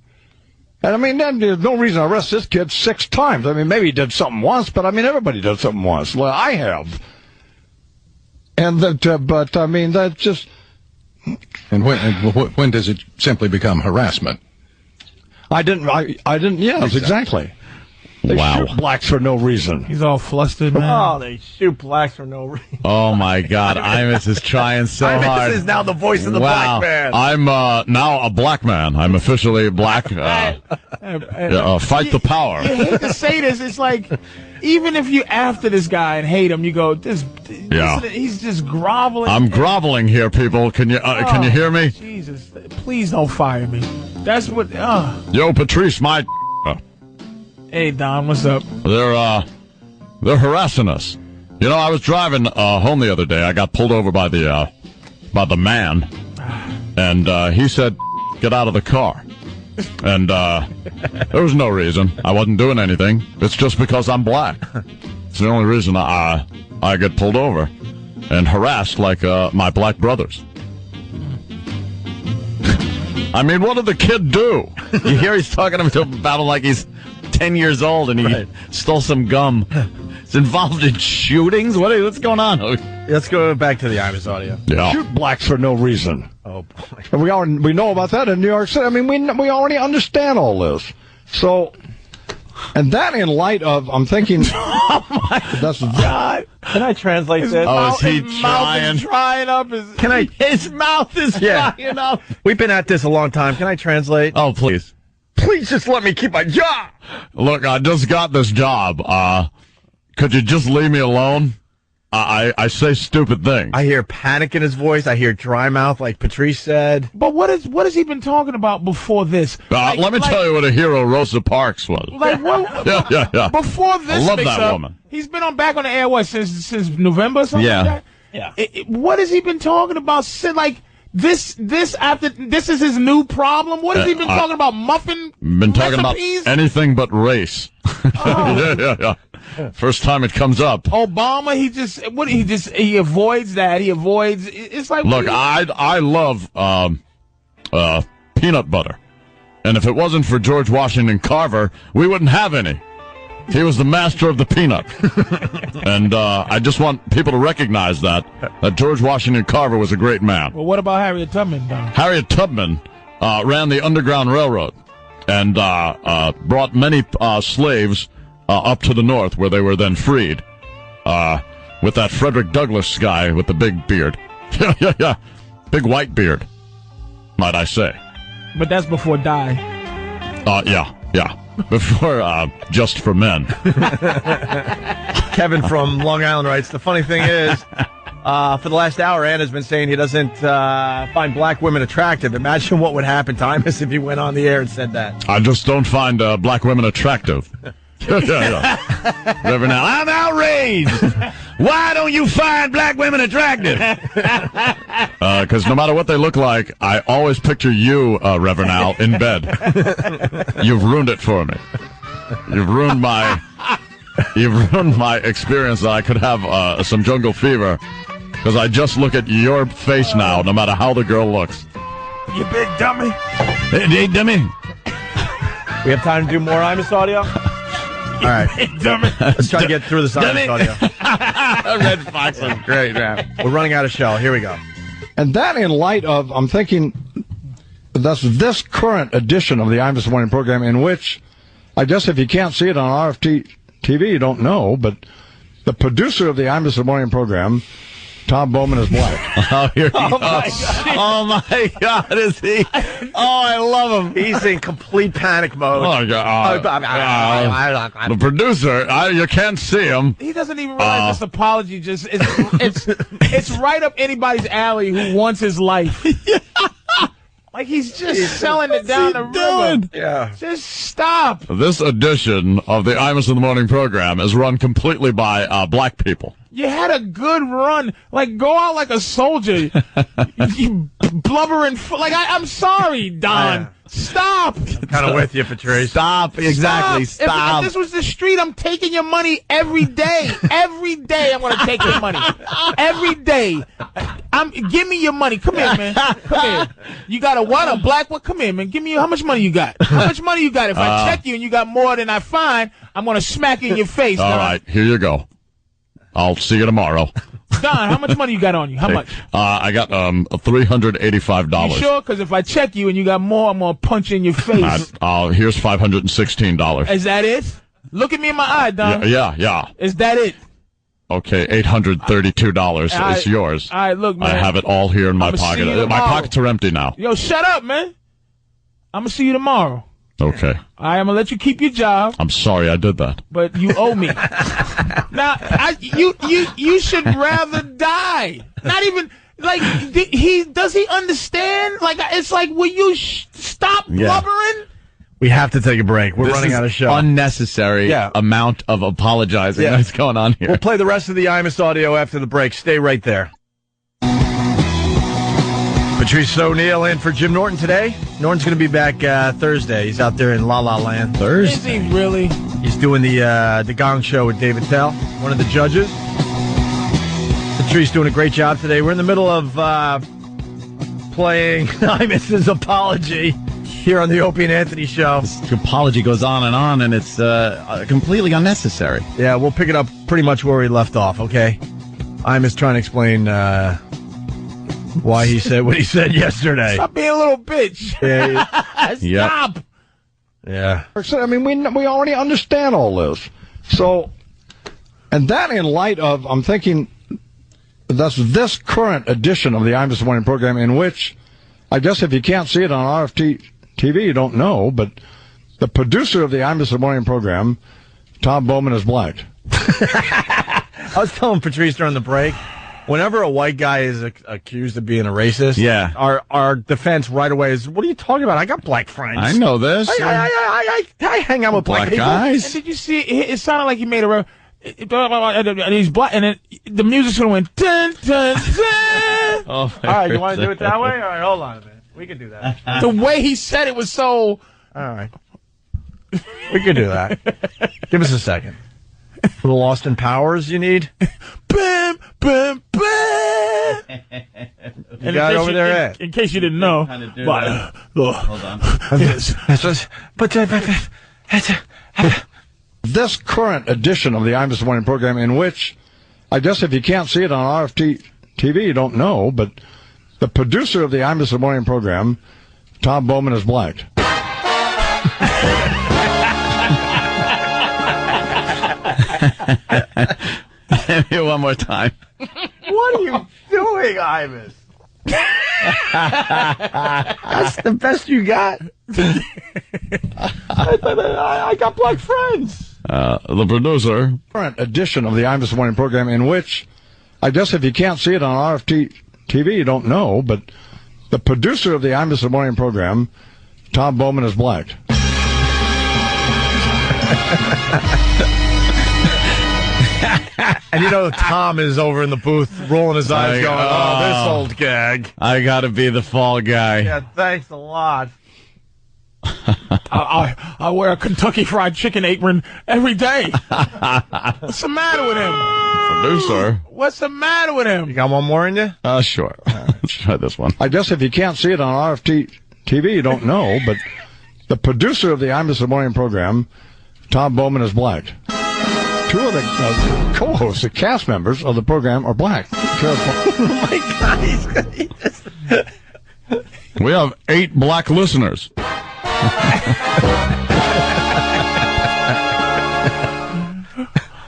And, I mean, then there's no reason to arrest this kid 6 times. I mean, maybe he did something once, but, I mean, everybody did something once. Well, I have. And but, I mean, that's just... And when does it simply become harassment? I didn't, yes, exactly. They shoot blacks for no reason. He's all flustered, man. Oh, they shoot blacks for no reason. Oh, my God. Imus is trying so hard. Imus is now the voice of the black man. I'm now a black man. I'm officially black. Fight the power. You hate to say this. It's like, even if you after this guy and hate him, you go, he's just groveling. I'm groveling here, people. Can you hear me? Jesus, please don't fire me. That's what. Yo, Patrice, my... Hey, Don, what's up? They're harassing us. I was driving home the other day. I got pulled over by the man, and he said, "Get out of the car." And there was no reason. I wasn't doing anything. It's just because I'm black. It's the only reason I get pulled over and harassed like my black brothers. I mean, what did the kid do? You hear he's talking about him like he's 10 years old and he stole some gum. He's involved in shootings? What's going on? Let's go back to the Imus audio. Yeah. Shoot blacks for no reason. Oh, boy. And we know about that in New York City. I mean, we already understand all this. So, and that in light of, I'm thinking... Oh, my God. Can I translate this? Oh, is he his mouth is drying up. His mouth is drying up. We've been at this a long time. Can I translate? Oh, please. Please just let me keep my job. Look, I just got this job. Could you just leave me alone? I say stupid things. I hear panic in his voice. I hear dry mouth, like Patrice said. But what has he been talking about before this? Let me tell you what a hero Rosa Parks was. Like what? Yeah. Before this, I love that woman. He's been back on the air since November or something. Yeah. Like that? Yeah. What has he been talking about? This is his new problem. What has he been talking about? Muffin? Been talking recipes? About anything but race. Yeah. First time it comes up. Obama, he avoids that. He avoids. It's like, look, I love peanut butter, and if it wasn't for George Washington Carver, we wouldn't have any. He was the master of the peanut. And I just want people to recognize that George Washington Carver was a great man. Well, what about Harriet Tubman, Don? Harriet Tubman ran the Underground Railroad and brought many slaves up to the north where they were then freed with that Frederick Douglass guy with the big beard. Yeah. Big white beard, might I say. But that's before Die. Yeah. Before Just for Men. Kevin from Long Island writes, the funny thing is, for the last hour, Anna's been saying he doesn't find black women attractive. Imagine what would happen to Imus if he went on the air and said that. I just don't find black women attractive. Yeah. Reverend Al, I'm outraged. Why don't you find black women attractive? Because no matter what they look like, I always picture you, Reverend Al, in bed. You've ruined it for me. You've ruined my experience that I could have some jungle fever. Because I just look at your face now, no matter how the girl looks. You big dummy. Hey, dummy. We have time to do more Imus audio? All right. Let's try to get through this Imus audio. Red Fox was great, man. We're running out of show. Here we go. And that in light of, I'm thinking, that's this current edition of the Imus Morning program, in which, I guess if you can't see it on RFT TV, you don't know, but the producer of the Imus Morning program Tom Bowman is black. Oh, here he goes. Oh my God, is he? Oh, I love him. He's in complete panic mode. Oh, God. The producer, you can't see him. He doesn't even realize this apology just it's right up anybody's alley who wants his life. Like he's just selling it down the river. Yeah. Just stop. This edition of the Imus in the Morning program is run completely by black people. You had a good run. Like, go out like a soldier. You blubbering. I'm sorry, Don. Stop. I'm kind of with you, Patrice. Stop. Exactly. Stop. If this was the street, I'm taking your money every day. Every day I'm going to take your money. Every day. Give me your money. Come here, man. Come here. You got a what? A black one? Come here, man. Give me how much money you got? How much money you got? If I check you and you got more than I find, I'm going to smack you in your face. All right. Here you go. I'll see you tomorrow. Don, how much money you got on you? How much? I got $385. You sure? Because if I check you and you got more, I'm going to punch you in your face. Here's $516. Is that it? Look at me in my eye, Don. Yeah. Is that it? Okay, $832 is yours. All right, look, man. I have it all here in my pocket. My pockets are empty now. Yo, shut up, man. I'm going to see you tomorrow. Okay. I'm going to let you keep your job. I'm sorry I did that. But you owe me. Now, you should rather die. Not even, like, does he understand? Like, it's like, will you stop blubbering? We have to take a break. We're running out of show. Unnecessary amount of apologizing that's going on here. We'll play the rest of the Imus audio after the break. Stay right there. Patrice O'Neill in for Jim Norton today. Norton's going to be back Thursday. He's out there in La La Land. Thursday? Is he really? He's doing the Gong Show with David Tell, one of the judges. Patrice doing a great job today. We're in the middle of playing Imus's apology here on the Opie and Anthony Show. This apology goes on, and it's completely unnecessary. Yeah, we'll pick it up pretty much where we left off, okay? Imus trying to explain why he said what he said yesterday. Stop being a little bitch. Stop. Yeah. I mean, we already understand all this. So, and that in light of, I'm thinking, that's this current edition of the Imus in the Morning program, in which, I guess if you can't see it on RFT TV, you don't know, but the producer of the Imus in the Morning program, Tom Bowman, is black. I was telling Patrice during the break, whenever a white guy is accused of being a racist, our defense right away is, what are you talking about? I got black friends. I know this. I hang out with black guys. And did you see, it sounded like he made and he's black, and then the music sort of went, dun, dun, dun. All right, you want to do it that way? All right, hold on a minute. We can do that. The way he said it was so... All right. We can do that. Give us a second. For the Austin Powers you need? Bam, bam, bam. You got it over there, Ed? In case you didn't know. Hold on. This current edition of the Imus in the Morning program, in which, I guess if you can't see it on RFT TV, you don't know, but the producer of the Imus in the Morning program, Tom Bowman, is black. Here one more time. What are you doing, Imus? That's the best you got. I got black friends. The producer. Current edition of the Imus in the Morning program, in which, I guess if you can't see it on RFT TV, you don't know, but the producer of the Imus in the Morning program, Tom Bowman, is black. And you know, Tom is over in the booth rolling his eyes going, this old gag. I gotta be the fall guy. Yeah, thanks a lot. I wear a Kentucky Fried Chicken apron every day. What's the matter with him? Producer. What's the matter with him? You got one more in you? Sure. Let's try this one. I guess if you can't see it on RFT TV, you don't know, but the producer of the Imus in the Morning program, Tom Bowman, is black. Two of the co-hosts, the cast members of the program, are black. Oh my God, we have 8 black listeners.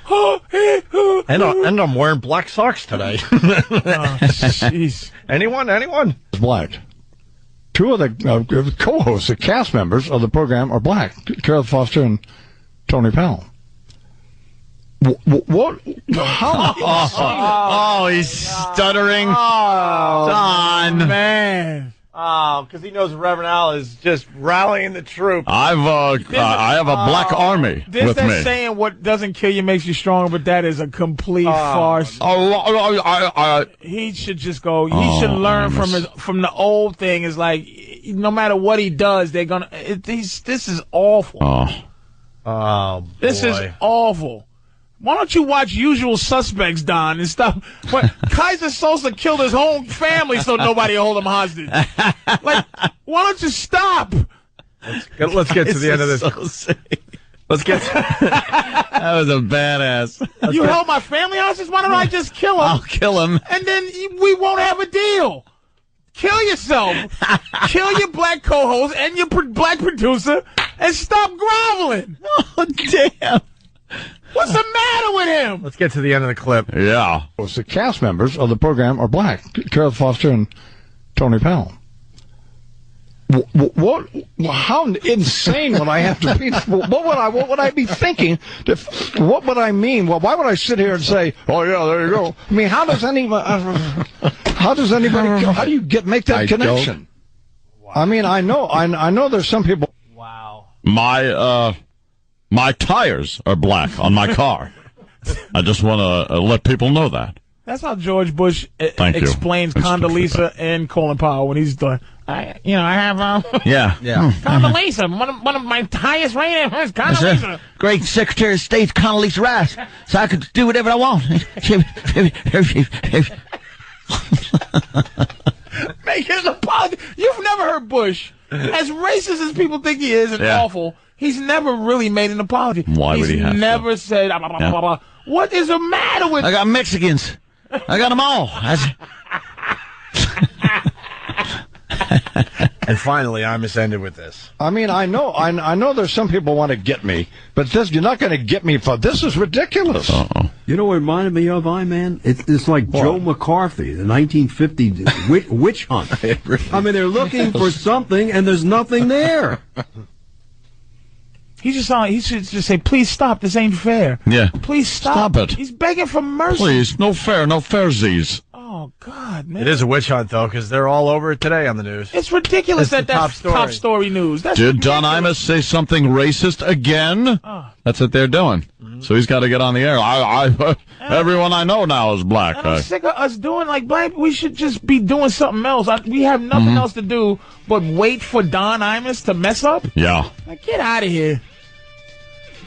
Oh, And I'm wearing black socks today. Jeez. Anyone? It's black. Two of the co-hosts, the cast members of the program, are black. Carol Foster and Tony Powell. What? How? He's stuttering. Don. Man. Oh, because he knows Reverend Al is just rallying the troops. I have a black army with me. Saying what doesn't kill you makes you stronger, but that is a complete farce. He should just go. He should learn from the old thing. Is like, no matter what he does, they're gonna. This is awful. This is awful. Why don't you watch Usual Suspects, Don, and stuff? But Kaiser Sosa killed his whole family so nobody will hold him hostage. Like, why don't you stop? Let's get to the end of this. Let's get to That was a badass. You held my family hostage? Why don't I just kill him? I'll kill him. And then we won't have a deal. Kill yourself. Kill your black co-host and your black producer and stop groveling. Oh, damn. What's the matter with him? Let's get to the end of the clip. Yeah. The cast members of the program are black. Carol Foster and Tony Powell. What? How insane would I have to be? What would I be thinking? What would I mean? Well, why would I sit here and say, "Oh yeah, there you go"? I mean, how does anybody? How do you make that connection? Wow. I mean, I know. There's some people. Wow. My tires are black on my car. I just want to let people know that. That's how George Bush explains Condoleezza and Colin Powell when he's done. I have Condoleezza, one of my highest rated friends, Condoleezza. Great Secretary of State Condoleezza Rice, so I could do whatever I want. Make it an apology. You've never heard Bush, as racist as people think he is and awful. He's never really made an apology. Why would he have He's never said, blah, blah, blah, blah. What is the matter with... I got Mexicans. I got them all. And finally, I must end it with this. I mean, I know there's some people want to get me, but you're not going to get me for this is ridiculous. Uh-oh. You know what it reminded me of, man? It's like Joe McCarthy, the 1950 witch hunt. I mean, they're looking for something, and there's nothing there. He should just say, please stop, this ain't fair. Yeah. Please stop. Stop it. He's begging for mercy. Please, no fairsies. Oh, God, man. It is a witch hunt, though, because they're all over it today on the news. It's ridiculous that's top story news. That's Did ridiculous. Don Imus say something racist again? That's what they're doing. So he's got to get on the air. Everyone I know now is black. And I'm sick of us doing like black. We should just be doing something else. We have nothing else to do but wait for Don Imus to mess up. Yeah. Like, get out of here.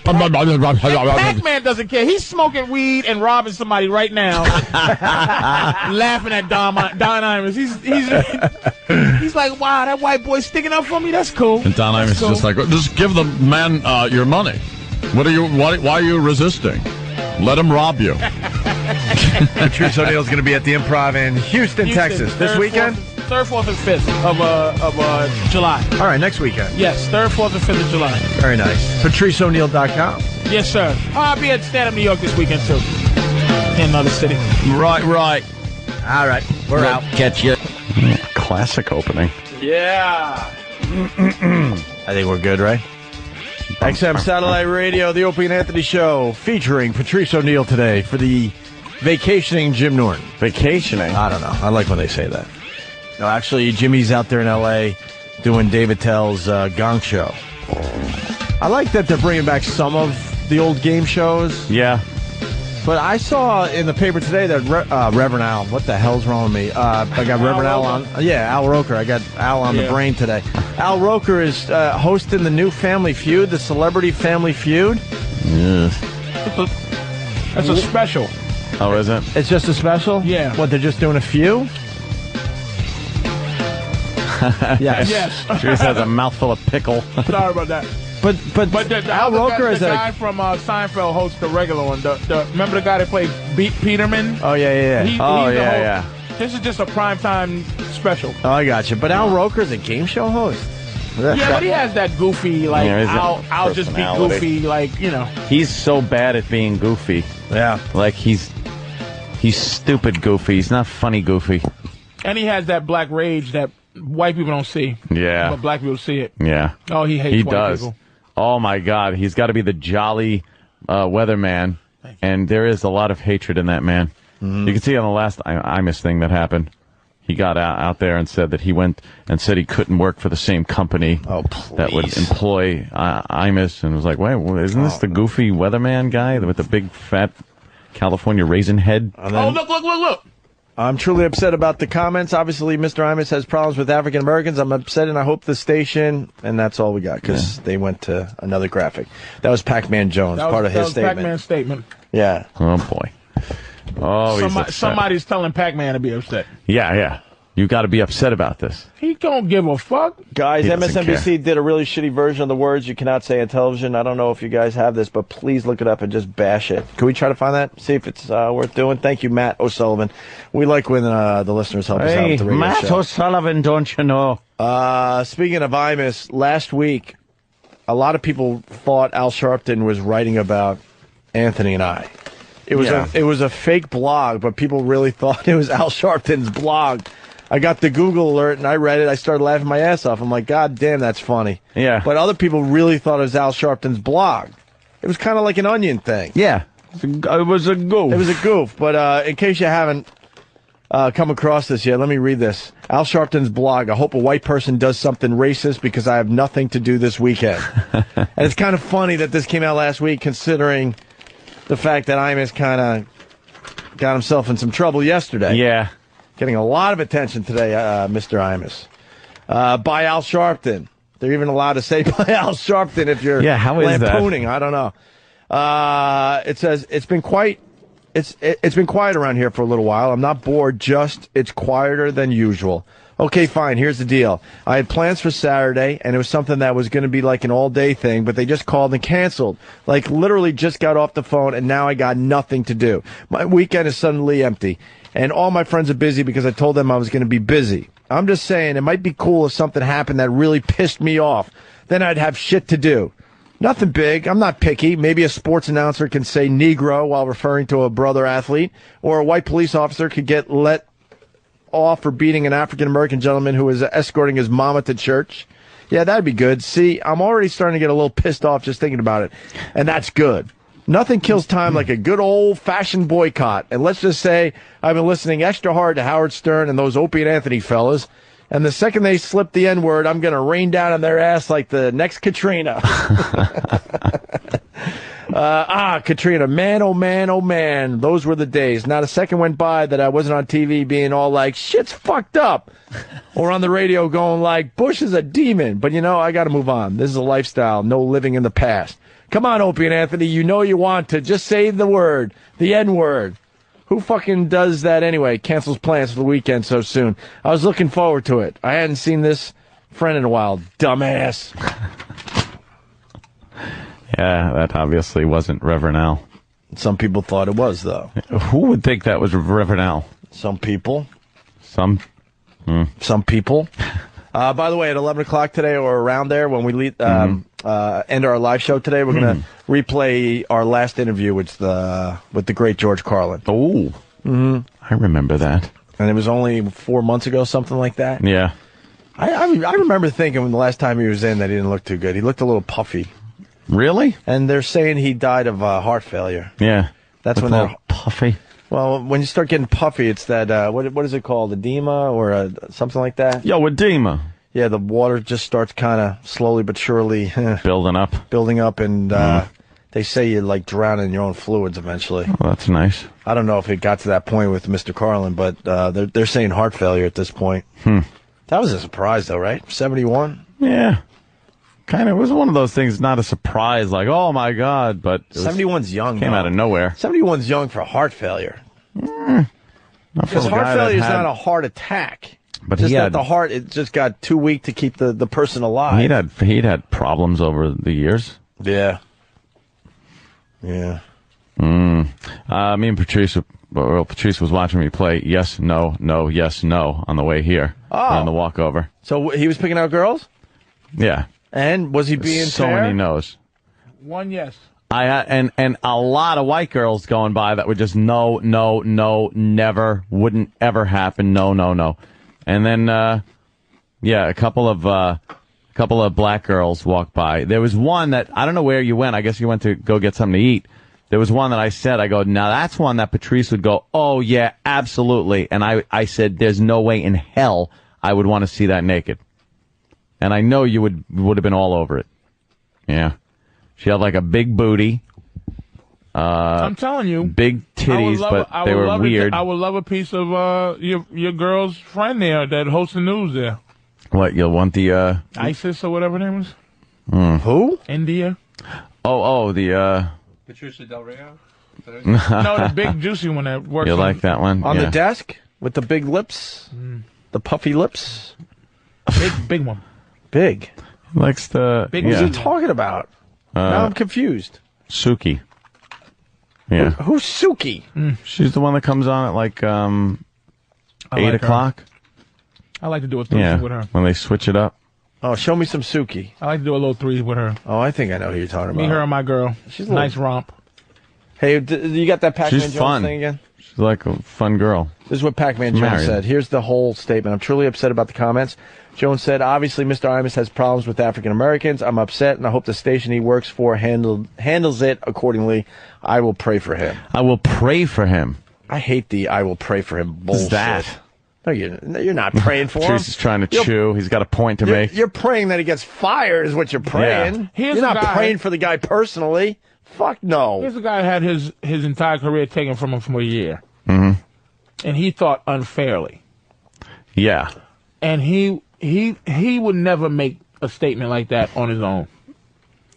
Pac-Man doesn't care. He's smoking weed and robbing somebody right now, laughing at Don Imus. He's like, wow, that white boy's sticking up for me. That's cool. And Don Imus is just like, just give the man your money. Why are you resisting? Let him rob you. Patrice O'Neill's going to be at the Improv in Houston, Texas this weekend. 3rd, 4th, and 5th of July. All right, next weekend. Yes, 3rd, 4th, and 5th of July. Very nice. PatriceO'Neil.com. Yes, sir. I'll be at Stand Up New York this weekend, too. In another city. Right. All right, we're out. Catch you. Classic opening. Yeah. I think we're good, right? XM Satellite Radio, the Opie and Anthony Show, featuring Patrice O'Neill today for the vacationing Jim Norton. Vacationing? I don't know. I like when they say that. No, actually, Jimmy's out there in L.A. doing David Tell's Gong Show. I like that they're bringing back some of the old game shows. Yeah. But I saw in the paper today that Reverend Al, what the hell's wrong with me? I got Reverend Al on. Yeah, Al Roker. I got Al on the brain today. Al Roker is hosting the new Family Feud, the Celebrity Family Feud. Yes. That's a special. Oh, is it? It's just a special? Yeah. What, they're just doing a few? Yes. Patrice has a mouthful of pickle. Sorry about that. But Al Roker is the guy from Seinfeld hosts the regular one. Remember the guy that played Peterman? Oh, yeah. This is just a primetime special. Oh, I got you. But Al Roker is a game show host? Yeah, but he has that goofy, like, I'll just be goofy, like, you know. He's so bad at being goofy. Yeah. Like, he's stupid goofy. He's not funny goofy. And he has that black rage that white people don't see. Yeah. But black people see it. Yeah. Oh, he hates white does. people. Oh, my God. He's got to be the jolly weatherman. And there is a lot of hatred in that man. You can see on the last Imus thing that happened. He got out there and said that he went and said he couldn't work for the same company that would employ Imus, and was like, wait, isn't this the goofy weatherman guy with the big fat California raisin head? Oh, look. I'm truly upset about the comments. Obviously, Mr. Imus has problems with African Americans. I'm upset, and I hope the station, and that's all we got, because they went to another graphic. That was Pac-Man Jones, part of his statement. Pac-Man's statement. Yeah. Oh, boy. Oh, he's upset. Somebody's telling Pac-Man to be upset. Yeah. You got to be upset about this. He don't give a fuck. Guys, MSNBC did a really shitty version of the words you cannot say on television. I don't know if you guys have this, but please look it up and just bash it. Can we try to find that? See if it's worth doing? Thank you, Matt O'Sullivan. We like when the listeners help us out with the radio Matt show. O'Sullivan, don't you know? Speaking of Imus, last week, a lot of people thought Al Sharpton was writing about Anthony and I. It was a fake blog, but people really thought it was Al Sharpton's blog. I got the Google alert, and I read it. I started laughing my ass off. I'm like, God damn, that's funny. Yeah. But other people really thought it was Al Sharpton's blog. It was kind of like an Onion thing. Yeah. It was a goof. It was a goof. But in case you haven't come across this yet, let me read this. Al Sharpton's blog. I hope a white person does something racist because I have nothing to do this weekend. And it's kind of funny that this came out last week, considering the fact that Imus kind of got himself in some trouble yesterday. Yeah. Getting a lot of attention today, Mr. Imus. By Al Sharpton. They're even allowed to say by Al Sharpton if you're how is lampooning. that? I don't know. It says it's been quiet around here for a little while. I'm not bored, just it's quieter than usual. Okay, fine. Here's the deal. I had plans for Saturday, and it was something that was going to be like an all-day thing, but they just called and canceled. Like, literally just got off the phone, and now I got nothing to do. My weekend is suddenly empty, and all my friends are busy because I told them I was going to be busy. I'm just saying, it might be cool if something happened that really pissed me off. Then I'd have shit to do. Nothing big. I'm not picky. Maybe a sports announcer can say Negro while referring to a brother athlete, or a white police officer could get let off for beating an African-American gentleman who was escorting his mama to church. Yeah, that'd be good. See, I'm already starting to get a little pissed off just thinking about it, and that's good. Nothing kills time like a good old-fashioned boycott, and let's just say I've been listening extra hard to Howard Stern and those Opie and Anthony fellas, and the second they slip the N-word, I'm going to rain down on their ass like the next Katrina. Katrina, man, oh man, those were the days. Not a second went by that I wasn't on TV being all like, shit's fucked up. Or on the radio going like, Bush is a demon. But I got to move on. This is a lifestyle, no living in the past. Come on, Opie and Anthony, you know you want to. Just say the word, the N-word. Who fucking does that anyway? Cancels plans for the weekend so soon. I was looking forward to it. I hadn't seen this friend in a while. Dumbass. Yeah, that obviously wasn't Reverend Al. Some people thought it was, though. Who would think that was Reverend Al? Some people. Some people. By the way, at 11 o'clock today or around there, when we end our live show today, we're going to replay our last interview with the great George Carlin. Oh. I remember that. And it was only 4 months ago, something like that. Yeah. I remember thinking when the last time he was in that he didn't look too good. He looked a little puffy. Really? And they're saying he died of heart failure. Yeah. That's when they're puffy. Well, when you start getting puffy, it's that, what is it called? Edema or something like that? Yo, edema. Yeah, the water just starts kind of slowly but surely building up, and they say you like drown in your own fluids eventually. Well, that's nice. I don't know if it got to that point with Mr. Carlin, but they're saying heart failure at this point. That was a surprise, though, right? 71? Yeah. Kind of. It was one of those things, not a surprise, like, oh, my God, but... 71's young, came out of nowhere. 71's young for heart failure. Because heart failure is not a heart attack. But just that the heart, it just got too weak to keep the person alive. He'd had problems over the years. Yeah. Yeah. Me and Patrice, Patrice was watching me play yes, no, no, yes, no on the way here. Oh. On the walkover. So he was picking out girls? Yeah. And was he being so fair? many no's. One yes. And a lot of white girls going by that were just no, never, wouldn't ever happen, no. And then, a couple of black girls walked by. There was one that, I don't know where you went. I guess you went to go get something to eat. There was one that I said, now that's one that Patrice would go, oh yeah, absolutely. And I said, there's no way in hell I would want to see that naked. And I know you would have been all over it. Yeah. She had like a big booty. I'm telling you. Big titties, but they were weird. I would love a piece of your girl's friend there that hosts the news there. What, you'll want the... ISIS or whatever her name is? Who? India. Oh, the... Patricia Del Rio? No, the big juicy one that works. You like that one? On the desk? With the big lips? The puffy lips? Big one. Big? Likes the... Big. What are you talking about? Now I'm confused. Suki. Yeah. Who's Suki? She's the one that comes on at like 8 o'clock. I like to do a threesome with her. When they switch it up. Oh, show me some Suki. I like to do a little threes with her. Oh, I think I know who you're talking about. Me, her, and my girl. She's nice romp. Hey, you got that Pac-Man She's Jones fun. thing again? She's like a fun girl. This is what Pac-Man Jones said. Here's the whole statement. I'm truly upset about the comments. Jones said, obviously, Mr. Imus has problems with African Americans. I'm upset, and I hope the station he works for handles it accordingly. I will pray for him. I will pray for him. I hate the I will pray for him bullshit. What's that? No, you're not praying for him. Patrice is trying to chew. He's got a point to make. You're praying that he gets fired is what you're praying. Yeah. You're not praying for the guy personally. Fuck no. Here's a guy who had his entire career taken from him for a year. Mm-hmm. And he thought unfairly. Yeah. And he would never make a statement like that on his own.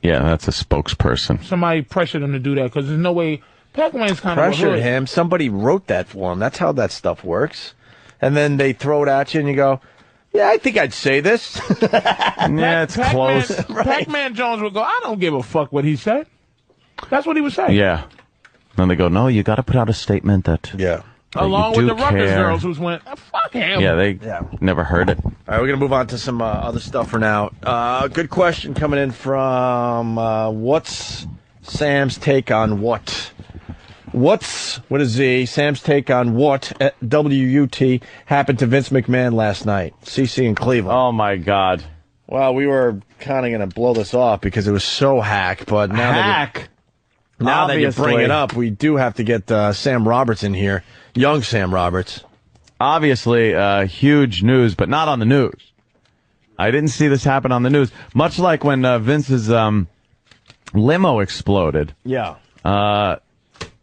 Yeah, that's a spokesperson. Somebody pressured him to do that because there's no way. Pac-Man's kind of pressured him. Somebody wrote that for him. That's how that stuff works. And then they throw it at you, and you go, "Yeah, I think I'd say this." Yeah, it's close. Right. Pac-Man Jones would go, "I don't give a fuck what he said." That's what he was saying. Yeah. Then they go, "No, you got to put out a statement that." Yeah. Along with the Rutgers girls who went, fuck him. Yeah, they never heard it. All right, we're going to move on to some other stuff for now. Good question coming in from what's Sam's take on what? What's, with a Z, Sam's take on what, W-U-T, happened to Vince McMahon last night? CC in Cleveland. Oh, my God. Well, we were kind of going to blow this off because it was so hack, but now that you bring it up, we do have to get Sam Roberts in here. Young Sam Roberts. Obviously, huge news, but not on the news. I didn't see this happen on the news. Much like when Vince's limo exploded. Yeah.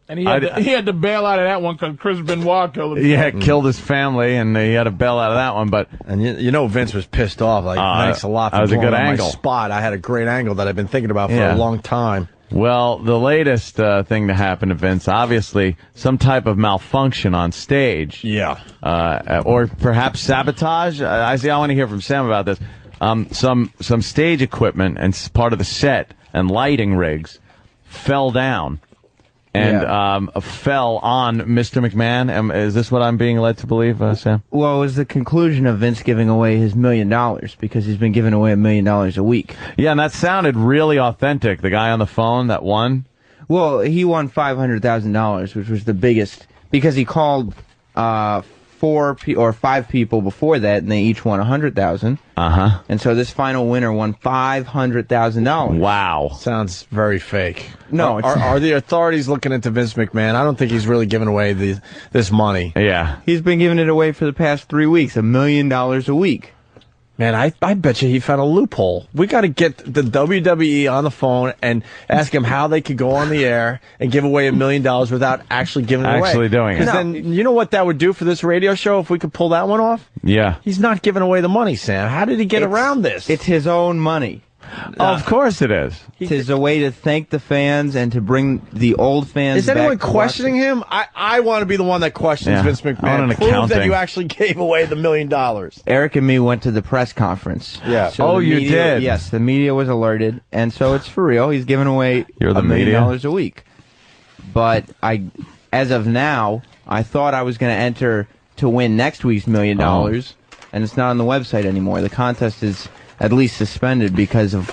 And he had to bail out of that one because Chris Benoit killed him. Yeah, killed his family, and he had to bail out of that one. But you know, Vince was pissed off. Like, thanks a lot for blowing up angle. my spot. I had a great angle that I've been thinking about for a long time. Well, the latest thing to happen to Vince, obviously, some type of malfunction on stage. Yeah. Or perhaps sabotage. I want to hear from Sam about this. Some stage equipment and part of the set and lighting rigs fell down and fell on Mr. McMahon. Is this what I'm being led to believe, Sam? Well, it was the conclusion of Vince giving away his $1 million because he's been giving away $1 million a week. Yeah, and that sounded really authentic. The guy on the phone that won? Well, he won $500,000, which was the biggest, because he called 5 people before that, and they each won $100,000. Uh-huh. And so this final winner won $500,000. Wow. Sounds very fake. No, are the authorities looking into Vince McMahon? I don't think he's really giving away this money. Yeah. He's been giving it away for the past 3 weeks, $1 million a week. Man, I bet you he found a loophole. We got to get the WWE on the phone and ask him how they could go on the air and give away $1 million without actually giving it away. Actually doing it. Because then, you know what that would do for this radio show if we could pull that one off? Yeah. He's not giving away the money, Sam. How did he get around this? It's his own money. Of course it is. It's a way to thank the fans and to bring the old fans Is back. anyone questioning him? I want to be the one that questions Vince McMahon. I want an Prove accounting. that you actually gave away the $1 million. Eric and me went to the press conference. Yeah. So you did? Yes, the media was alerted, and so it's for real. He's giving away You're the $1 million media? a week. But as of now, I thought I was going to enter to win next week's $1 million, and it's not on the website anymore. The contest is at least suspended because of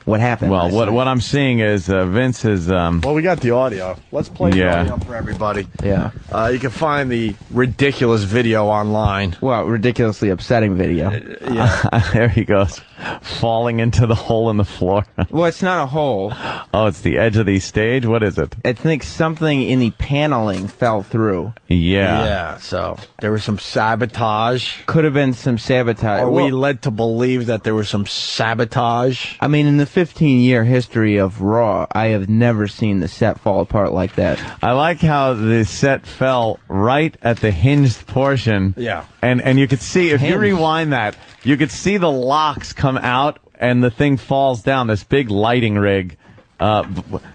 what happened. Well, what I'm seeing is Vince is. Well, we got the audio. Let's play the audio for everybody. Yeah. You can find the ridiculous video online. Well, ridiculously upsetting video. Yeah. There he goes, falling into the hole in the floor. Well, it's not a hole. Oh, it's the edge of the stage. What is it? I think something in the paneling fell through. Yeah. So there was some sabotage. Could have been some sabotage. Are we led to believe that there was some sabotage? I mean, in the 15-year history of Raw, I have never seen the set fall apart like that. I like how the set fell right at the hinged portion. Yeah. And you could see, if you rewind that, you could see the locks come out and the thing falls down. This big lighting rig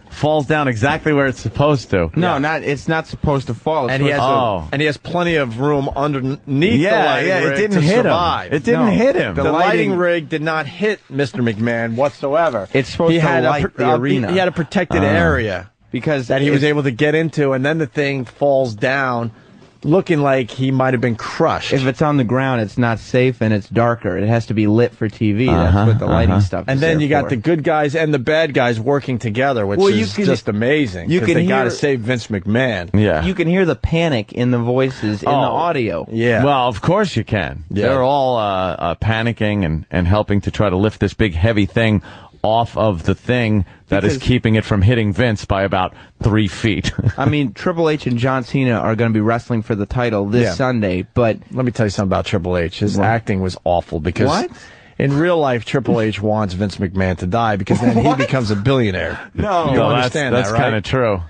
falls down exactly where it's supposed to. No, it's not supposed to fall. And he has plenty of room underneath the lighting rig it didn't to hit survive. him. It didn't hit him. The lighting rig did not hit Mr. McMahon whatsoever. It's supposed to light the arena. He had a protected area because that he was able to get into, and then the thing falls down, looking like he might have been crushed. If it's on the ground, it's not safe and it's darker. It has to be lit for TV. That's what the lighting stuff is. And then there you got for. the good guys and the bad guys working together, which is just amazing. You can they got to hear- save Vince McMahon. Yeah. You can hear the panic in the voices in the audio. Yeah. Well, of course you can. Yeah. They're all panicking and helping to try to lift this big heavy thing off of the thing that is keeping it from hitting Vince by about 3 feet. I mean, Triple H and John Cena are going to be wrestling for the title this Sunday, but... Let me tell you something about Triple H. His acting was awful because... What? In real life, Triple H wants Vince McMahon to die because then he becomes a billionaire. No. You understand that's that, right? kind of true.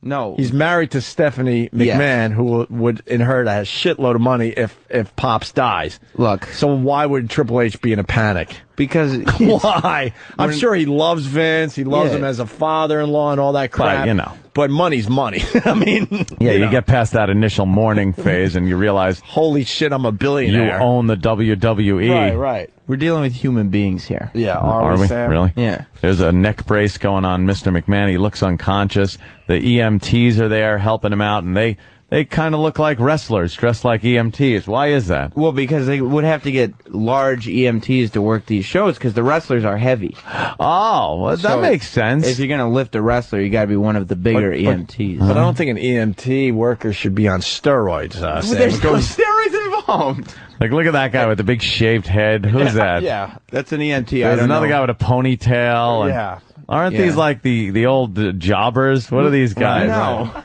No. He's married to Stephanie McMahon, who would inherit a shitload of money if Pops dies. Look. So why would Triple H be in a panic? Because... Why? I'm sure he loves Vince. He loves him as a father-in-law and all that crap. But, But money's money. I mean... you get past that initial mourning phase and you realize... Holy shit, I'm a billionaire. You own the WWE. Right. We're dealing with human beings here. Yeah, are we? Sam? Really? Yeah. There's a neck brace going on Mr. McMahon. He looks unconscious. The EMTs are there helping him out, and they kind of look like wrestlers dressed like EMTs. Why is that? Well, because they would have to get large EMTs to work these shows because the wrestlers are heavy. Oh, well, that makes sense. If you're going to lift a wrestler, you got to be one of the bigger EMTs. But I don't think an EMT worker should be on steroids. Sam. There's no steroids involved. Like, look at that guy with the big shaved head. Who's that? Yeah. That's an EMT. There's another guy with a ponytail. And Yeah. Aren't these like the old jobbers? What are these guys? No.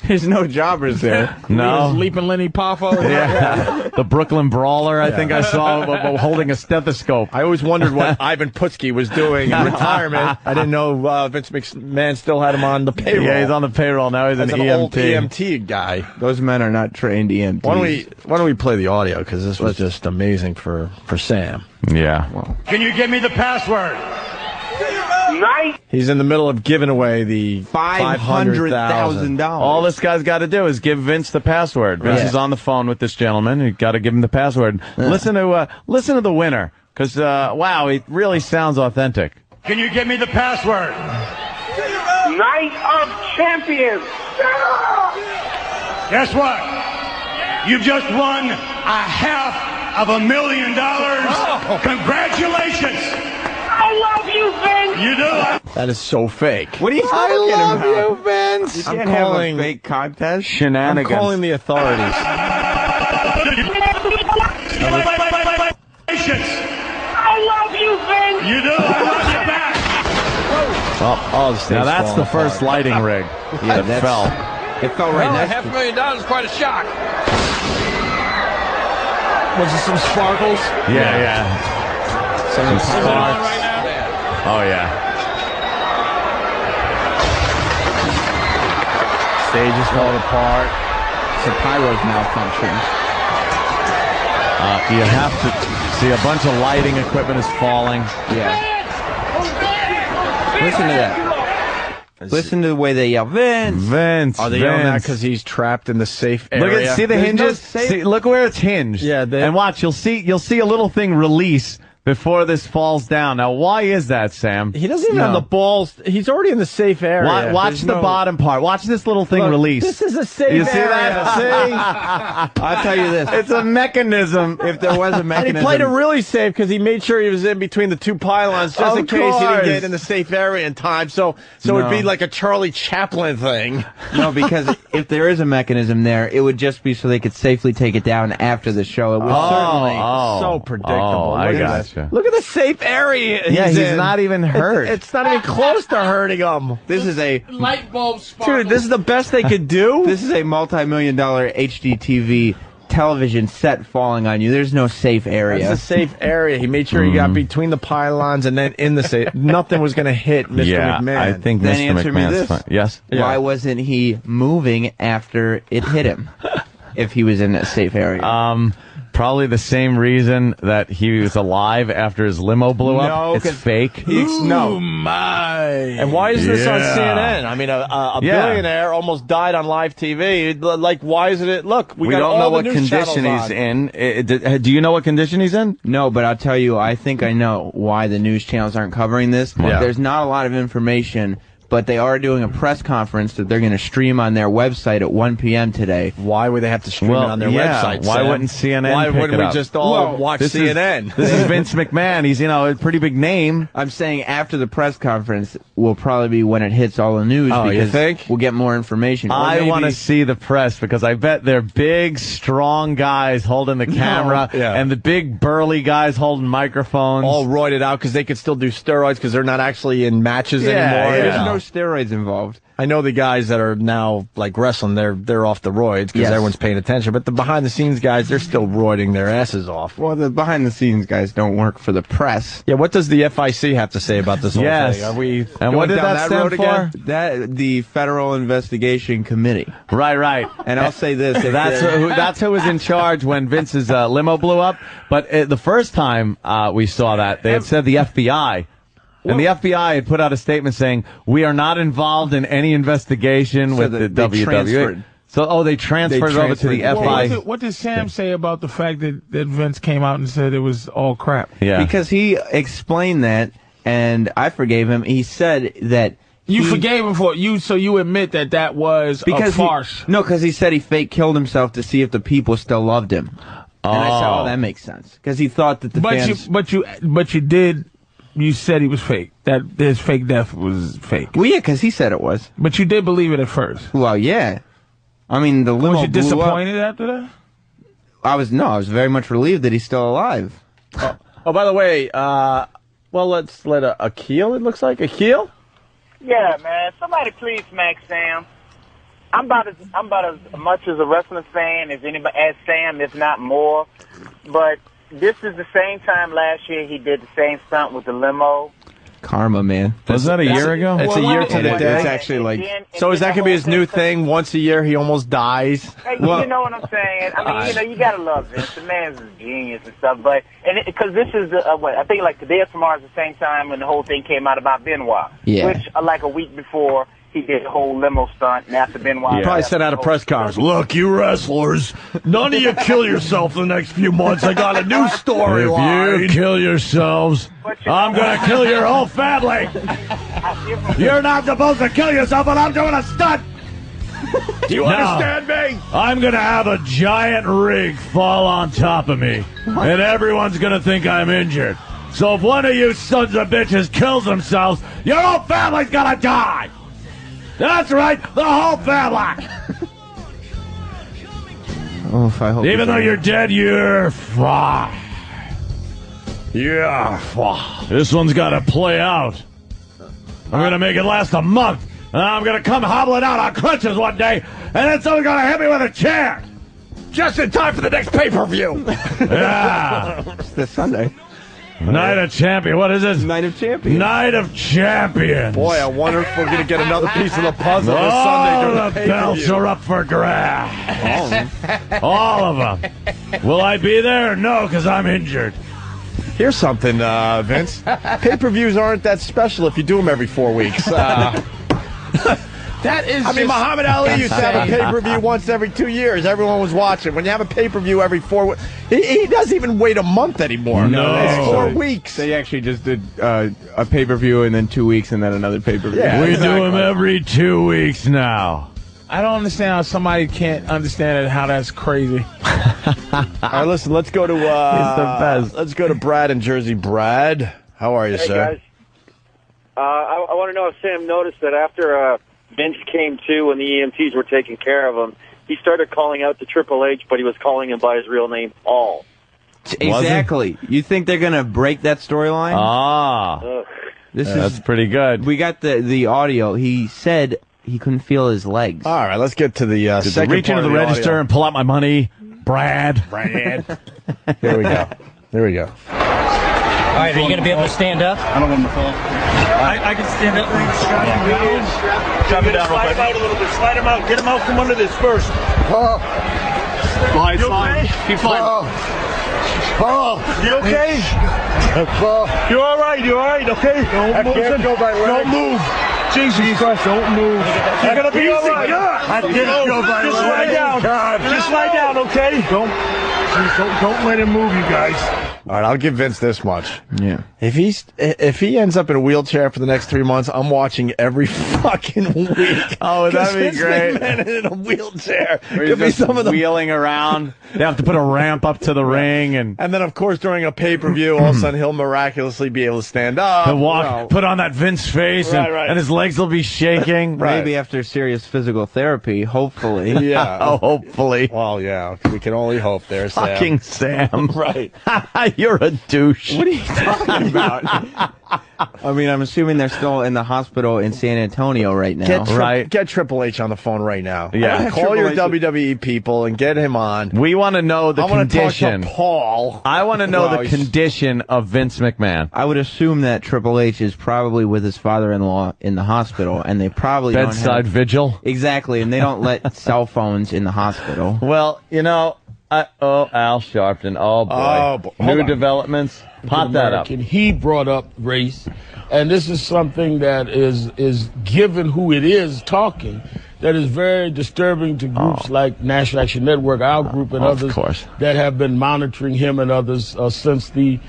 There's no jobbers there. No. Leaping Lenny Poffo. Yeah. The Brooklyn Brawler, I think I saw holding a stethoscope. I always wondered what Ivan Putski was doing in retirement. I didn't know Vince McMahon still had him on the payroll. Yeah, he's on the payroll now. He's an EMT. Old EMT guy. Those men are not trained EMTs. Why don't we play the audio, because this was just amazing for Sam. Yeah. Can you give me the password? Nice. He's in the middle of giving away the $500,000. All this guy's got to do is give Vince the password. Vince is on the phone with this gentleman. You got to give him the password. Listen to the winner, because wow, it really sounds authentic. Can you give me the password? Night of Champions. Guess what? You just won $500,000. Congratulations. I love you, Vince. You do? That is so fake. What are you talking about? you, Vince. You can't have a fake contest. Shenanigans. I'm calling the authorities. Congratulations. I love you, Vince. You do? I love you back. The state's Now that's falling the first apart. lighting rig that fell. It fell right next to $500,000 is quite a shock. Was it some sparkles? Yeah. Some sparks. Right now? Oh yeah. Stage is falling apart. So pyro's malfunctioning. You have to see a bunch of lighting equipment is falling. Yeah. Listen to that. Listen to the way they yell, Vince. Are they yelling that because he's trapped in the safe area? Look at see the hinges. See, look where it's hinged. Yeah, and watch. You'll see a little thing release before this falls down. Now, why is that, Sam? He doesn't even have the balls. He's already in the safe area. Watch the bottom part. Watch this little thing release. This is a safe area. You see that? See? I'll tell you this. It's a mechanism. If there was a mechanism. And he played it really safe because he made sure he was in between the two pylons just in case he didn't get in the safe area in time. So it'd be like a Charlie Chaplin thing. No, because if there is a mechanism there, it would just be so they could safely take it down after the show. It was certainly so predictable. I gotcha. Look at the safe area. He's not even hurt. It's not even close to hurting him. This is a light bulb sparkle. Dude, this is the best they could do. This is a multi-million-dollar HD TV television set falling on you. There's no safe area. It's a safe area. He made sure he got between the pylons and then in the safe. Nothing was going to hit Mr. McMahon. I think Then Mr. answer me McMahon's this. fine. Yes? Why wasn't he moving after it hit him? If he was in a safe area. Probably the same reason that he was alive after his limo blew up. It's fake. No. My. And why is this on CNN? I mean, a billionaire almost died on live TV. Like, why isn't it? Look, we got don't all know the what news condition channels he's on. in. Do you know what condition he's in? No, but I'll tell you, I think I know why the news channels aren't covering this. Yeah. There's not a lot of information, but they are doing a press conference that they're going to stream on their website at 1 p.m. today. Why would they have to stream it on their website? Why Sam? wouldn't CNN Why pick wouldn't it we up? just all watch CNN? This is Vince McMahon. He's, a pretty big name. I'm saying after the press conference will probably be when it hits all the news. Oh, you because think? we'll get more information. Or I maybe- want to see the press because I bet they're big, strong guys holding the camera and the big, burly guys holding microphones. All roided out because they could still do steroids because they're not actually in matches anymore. Yeah. There's no steroids involved. I know the guys that are now like wrestling, they're off the roids because everyone's paying attention. But the behind the scenes guys, they're still roiding their asses off. Well, the behind the scenes guys don't work for the press. Yeah, what does the FIC have to say about this whole thing? Are we and what did down that road stand for? again? That the Federal Investigation Committee. Right. And I'll say this: that's who was in charge when Vince's limo blew up. But the first time we saw that, they had said the FBI. And the FBI had put out a statement saying, we are not involved in any investigation with the WWE. Transferred. So, they transferred it over to the FBI. What did Sam say about the fact that Vince came out and said it was all crap? Yeah. Because he explained that, and I forgave him. He said that you forgave him for it. So you admit that was a farce. Because he said he fake killed himself to see if the people still loved him. And I said, oh, that makes sense. Because he thought that the fans... But you did... You said he was fake. That his fake death was fake. Well, yeah, because he said it was. But you did believe it at first. Well, yeah. I mean, the limo Was you disappointed after that? I was very much relieved that he's still alive. Oh, by the way, let's let Akil, it looks like. Akil? Yeah, man. Somebody please smack Sam. I'm about as much as a wrestling fan as anybody, as Sam, if not more. But this is the same time last year he did the same stunt with the limo. Karma, man. Was that a year ago? It's a year to the day. It's actually like... So is that going to be his new thing? Once a year he almost dies? Hey, you know what I'm saying? I mean, you got to love Vince. The man's a genius and stuff. But because this is, I think like today or tomorrow is the same time when the whole thing came out about Benoit. Yeah. Which, like a week before... He did the whole limo stunt, and after Benoit... Probably sent out a press conference. Look, you wrestlers, none of you kill yourself in the next few months. I got a new storyline. If you kill yourselves, I'm going to kill your whole family. You're not supposed to kill yourself, but I'm doing a stunt. Do you understand me? I'm going to have a giant rig fall on top of me, and everyone's going to think I'm injured. So if one of you sons of bitches kills themselves, your whole family's going to die. That's right, the whole family. I hope even though you're dead, you're fine. Yeah, this one's got to play out. I'm going to make it last a month. And I'm going to come hobbling out on crutches one day, and then someone's going to hit me with a chair. Just in time for the next pay-per-view. Yeah. It's this Sunday. Night of Champion. What is it? Night of Champions. Night of Champions. Boy, I wonder if we're going to get another piece of the puzzle this Sunday during the the belts pay-per-view. are up for grabs. All of them. Will I be there? No, because I'm injured. Here's something, Vince. Pay-per-views aren't that special if you do them every 4 weeks. That is. I mean, Muhammad Ali used to have a pay-per-view once every 2 years. Everyone was watching. When you have a pay-per-view every 4 weeks, he doesn't even wait a month anymore. No, it's 4 weeks. They actually just did a pay-per-view and then 2 weeks and then another pay-per-view. Yeah, we do them every 2 weeks now. I don't understand how somebody can't understand it, how that's crazy. All right, listen, let's go to He's the best. Let's go to Brad in Jersey. Brad, how are you, Hey, sir? guys. I want to know if Sam noticed that after Vince came to and the EMTs were taking care of him, he started calling out to Triple H, but he was calling him by his real name, Paul. Exactly. You think they're going to break that storyline? Ah. That's pretty good. We got the audio. He said he couldn't feel his legs. All right, let's get to the second reach part into of the the register audio. and pull out my money. Brad. Here we go. There we go. All right, are you going to be able to stand up? I don't want to fall. I can stand up. Strap him down real quick. Slide him out a little bit. Slide him out. Get him out from under this first. Slide. Keep sliding. You okay? You're all right. You're all right. Okay. Don't move. Don't move. Jesus Christ! Don't move. You're gonna be all right. Just lie down. Just lie down. Okay. Don't let him move, you guys. All right, I'll give Vince this much. Yeah. If he ends up in a wheelchair for the next 3 months, I'm watching every fucking week. Oh, that'd be Vince great. McMahon in a wheelchair. Where Could be he's some of the wheeling around. They have to put a ramp up to the ring, and then of course during a pay-per-view, all of a sudden he'll miraculously be able to stand up. he'll walk, put on that Vince face, Right. and his legs will be shaking. Maybe after serious physical therapy, hopefully. Yeah. Oh, hopefully. Well, yeah, we can only hope there, Sam. Fucking Sam. Right. You're a douche. What are you talking about? I mean, I'm assuming they're still in the hospital in San Antonio right now. Get Triple H on the phone right now. Yeah. Call your WWE people and get him on. We want to know the condition. I want to talk to Paul. I want to know the condition of Vince McMahon. I would assume that Triple H is probably with his father-in-law in the hospital, and they probably Bedside don't have... vigil? Exactly, and they don't let cell phones in the hospital. Well, you know, Al Sharpton. Oh, boy. New developments. Pop that up. He brought up race, and this is something that is given who it is talking, that is very disturbing to groups like National Action Network, our group, and others that have been monitoring him and others since the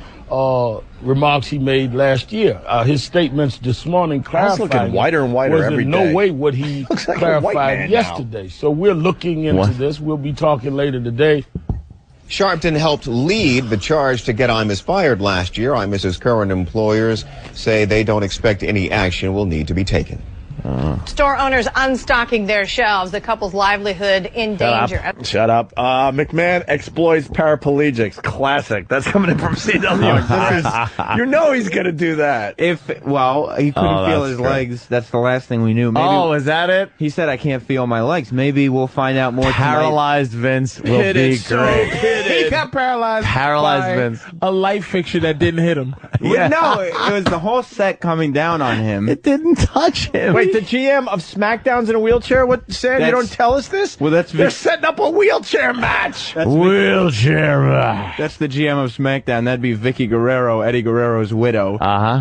remarks he made last year. His statements this morning clarifying looking whiter and whiter was every in no day. way what he Looks like a white clarified man yesterday. So we're looking into this. We'll be talking later today. Sharpton helped lead the charge to get Imus fired last year. Imus's current employers say they don't expect any action will need to be taken. Store owners unstocking their shelves, the couple's livelihood in danger. Shut up. McMahon exploits paraplegics. Classic. That's coming in from CW. You know he's going to do that. He couldn't feel his legs. That's the last thing we knew. Maybe, is that it? He said, I can't feel my legs. Maybe we'll find out more Paralyzed Vince will be great. He got paralyzed by Vince. a light fixture that didn't hit him. Yeah. No, it was the whole set coming down on him. It didn't touch him. Wait, the GM of SmackDown's in a wheelchair? What, Sam? You don't tell us this? Well, they're setting up a wheelchair match. Wheelchair match. That's the GM of SmackDown. That'd be Vicky Guerrero, Eddie Guerrero's widow,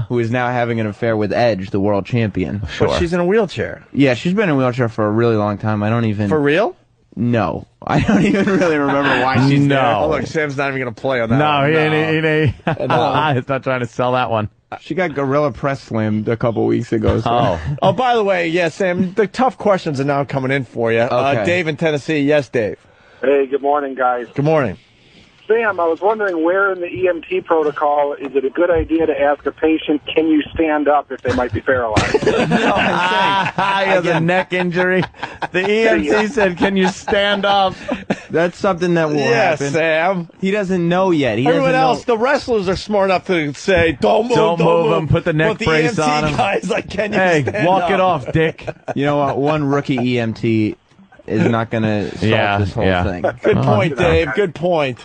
who is now having an affair with Edge, the world champion. But she's in a wheelchair. Yeah, she's been in a wheelchair for a really long time. I don't even... For real? No. I don't even really remember why she's there. Oh, look, Sam's not even going to play on that No, one. he ain't. He's not trying to sell that one. She got Gorilla Press Slammed a couple weeks ago. So. Oh, by the way, yeah, Sam, the tough questions are now coming in for you. Okay. Dave in Tennessee. Yes, Dave. Hey, good morning, guys. Good morning. Sam, I was wondering where in the EMT protocol is it a good idea to ask a patient, can you stand up if they might be paralyzed? He has a neck injury. The EMT said, can you stand up? That's something that will happen. Sam. He doesn't know yet. Everyone else, the wrestlers are smart enough to say, don't move him, put the neck brace on him. on him. Guys, like, can you Hey, stand walk up? it off, dick. You know what? One rookie EMT is not going to solve this whole thing. Good point, Dave. Good point.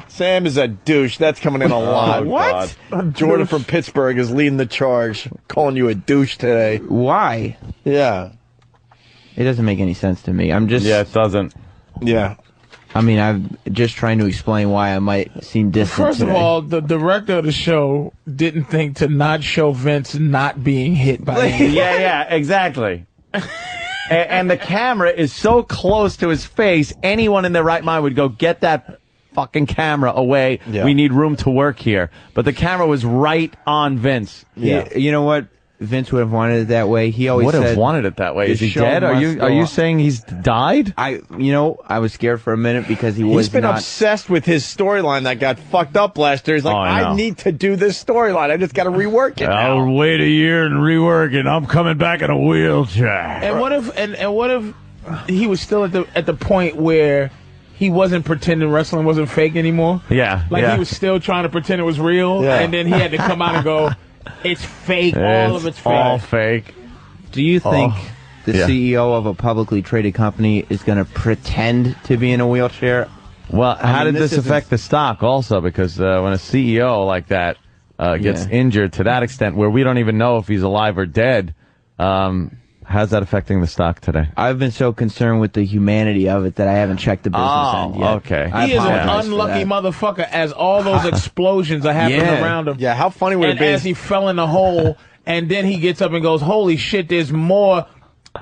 Sam is a douche. That's coming in a lot. What? Jordan from Pittsburgh is leading the charge. Calling you a douche today. Why? Yeah. It doesn't make any sense to me. I'm just... Yeah, it doesn't. Yeah. I mean, I'm just trying to explain why I might seem distant First of all, the director of the show didn't think to not show Vince not being hit by him. Yeah, exactly. and the camera is so close to his face, anyone in their right mind would go, get that fucking camera away. Yeah. We need room to work here. But the camera was right on Vince. Yeah. You know what? Vince would have wanted it that way. He always would have said, wanted it that way. "The Is he show dead? Are must go you on." saying he's died? I was scared for a minute because He's been obsessed with his storyline that got fucked up last year. He's like, I know. I need to do this storyline. I just got to rework it now. I'll wait a year and rework it. I'm coming back in a wheelchair. And what if he was still at the point where he wasn't pretending wrestling wasn't fake anymore? Yeah. Like yeah. he was still trying to pretend it was real, Yeah. and then he had to come out and go, it's fake. All of it's fake. all fake. Do you think the yeah. CEO of a publicly traded company is going to pretend to be in a wheelchair? Well, how mean, did this isn't- affect the stock also? Because when a CEO like that gets injured to that extent, where we don't even know if he's alive or dead, how's that affecting the stock today? I've been so concerned with the humanity of it that I haven't checked the business end yet. Okay. I He is an apologize for unlucky that. motherfucker as all those explosions are happening Yeah. around him. Yeah, how funny would it And be? as he fell in the hole, and then he gets up and goes, holy shit, there's more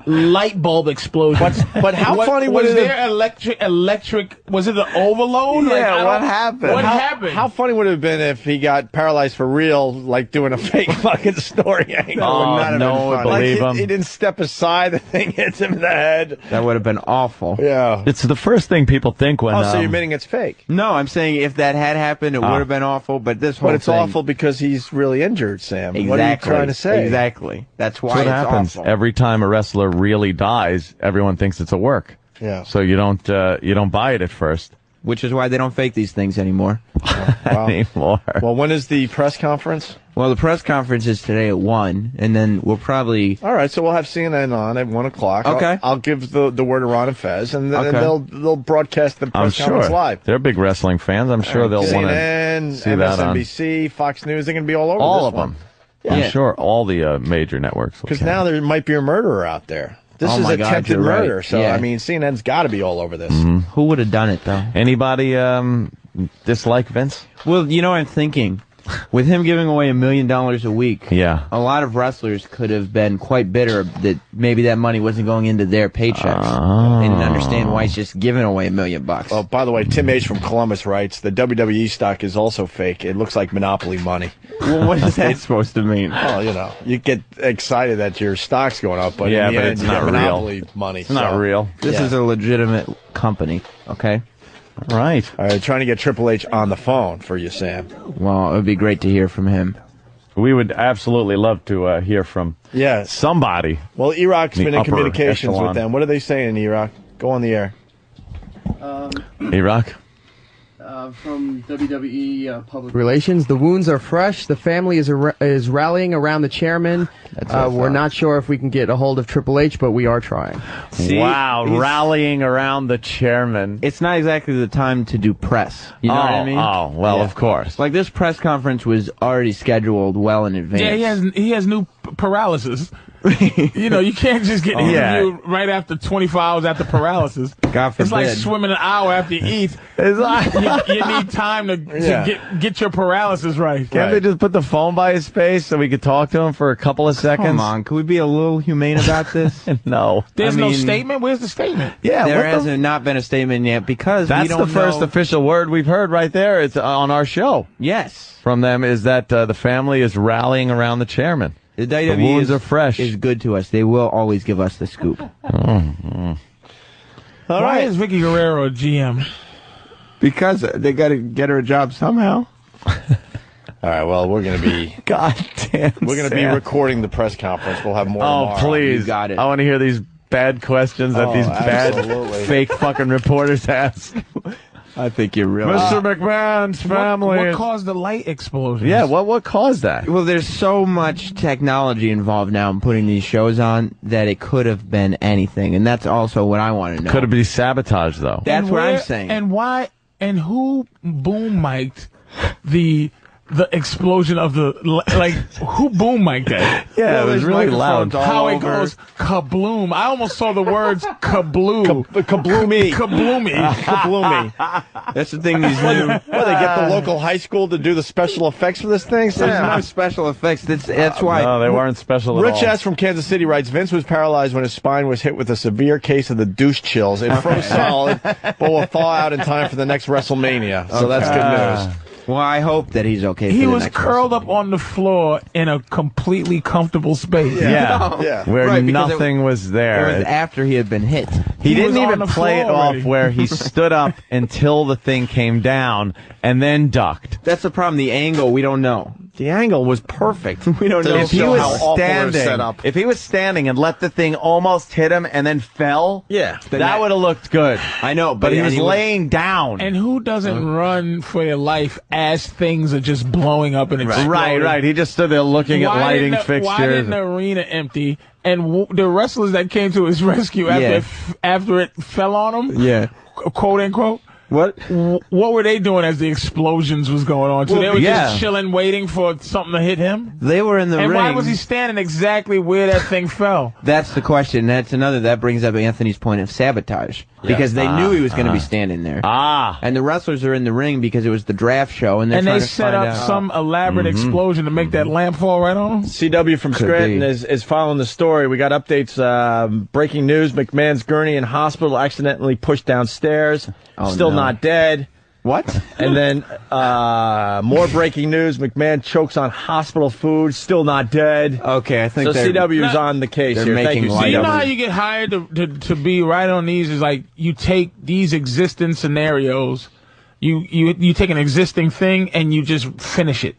light bulb explosions. But how funny would was it there electric, was it an overload? Like, Yeah, I what don't- happened? What happened? How funny would it have been if he got paralyzed for real, like doing a fake fucking story angle? Oh, Would not have no been one would funny. believe Like, him. He didn't step aside, the thing hits him in the head. That would have been awful. Yeah. It's the first thing people think when. Oh, so you're admitting it's fake? No, I'm saying if that had happened, it would have been awful. But this whole But it's thing, awful because he's really injured, Sam. Exactly. What are you trying to say? Exactly. That's why That's what it's happens awful. every time a wrestler really dies. Everyone thinks it's a work. Yeah. So you don't buy it at first Which is why they don't fake these things anymore. anymore. Well, when is the press conference? Well, the press conference is today at 1, and then we'll probably... All right, so we'll have CNN on at 1 o'clock. Okay. I'll give the word to Ron and Fez, and then Okay. they'll broadcast the I'm press conference sure live. they're big wrestling fans. I'm sure they'll want to CNN, see that on MSNBC, Fox News, they're going to be all over all this of one. them. Yeah. I'm sure all the major networks. will Because carry now there might be a murderer out there. This Oh is my God, attempted you're right. murder. So, Yeah. I mean, CNN's got to be all over this. Mm-hmm. Who would have done it, though? Anybody dislike Vince? Well, you know, I'm thinking, with him giving away $1 million a week, Yeah. a lot of wrestlers could have been quite bitter that maybe that money wasn't going into their paychecks. They didn't understand why he's just giving away $1 million. Oh, by the way, Tim H. from Columbus writes, the WWE stock is also fake. It looks like Monopoly money. Well, what is that supposed to mean? Well, you know, you get excited that your stock's going up, but Yeah, in the but end, it's you not get real. Monopoly money. It's not real. This is a legitimate company, okay? Right. All right, trying to get Triple H on the phone for you, Sam. Well, it would be great to hear from him. We would absolutely love to hear from somebody. Well, Iraq's The been in upper communications echelon. with them. What are they saying, Iraq? Go on the air. Iraq? From WWE Public Relations, the wounds are fresh. The family is rallying around the chairman. We're not sure if we can get a hold of Triple H, but we are trying. Wow, rallying around the chairman. It's not exactly the time to do press. You know what I mean? Oh, well, of course. Like, this press conference was already scheduled well in advance. Yeah, he has new paralysis. You know, you can't just get interviewed right after 24 hours after paralysis. God forbid. It's like swimming an hour after you eat. It's like you need time to get your paralysis right. Can't they just put the phone by his face so we could talk to him for a couple of seconds? Come on, can we be a little humane about this? No. There's I no mean, statement? Where's the statement? Yeah, there what the- hasn't not been a statement yet because That's we don't the first know. official word we've heard right there. It's on our show. Yes. From them is that the family is rallying around the chairman. The The WWE wounds are fresh. is good to us. They will always give us the scoop. Why is Vicky Guerrero a GM? Because they got to get her a job somehow. All right, well, we're going to be... God damn, We're going to be Sam. recording the press conference. We'll have more Oh, tomorrow. please. You got it. I want to hear these bad questions that Oh, these bad, absolutely. fake fucking reporters ask. I think you're real. Mr. McMahon's family. What caused the light explosion? Yeah, what caused that? Well, there's so much technology involved now in putting these shows on that it could have been anything, and that's also what I want to know. Could it be sabotage, though? That's And what I'm where- saying. And why? And who boom mic'd the the explosion of the, like, who boom mic that? Yeah, it was really loud. How it goes kabloom. I almost saw the words kabloo. Kabloomy. Kabloomy. Kabloomy. That's the thing. These new. Well, they get the local high school to do the special effects for this thing? There's no special effects. That's why. No, they weren't special at all. Rich S. from Kansas City writes, Vince was paralyzed when his spine was hit with a severe case of the douche chills. It froze solid, but will thaw out in time for the next WrestleMania. So that's good news. Well, I hope that he's okay. He was curled up on the floor in a completely comfortable space. Yeah. Where nothing was there. It was after he had been hit. He didn't even play it already. off where he stood up until the thing came down and then ducked. That's the problem. The angle, we don't know. The angle was perfect. We don't know If he was standing and let the thing almost hit him and then fell, that would have looked good. I know, but he was laying down. And who doesn't run for their life as things are just blowing up and exploding? Right. He just stood there looking at lighting fixtures. Why didn't the arena empty? And the wrestlers that came to his rescue after it fell on him, quote unquote. What were they doing as the explosions was going on? So they were just chilling, waiting for something to hit him? They were in the ring. And why was he standing exactly where that thing fell? That's the question. That brings up Anthony's point of sabotage. Because they knew he was going to be standing there. And the wrestlers are in the ring because it was the draft show, and they set up some elaborate explosion to make that lamp fall right on him. CW from Scranton is following the story. We got updates. Breaking news: McMahon's gurney in hospital, accidentally pushed downstairs. Still not dead. What? And then more breaking news: McMahon chokes on hospital food. Still not dead. Okay, I think so. CW's on the case here. Thank you. So you know how you get hired to be right on these is like you take these existing scenarios, you take an existing thing and you just finish it.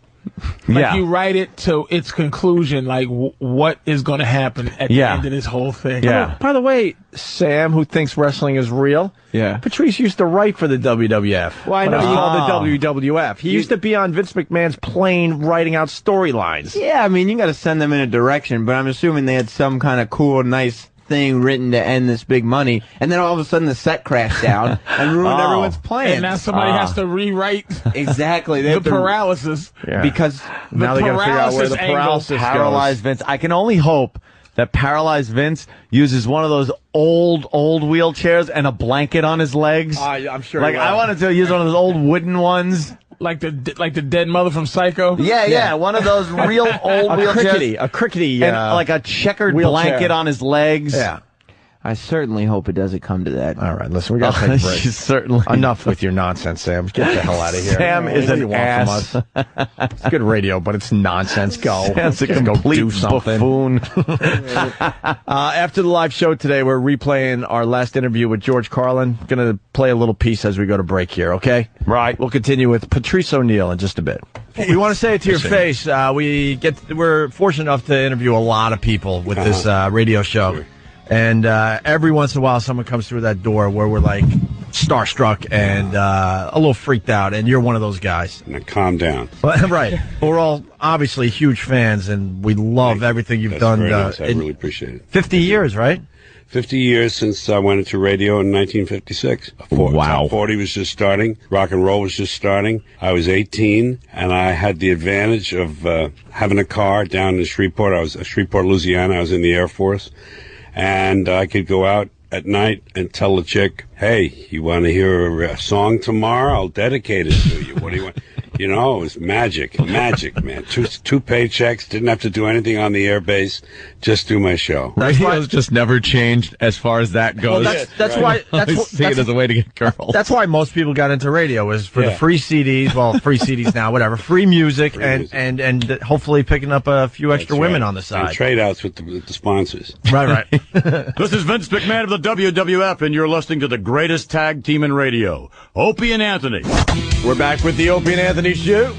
Like you write it to its conclusion, like what is going to happen at the end of this whole thing. Yeah. By the way, Sam, who thinks wrestling is real, Patrice used to write for the WWF. Well, I know. He called the WWF. He used to be on Vince McMahon's plane writing out storylines. Yeah, I mean, you got to send them in a direction, but I'm assuming they had some kind of cool, nice thing written to end this big money, and then all of a sudden the set crashed down and ruined everyone's plans. And now somebody has to rewrite exactly the paralysis because now they got to figure out where the paralysis paralyzed Vince. I can only hope that paralyzed Vince uses one of those old wheelchairs and a blanket on his legs. I'm sure. Like I wanted to use one of those old wooden ones. Like the dead mother from Psycho? Yeah. One of those real old wheelchairs. A crickety. And like a checkered blanket on his legs. Yeah. I certainly hope it doesn't come to that. All right, listen, we got to take a break. Certainly. Enough with your nonsense, Sam. Get the hell out of here. Sam is an ass. From us. It's good radio, but it's nonsense. Go. Sam's a complete buffoon. After the live show today, we're replaying our last interview with George Carlin. Going to play a little piece as we go to break here, okay? Right. We'll continue with Patrice O'Neill in just a bit. We want to say it to your face. We're fortunate enough to interview a lot of people with this radio show. And every once in a while, someone comes through that door where we're like starstruck and a little freaked out, and you're one of those guys. Now, calm down. Right. We're all obviously huge fans, and we love everything you've done. Very nice. I really appreciate it. 50 years, right? 50 years since I went into radio in 1956. Wow. 40 was just starting. Rock and roll was just starting. I was 18, and I had the advantage of having a car down in Shreveport. I was Shreveport, Louisiana. I was in the Air Force. And I could go out at night and tell the chick, hey, you want to hear a song tomorrow? I'll dedicate it to you. What do you want? You know, it was magic, man. Two paychecks, didn't have to do anything on the air base, just do my show. Radio's just never changed as far as that goes. Well, that's why. I see it as a way to get girls. That's why most people got into radio, is for the free CDs. Well, free CDs now, whatever. Free music, and hopefully picking up a few extra women on the side. And trade outs with the sponsors. Right. This is Vince McMahon of the WWF, and you're listening to the greatest tag team in radio, Opie and Anthony. We're back with the Opie and Anthony Show.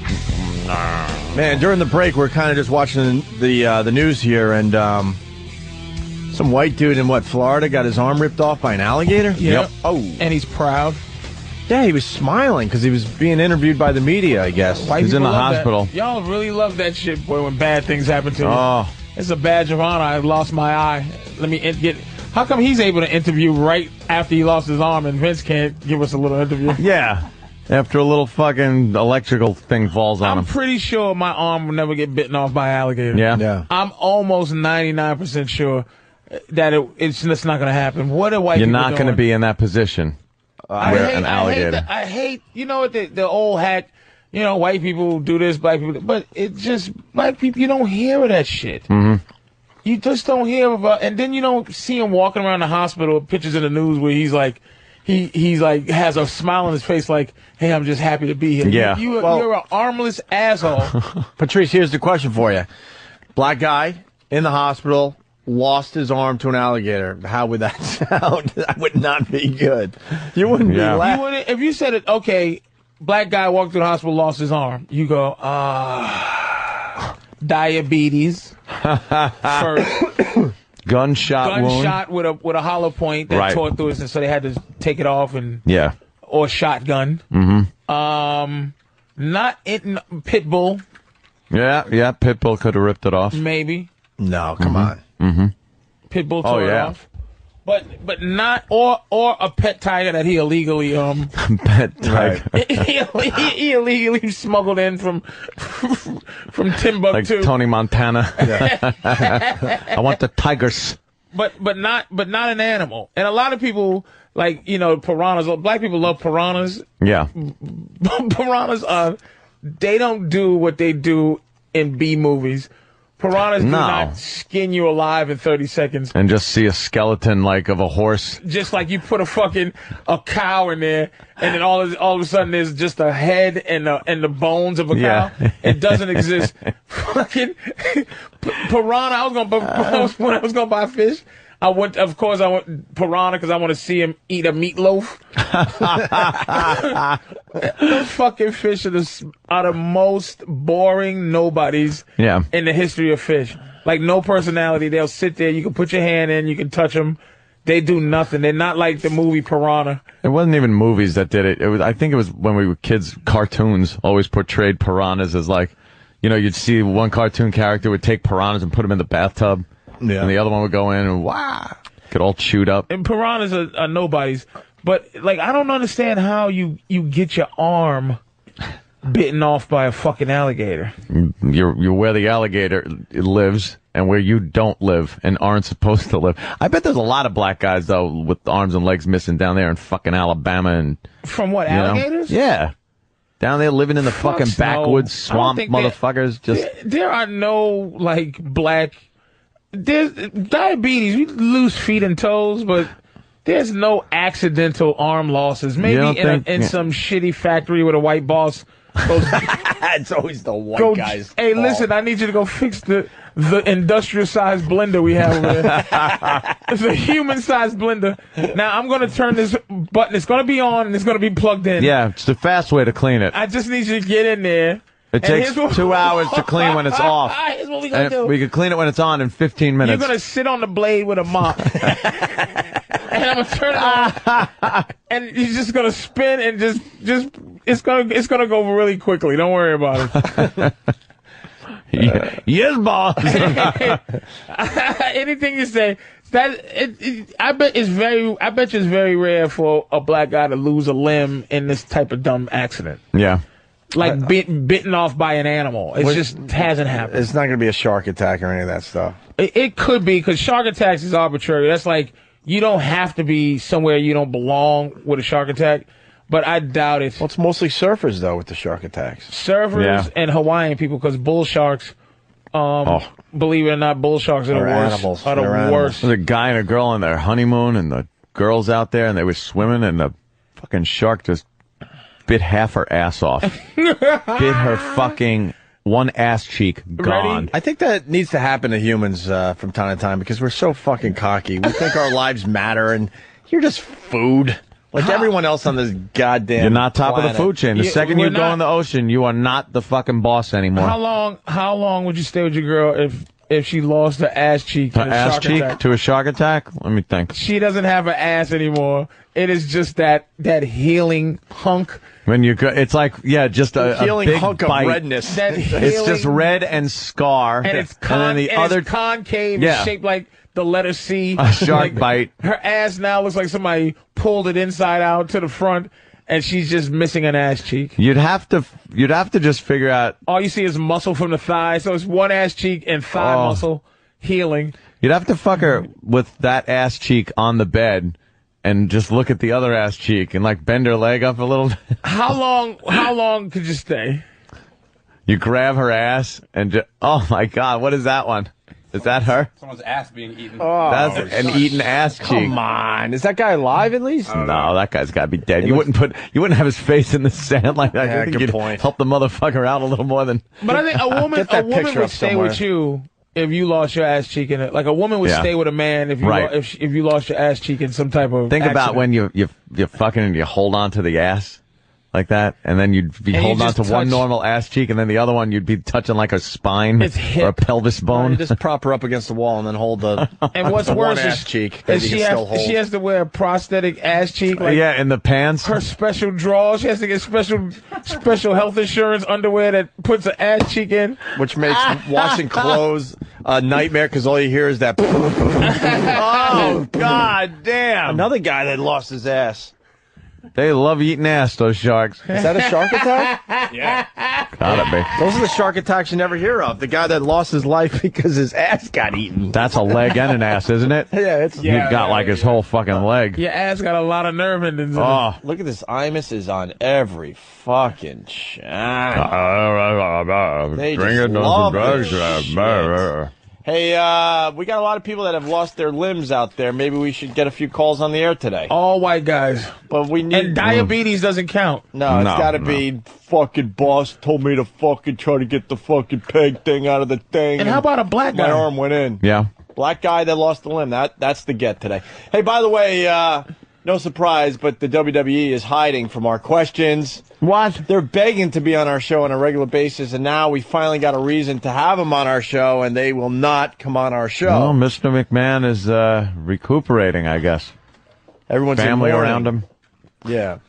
Man, during the break, we're kind of just watching the news here, and some white dude in Florida got his arm ripped off by an alligator? Yep. Oh. And he's proud. Yeah, he was smiling because he was being interviewed by the media, I guess. He's in the hospital. Y'all really love that shit, boy, when bad things happen to you. Oh. It's a badge of honor. I lost my eye. Let me get... How come he's able to interview right after he lost his arm and Vince can't give us a little interview? Yeah. After a little fucking electrical thing falls on him. I'm pretty sure my arm will never get bitten off by an alligator. Yeah. I'm almost 99% sure that it's just not going to happen. What are white You're people not going to doing? be in that position where an alligator. I hate, you know what, the old hack, you know, white people do this, black people, but it just, black people, you don't hear of that shit. Mm-hmm. You just don't hear about, and then you don't see him walking around the hospital with pictures in the news where he's like, he's like, has a smile on his face like, hey, I'm just happy to be here. Yeah. You're an armless asshole. Patrice, here's the question for you. Black guy in the hospital, lost his arm to an alligator. How would that sound? That would not be good. You wouldn't be laughing. You wouldn't, if you said it, okay, black guy walked through the hospital, lost his arm. You go, diabetes. First. Gunshot wound. with a hollow point that tore through it, and so they had to take it off or shotgun. Mm-hmm. Not in pit bull. Yeah, Pitbull could have ripped it off. Maybe. No, come on. Mm-hmm. Pit bull tore it off. But not or a pet tiger that he illegally pet tiger. he illegally smuggled in from Timbuktu. Like Tony Montana. I want the tigers. But not an animal. And a lot of people, like, you know, piranhas. Black people love piranhas. Yeah. Piranhas they don't do what they do in B movies. Piranhas do not skin you alive in 30 seconds. And just see a skeleton like of a horse. Just like you put a cow in there, and then all of a sudden there's just a head and the bones of a cow. It doesn't exist. Fucking piranha. When I was gonna buy fish, I went piranha because I want to see him eat a meatloaf. Those fucking fish are the most boring nobodies in the history of fish. Like, no personality. They'll sit there. You can put your hand in. You can touch them. They do nothing. They're not like the movie Piranha. It wasn't even movies that did it. I think it was when we were kids, cartoons always portrayed piranhas as like, you know, you'd see one cartoon character would take piranhas and put them in the bathtub. Yeah. And the other one would go in and get all chewed up. And piranhas are nobodies. But, like, I don't understand how you get your arm bitten off by a fucking alligator. You're where the alligator lives and where you don't live and aren't supposed to live. I bet there's a lot of black guys, though, with arms and legs missing down there in fucking Alabama. And from what, alligators? Yeah. Down there living in the fucking backwoods swamp motherfuckers. There are no, like, black... There's diabetes. We lose feet and toes, but there's no accidental arm losses. Maybe in some shitty factory with a white boss. It's always the white guys. Hey, listen, I need you to go fix the industrial-sized blender we have over there. It's a human-sized blender. Now, I'm going to turn this button. It's going to be on, and it's going to be plugged in. Yeah, it's the fast way to clean it. I just need you to get in there. It takes 2 hours to clean when it's off. Here's what we're going to do. We can clean it when it's on in 15 minutes. You're going to sit on the blade with a mop. And I'm going to turn it on. And you're just going to spin and just it's going to go really quickly. Don't worry about it. Yes, boss. Anything you say. I bet you it's very rare for a black guy to lose a limb in this type of dumb accident. Yeah. Like bitten off by an animal. It just hasn't happened. It's not going to be a shark attack or any of that stuff. It could be, because shark attacks is arbitrary. That's like, you don't have to be somewhere you don't belong with a shark attack, but I doubt it. Well, it's mostly surfers, though, with the shark attacks. Surfers and Hawaiian people, because bull sharks, believe it or not, bull sharks are the worst. Animals. Are the worst. There's a guy and a girl on their honeymoon, and the girl's out there, and they were swimming, and the fucking shark just bit half her ass off. Bit her fucking one ass cheek gone. I think that needs to happen to humans from time to time, because we're so fucking cocky. We think our lives matter, and you're just food. Like everyone else on this goddamn You're not top planet. of the food chain. The second you go in the ocean, you are not the fucking boss anymore. How long would you stay with your girl if she lost her ass cheek to a shark attack? Let me think. She doesn't have an ass anymore. It is just that healing hunk. When you go, it's like, just a healing big hunk bite. of redness. It's just red and scar. And it's concave. Yeah. It's shaped like the letter C. A shark bite. Her ass now looks like somebody pulled it inside out to the front. and she's just missing an ass cheek. You'd have to just figure out. All you see is muscle from the thigh, so it's one ass cheek and thigh muscle healing. You'd have to fuck her with that ass cheek on the bed and just look at the other ass cheek and like bend her leg up a little bit. How long could you stay? You grab her ass and just, oh my God, what is that one? Is that her? Someone's ass being eaten. Oh, that's an eaten ass cheek. Come on, is that guy alive at least? No, that guy's got to be dead. You wouldn't have his face in the sand like that. Yeah, I think good you'd point. help the motherfucker out a little more than. But I think a woman Get that picture would up stay somewhere. with you if you lost your ass cheek in it. Like a woman would stay with a man if you if you lost your ass cheek in some type of Think accident. about when you're fucking and you hold on to the ass like that, and then you'd be And you holding on just to one touch- normal ass cheek, and then the other one you'd be touching like a spine or a pelvis bone. You just prop her up against the wall and then hold the And what's the worse one is ass cheek. is that you she can still has, hold. she has to wear a prosthetic ass cheek. Like yeah, in the pants. her special drawers. She has to get special health insurance underwear that puts an ass cheek in. Which makes washing clothes a nightmare because all you hear is that. Oh, God damn. Another guy that lost his ass. They love eating ass, those sharks. Is that a shark attack? Yeah. Gotta be. Those are the shark attacks you never hear of. The guy that lost his life because his ass got eaten. That's a leg and an ass, isn't it? Yeah, it's. You've got like his whole fucking leg. Your ass got a lot of nerve endings. in it. Oh. Look at this. Imus is on every fucking channel. They just love this shit. Hey, we got a lot of people that have lost their limbs out there. Maybe we should get a few calls on the air today. All white guys. But we need... And diabetes doesn't count. No, it's got to be fucking boss told me to fucking try to get the fucking peg thing out of the thing. And how about a black guy? My arm went in. Yeah. Black guy that lost a limb. That's the get today. Hey, by the way, no surprise, but the WWE is hiding from our questions. What? They're begging to be on our show on a regular basis, and now we finally got a reason to have them on our show, and they will not come on our show. Well, Mr. McMahon is recuperating, I guess. Everyone's in family mourning. around him. Yeah.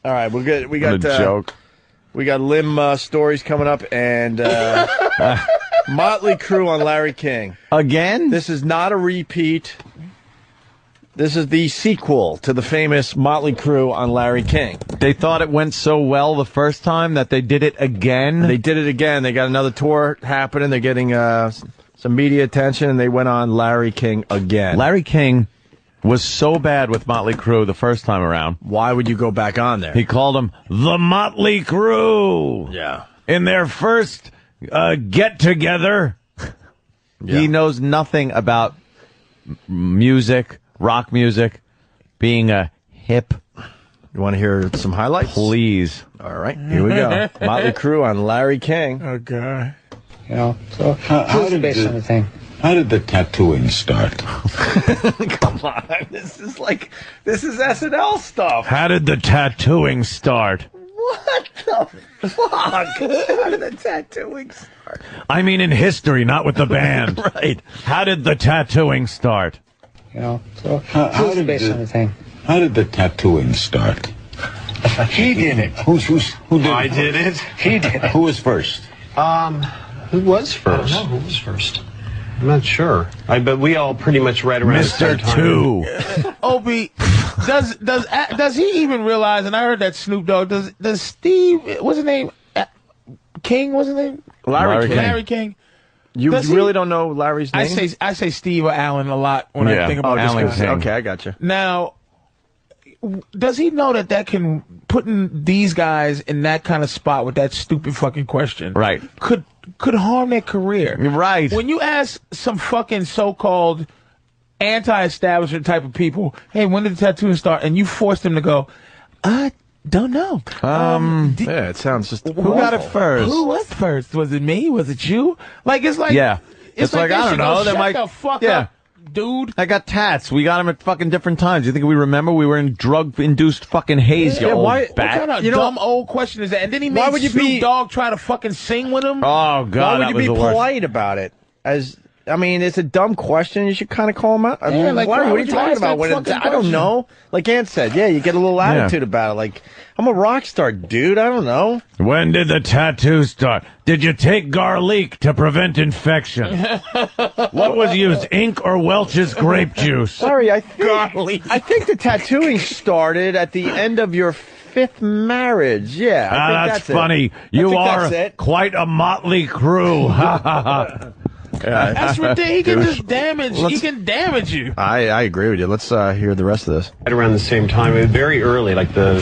All right, we got What a joke. We got limb stories coming up, and Motley Crue on Larry King. Again? This is not a repeat. This is the sequel to the famous Motley Crue on Larry King. They thought it went so well the first time that they did it again? They did it again. They got another tour happening. They're getting some media attention, and they went on Larry King again. Larry King was so bad with Motley Crue the first time around. Why would you go back on there? He called them the Motley Crue. Yeah. In their first get-together. Yeah. He knows nothing about music, rock music, being a hip. You want to hear some highlights? Please. All right, here we go. Motley Crue on Larry King. Oh, God. You know, so who's the best on the thing? How did the tattooing start? Come on, this is SNL stuff. How did the tattooing start? What the fuck? How did the tattooing start? I mean in history, not with the band. Right. How did the tattooing start? You know, so who's the best on the thing? How did the tattooing start? He did it. Who did I did it. He did it. Who was first? Who was first? I don't know who was first. I'm not sure. But we all pretty much right around the same Mr. time. Two. Opie, does he even realize? And I heard that Snoop Dogg. Does Steve? What's his name? King. What's his name? Larry King. Larry King. You really don't know Larry's name? I say Steve or Alan a lot when I think about Alan this. King. Okay, I got you. Now, does he know that can putting these guys in that kind of spot with that stupid fucking question, Right. could harm their career? Right. When you ask some fucking so-called anti-establishment type of people, hey, when did the tattooing start? And you force them to go, I don't know. Yeah, it sounds just... Who got it first? Who was first? Was it me? Was it you? Like, it's like... Yeah. It's like, they I don't should know. go, They shut might... the fuck Yeah. up, dude. I got tats. We got them at fucking different times. You think we remember? We were in drug-induced fucking haze, you old What bat. kind of dumb old question is that? And then he made Snoop Dogg try to fucking sing with him? Oh, God, Why that would was you the be worst. polite about it? I mean, it's a dumb question. You should kind of call him out. I mean, Yeah, like, what why are would you you talking ask about? that When fucking I don't question? know. Like Ant said, yeah, you get a little attitude about it. Like, I'm a rock star, dude. I don't know. When did the tattoo start? Did you take garlic to prevent infection? What was used, ink or Welch's grape juice? Sorry, I think the tattooing started at the end of your fifth marriage. Yeah, I think that's funny. You are quite a motley crew. That's ridiculous. He can just damage. He can damage you. I agree with you. Let's hear the rest of this. Right around the same time, very early, like the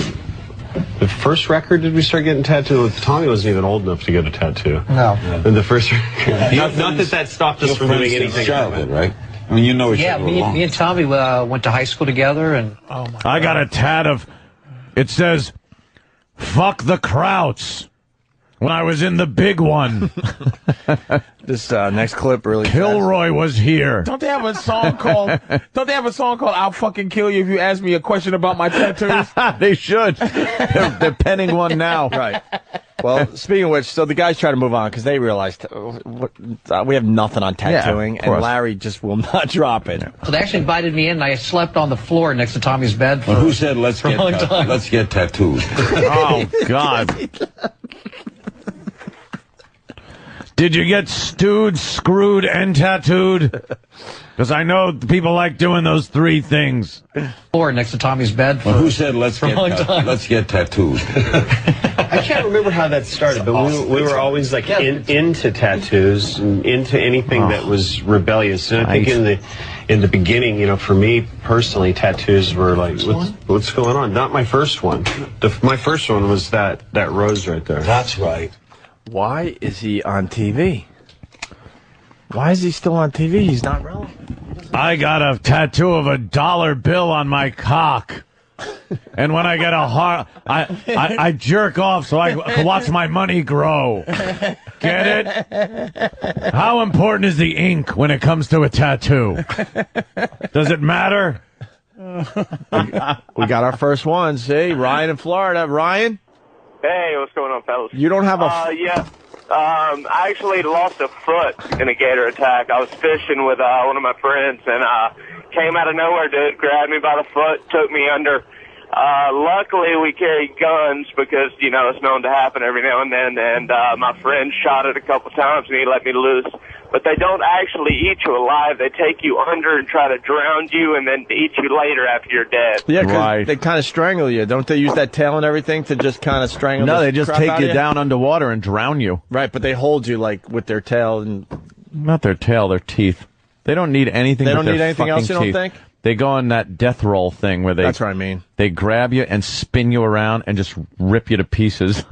first record, did we start getting tattooed? Tommy wasn't even old enough to get a tattoo. No. And the first record. Not that stopped us from doing anything. Childhood, right? I mean, you know each other. Yeah, me and Tommy went to high school together, and I got a tat of. It says, "Fuck the Krauts." When I was in the big one. This next clip really. Kilroy was here. Don't they have a song called? Don't they have a song called "I'll Fucking Kill You If You Ask Me a Question About My Tattoos"? They should. They're penning one now. Right. Well, speaking of which, so the guys try to move on because they realized we have nothing on tattooing, and Larry just will not drop it. so they actually invited me in, and I slept on the floor next to Tommy's bed for, Who said let's for a long time. let's get tattooed? Oh God. Did you get stewed, screwed, and tattooed? Because I know people like doing those three things. Floor next to Tommy's bed for, Who said let's for a long time. let's get tattooed? I can't remember how that started, but we were always like into tattoos and into anything that was rebellious. And I think in the beginning, you know, for me personally, tattoos were like, what's going on? Not my first one. My first one was that rose right there. That's right. Why is he on TV? Why is he still on TV? He's not relevant. I got a tattoo of a dollar bill on my cock. And when I get a heart, I jerk off so I can watch my money grow. Get it? How important is the ink when it comes to a tattoo? Does it matter? We got our first one. See, Ryan in Florida. Ryan? Hey, what's going on, fellas? You don't have a... Yeah. I actually lost a foot in a gator attack. I was fishing with one of my friends, and came out of nowhere, dude, grabbed me by the foot, took me under. Luckily, we carried guns because, you know, it's known to happen every now and then, and my friend shot it a couple times, and he let me loose. But they don't actually eat you alive. They take you under and try to drown you and then eat you later after you're dead. Yeah, because they kind of strangle you. Don't they use that tail and everything to just kind of strangle No, they just take you down underwater and drown you. Right, but they hold you, like, with their tail. And not their tail, their teeth. They don't need anything They but don't need their anything else, you don't teeth. think? They go on that death roll thing where they... That's what I mean. They grab you and spin you around and just rip you to pieces.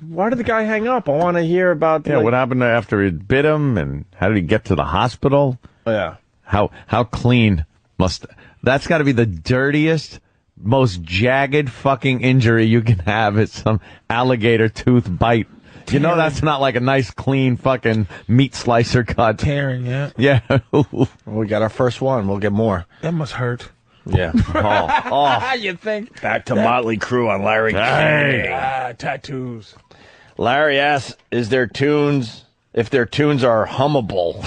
Why did the guy hang up? I want to hear about... Yeah, what happened after he bit him, and how did he get to the hospital? Oh, yeah. How clean must... That's got to be the dirtiest, most jagged fucking injury you can have is some alligator tooth bite. You know that's not like a nice, clean fucking meat slicer cut. Tearing, yeah. Yeah. We got our first one. We'll get more. That must hurt. Yeah. You think? Back to Motley Crue on Larry King. Tattoos. Larry asks, if their tunes are hummable.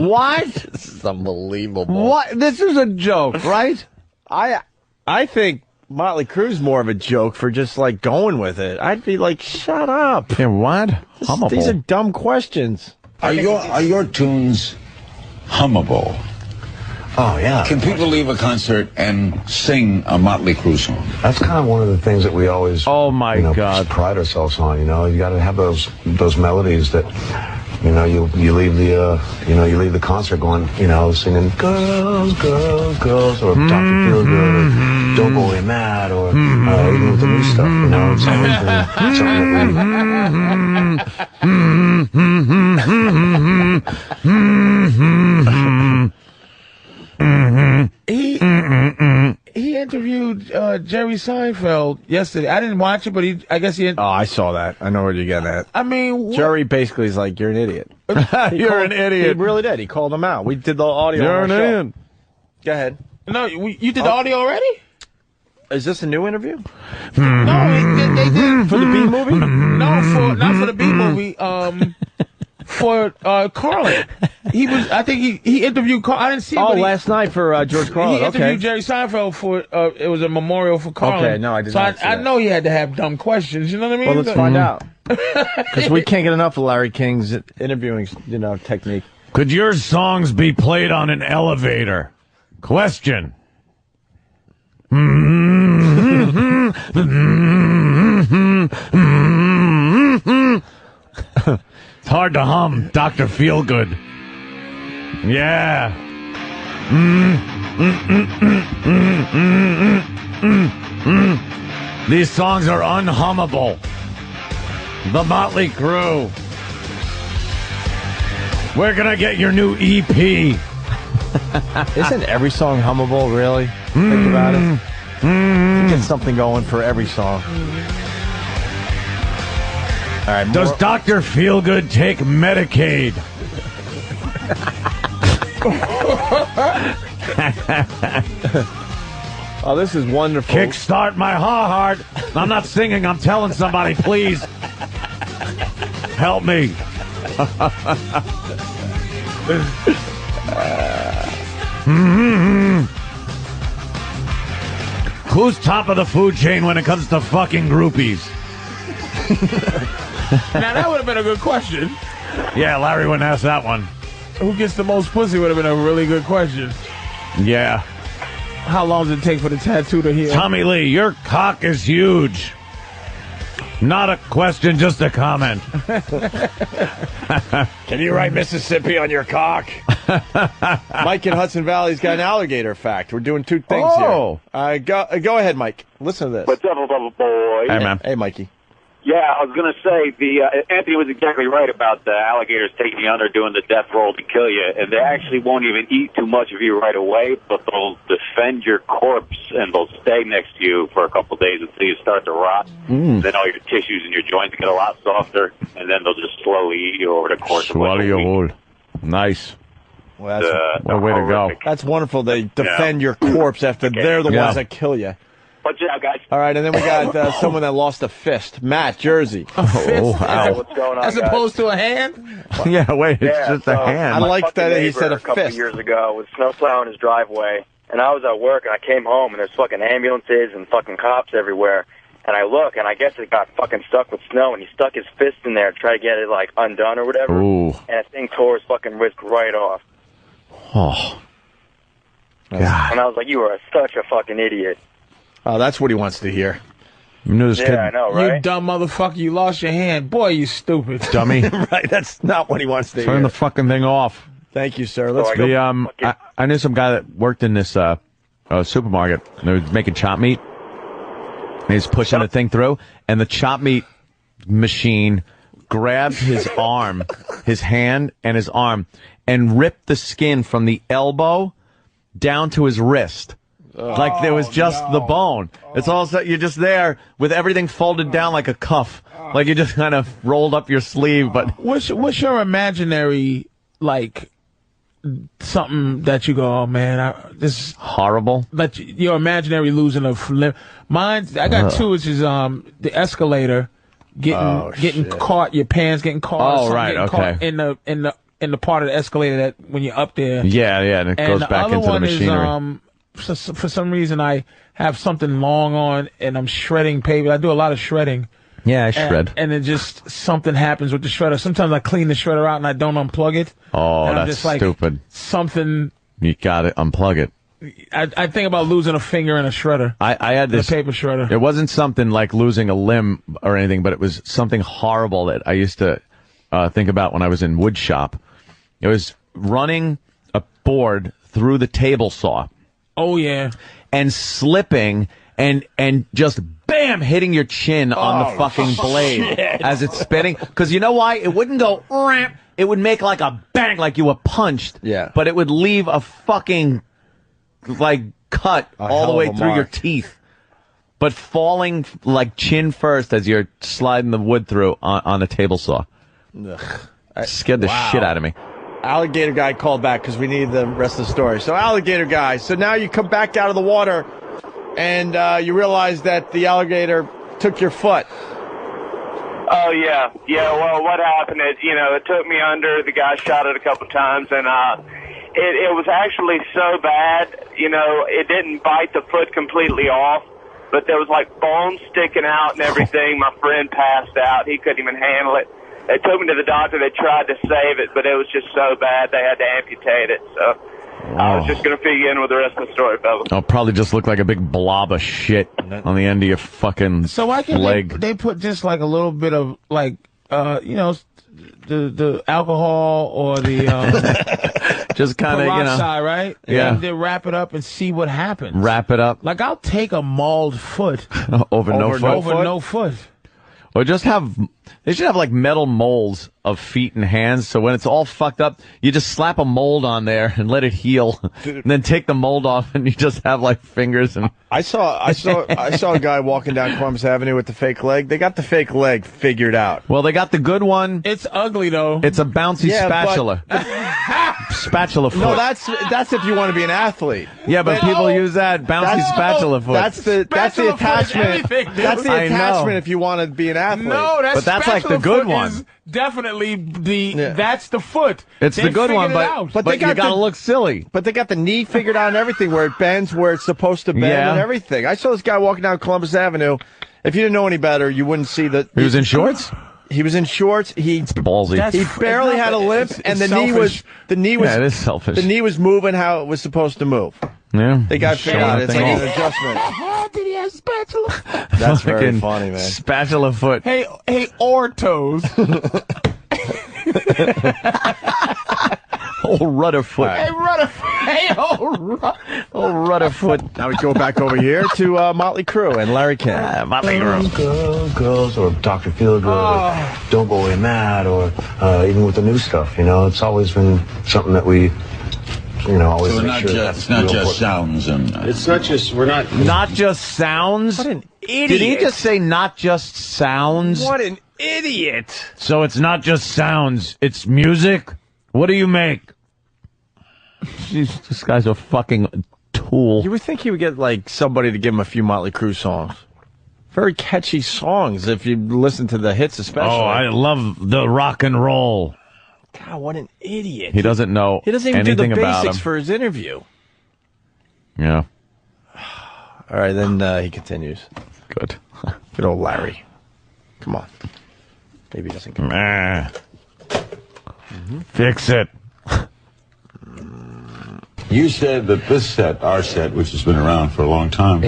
What? This is unbelievable. What? This is a joke, right? I think Motley Crue's more of a joke for just, like, going with it. I'd be like, shut up. Yeah, what? Hummable. These are dumb questions. Are your tunes hummable? Oh, yeah. Can people leave a concert and sing a Motley Crue song? That's kind of one of the things that we always God. pride ourselves on, you know. You got to have those melodies that, you know, you leave the concert going, you know, singing girls, girls, girls, or Dr. Feel Good, or Don't Go Away Mad, or even with the new stuff, you know. It's always been something He interviewed Jerry Seinfeld yesterday. I didn't watch it, but I guess he. Oh, I saw that. I know where you're getting at. I mean, Jerry basically is like, you're an idiot. You're an idiot. He really did. He called him out. We did the audio. You're on an our show. idiot. Go ahead. No, you did the audio already? Is this a new interview? No, they did for the B movie. No, not for the B movie. For Carlin. I think he interviewed Carlin. I didn't see it. Oh, last night for George Carlin. He interviewed Jerry Seinfeld for, it was a memorial for Carlin. Okay, no, I did not see I that. know he had to have dumb questions, you know what I mean? Well, let's find out. Because we can't get enough of Larry King's interviewing, technique. Could your songs be played on an elevator? Question. It's hard to hum, Dr. Feelgood. Yeah. These songs are unhummable. The Motley Crue. We're gonna get your new EP. Isn't every song hummable, really? Think about it. You get something going for every song. All right. Does Dr. Feelgood take Medicaid? Oh, this is wonderful. Kickstart my heart. I'm not singing. I'm telling somebody, please. Help me. Who's top of the food chain when it comes to fucking groupies? Now, that would have been a good question. Yeah, Larry wouldn't ask that one. Who gets the most pussy would have been a really good question. Yeah. How long does it take for the tattoo to heal? Tommy Lee, your cock is huge. Not a question, just a comment. Can you write Mississippi on your cock? Mike in Hudson Valley's got an alligator fact. We're doing two things here. Go ahead, Mike. Listen to this. What's up, little boy? Hey, man. Hey, Mikey. Yeah, I was going to say, Anthony was exactly right about the alligators taking you under, doing the death roll to kill you, and they actually won't even eat too much of you right away, but they'll defend your corpse, and they'll stay next to you for a couple of days until you start to rot. Then all your tissues and your joints get a lot softer, and then they'll just slowly eat you over the course of like a week. Nice. Well, that's what a way to go. That's wonderful. They defend your corpse after they're the ones that kill you. Watch out, guys. All right, and then we got someone that lost a fist. Matt, Jersey. Ow. What's going on, As opposed to a hand? Yeah, wait, it's just a hand. I like that he said a couple fist. years ago was snow plowing his driveway, and I was at work, and I came home, and there's fucking ambulances and fucking cops everywhere. And I look, and I guess it got fucking stuck with snow, and he stuck his fist in there to try to get it, like, undone or whatever. Ooh. And that thing tore his fucking wrist right off. Oh. God. And I was like, you are such a fucking idiot. Oh, that's what he wants to hear. You knew this kid. I know, right? You dumb motherfucker, you lost your hand. Boy, you stupid. Dummy. Right, that's not what he wants to hear. Turn the fucking thing off. Thank you, sir. Let's go. I knew some guy that worked in this supermarket. They were making chop meat. And he's pushing the thing through, and the chop meat machine grabbed his arm, his hand and his arm, and ripped the skin from the elbow down to his wrist. Like there was just the bone. It's all you're just there with everything folded down like a cuff. Like you just kind of rolled up your sleeve. But what's your imaginary, like, something that you go, oh man, this is horrible? Like your imaginary losing of limb. Mine, I got two, which is the escalator getting caught, your pants getting caught. Oh, right, caught in the part of the escalator that when you're up there. Yeah, and it goes back into the machinery. For some reason, I have something long on, and I'm shredding paper. I do a lot of shredding. Yeah, I shred. And it just, something happens with the shredder. Sometimes I clean the shredder out and I don't unplug it. Oh, and that's just like, stupid. Something. You gotta unplug it. I think about losing a finger in a shredder. I had this. A paper shredder. It wasn't something like losing a limb or anything, but it was something horrible that I used to think about when I was in wood shop. It was running a board through the table saw. Oh, yeah. And slipping and just bam, hitting your chin on the fucking blade as it's spinning. Because you know why? It wouldn't go ramp. It would make like a bang, like you were punched. Yeah. But it would leave a fucking like cut all the way through your teeth. But falling like chin first as you're sliding the wood through on a table saw. Scared the shit out of me. Alligator guy called back because we need the rest of the story. So alligator guy. So now you come back out of the water and you realize that the alligator took your foot. Oh, yeah. Yeah, well, what happened is, it took me under. The guy shot it a couple times, and it was actually so bad, it didn't bite the foot completely off, but there was, like, bones sticking out and everything. My friend passed out. He couldn't even handle it. They took me to the doctor. They tried to save it, but it was just so bad they had to amputate it. So I was just going to fill you in with the rest of the story, fellas. I'll probably just look like a big blob of shit on the end of your fucking So why can't leg. they put just like a little bit of like the alcohol or the just kind of peroxide, right? Yeah. And then wrap it up and see what happens. Wrap it up. Like I'll take a mauled foot over no foot. Or just they should have like metal molds of feet and hands, so when it's all fucked up, you just slap a mold on there and let it heal, and then take the mold off, and you just have like fingers. And I saw a guy walking down Columbus Avenue with the fake leg. They got the fake leg figured out. Well, they got the good one. It's ugly though. It's a bouncy spatula. Spatula foot. No, that's if you want to be an athlete. Yeah, but people use that bouncy spatula foot. That's the attachment. That's the attachment if you want to be an athlete. No, that's like the good one. Definitely that's the foot. It's the good one, but you gotta look silly. But they got the knee figured out and everything, where it bends where it's supposed to bend and everything. I saw this guy walking down Columbus Avenue. If you didn't know any better, you wouldn't see that. He was in shorts? He was in shorts. It's ballsy. He barely had a limp, and the knee was. Yeah, it is selfish. The knee was moving how it was supposed to move. Yeah, they got figured out. It's like an adjustment. Did he have spatula? That's very funny, man. Spatula foot. Hey, Ortos. Old Rudderfoot. Hey, Rudderfoot. Hey, old Rudderfoot. Now we go back over here to Motley Crue and Larry King. Motley Crue. Girls, or Dr. Feelgood, or Don't Go Away Mad, or even with the new stuff, it's always been something that we, always so make sure it's not just sounds and... It's not just, Not just sounds? What an idiot. Did he just say not just sounds? What an idiot. So it's not just sounds, it's music? What do you make? Jeez, this guy's a fucking tool. You would think he would get, somebody to give him a few Motley Crue songs. Very catchy songs, if you listen to the hits especially. Oh, I love the rock and roll. God, what an idiot. He doesn't know He doesn't even anything do the about basics him. for his interview. Yeah. All right, then he continues. Good. Good old Larry. Come on. Maybe he doesn't come. Fix it. You said that this set, our set, which has been around for a long time,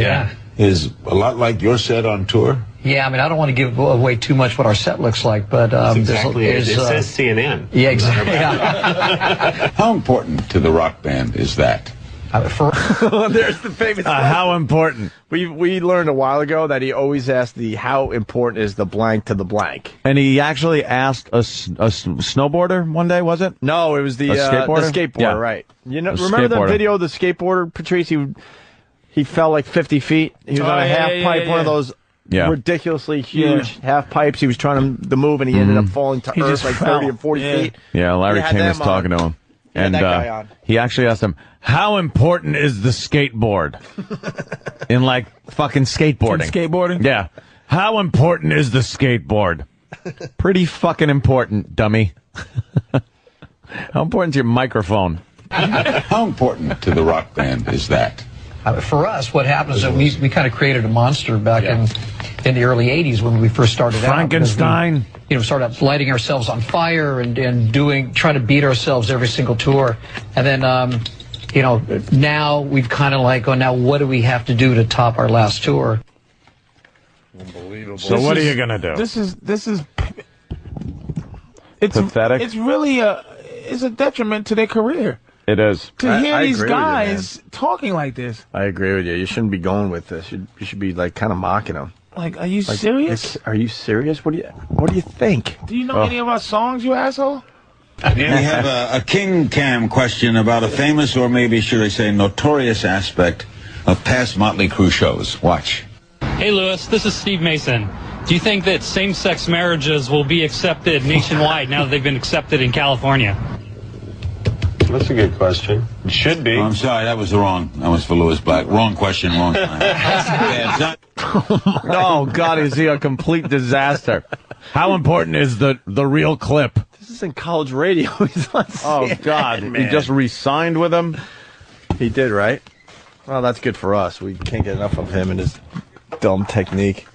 is a lot like your set on tour? Yeah, I mean, I don't want to give away too much what our set looks like, but exactly it says CNN. Yeah, exactly. Yeah. How important to the rock band is that? There's the famous. How important? We learned a while ago that he always asked how important is the blank to the blank. And he actually asked a snowboarder one day, was it? No, it was the skateboarder, right? Remember the video of the skateboarder, Patrice? He fell like 50 feet. He was on a half pipe, one of those ridiculously huge half pipes. He was trying to move, and he ended up falling to earth like 30 or 40 feet. Yeah, Larry King was talking to him. And he actually asked him, how important is the skateboard? In fucking skateboarding. Skateboarding? Yeah. How important is the skateboard? Pretty fucking important, dummy. How important is your microphone? How important to the rock band is that? For us, what happened is that we kind of created a monster back in the early 80s when we first started Frankenstein. out. Started lighting ourselves on fire and trying to beat ourselves every single tour. And then, now we've kind of gone, now what do we have to do to top our last tour? Unbelievable. So what are you going to do? This is pathetic. It's really it's a detriment to their career. It is. To hear these agree with you, guys talking like this. I agree with you. You shouldn't be going with this. You should be kind of mocking them. Are you serious? Are you serious? What do you think? Do you know any of our songs, you asshole? We have a King Cam question about a famous, or maybe should I say notorious aspect of past Motley Crue shows. Watch. Hey, Lewis, this is Steve Mason. Do you think that same-sex marriages will be accepted nationwide now that they've been accepted in California? That's a good question. It should be. Oh, I'm sorry, that was wrong. That was for Lewis Black. Wrong question, wrong time. Oh, God, is he a complete disaster? How important is the real clip? This is in college radio. He's on CNN, God, man. he just re-signed with him? He did, right? Well, that's good for us. We can't get enough of him and his dumb technique.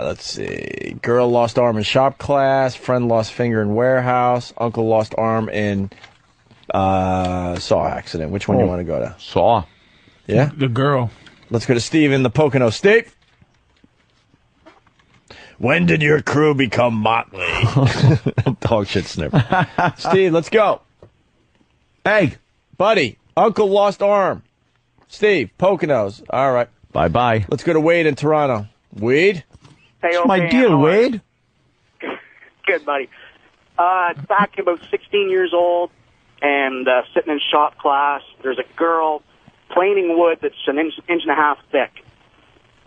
Let's see. Girl lost arm in shop class. Friend lost finger in warehouse. Uncle lost arm in Saw accident. Which one do you want to go to? Saw. Yeah? The girl. Let's go to Steve in the Pocono. Steve? When did your crew become motley? Dog shit sniffer. Steve, let's go. Hey, buddy. Uncle lost arm. Steve, Poconos. All right. Bye-bye. Let's go to Wade in Toronto. Wade? Hey, My dear Wade. Good, buddy. Back about 16 years old and sitting in shop class. There's a girl planing wood that's an inch and a half thick.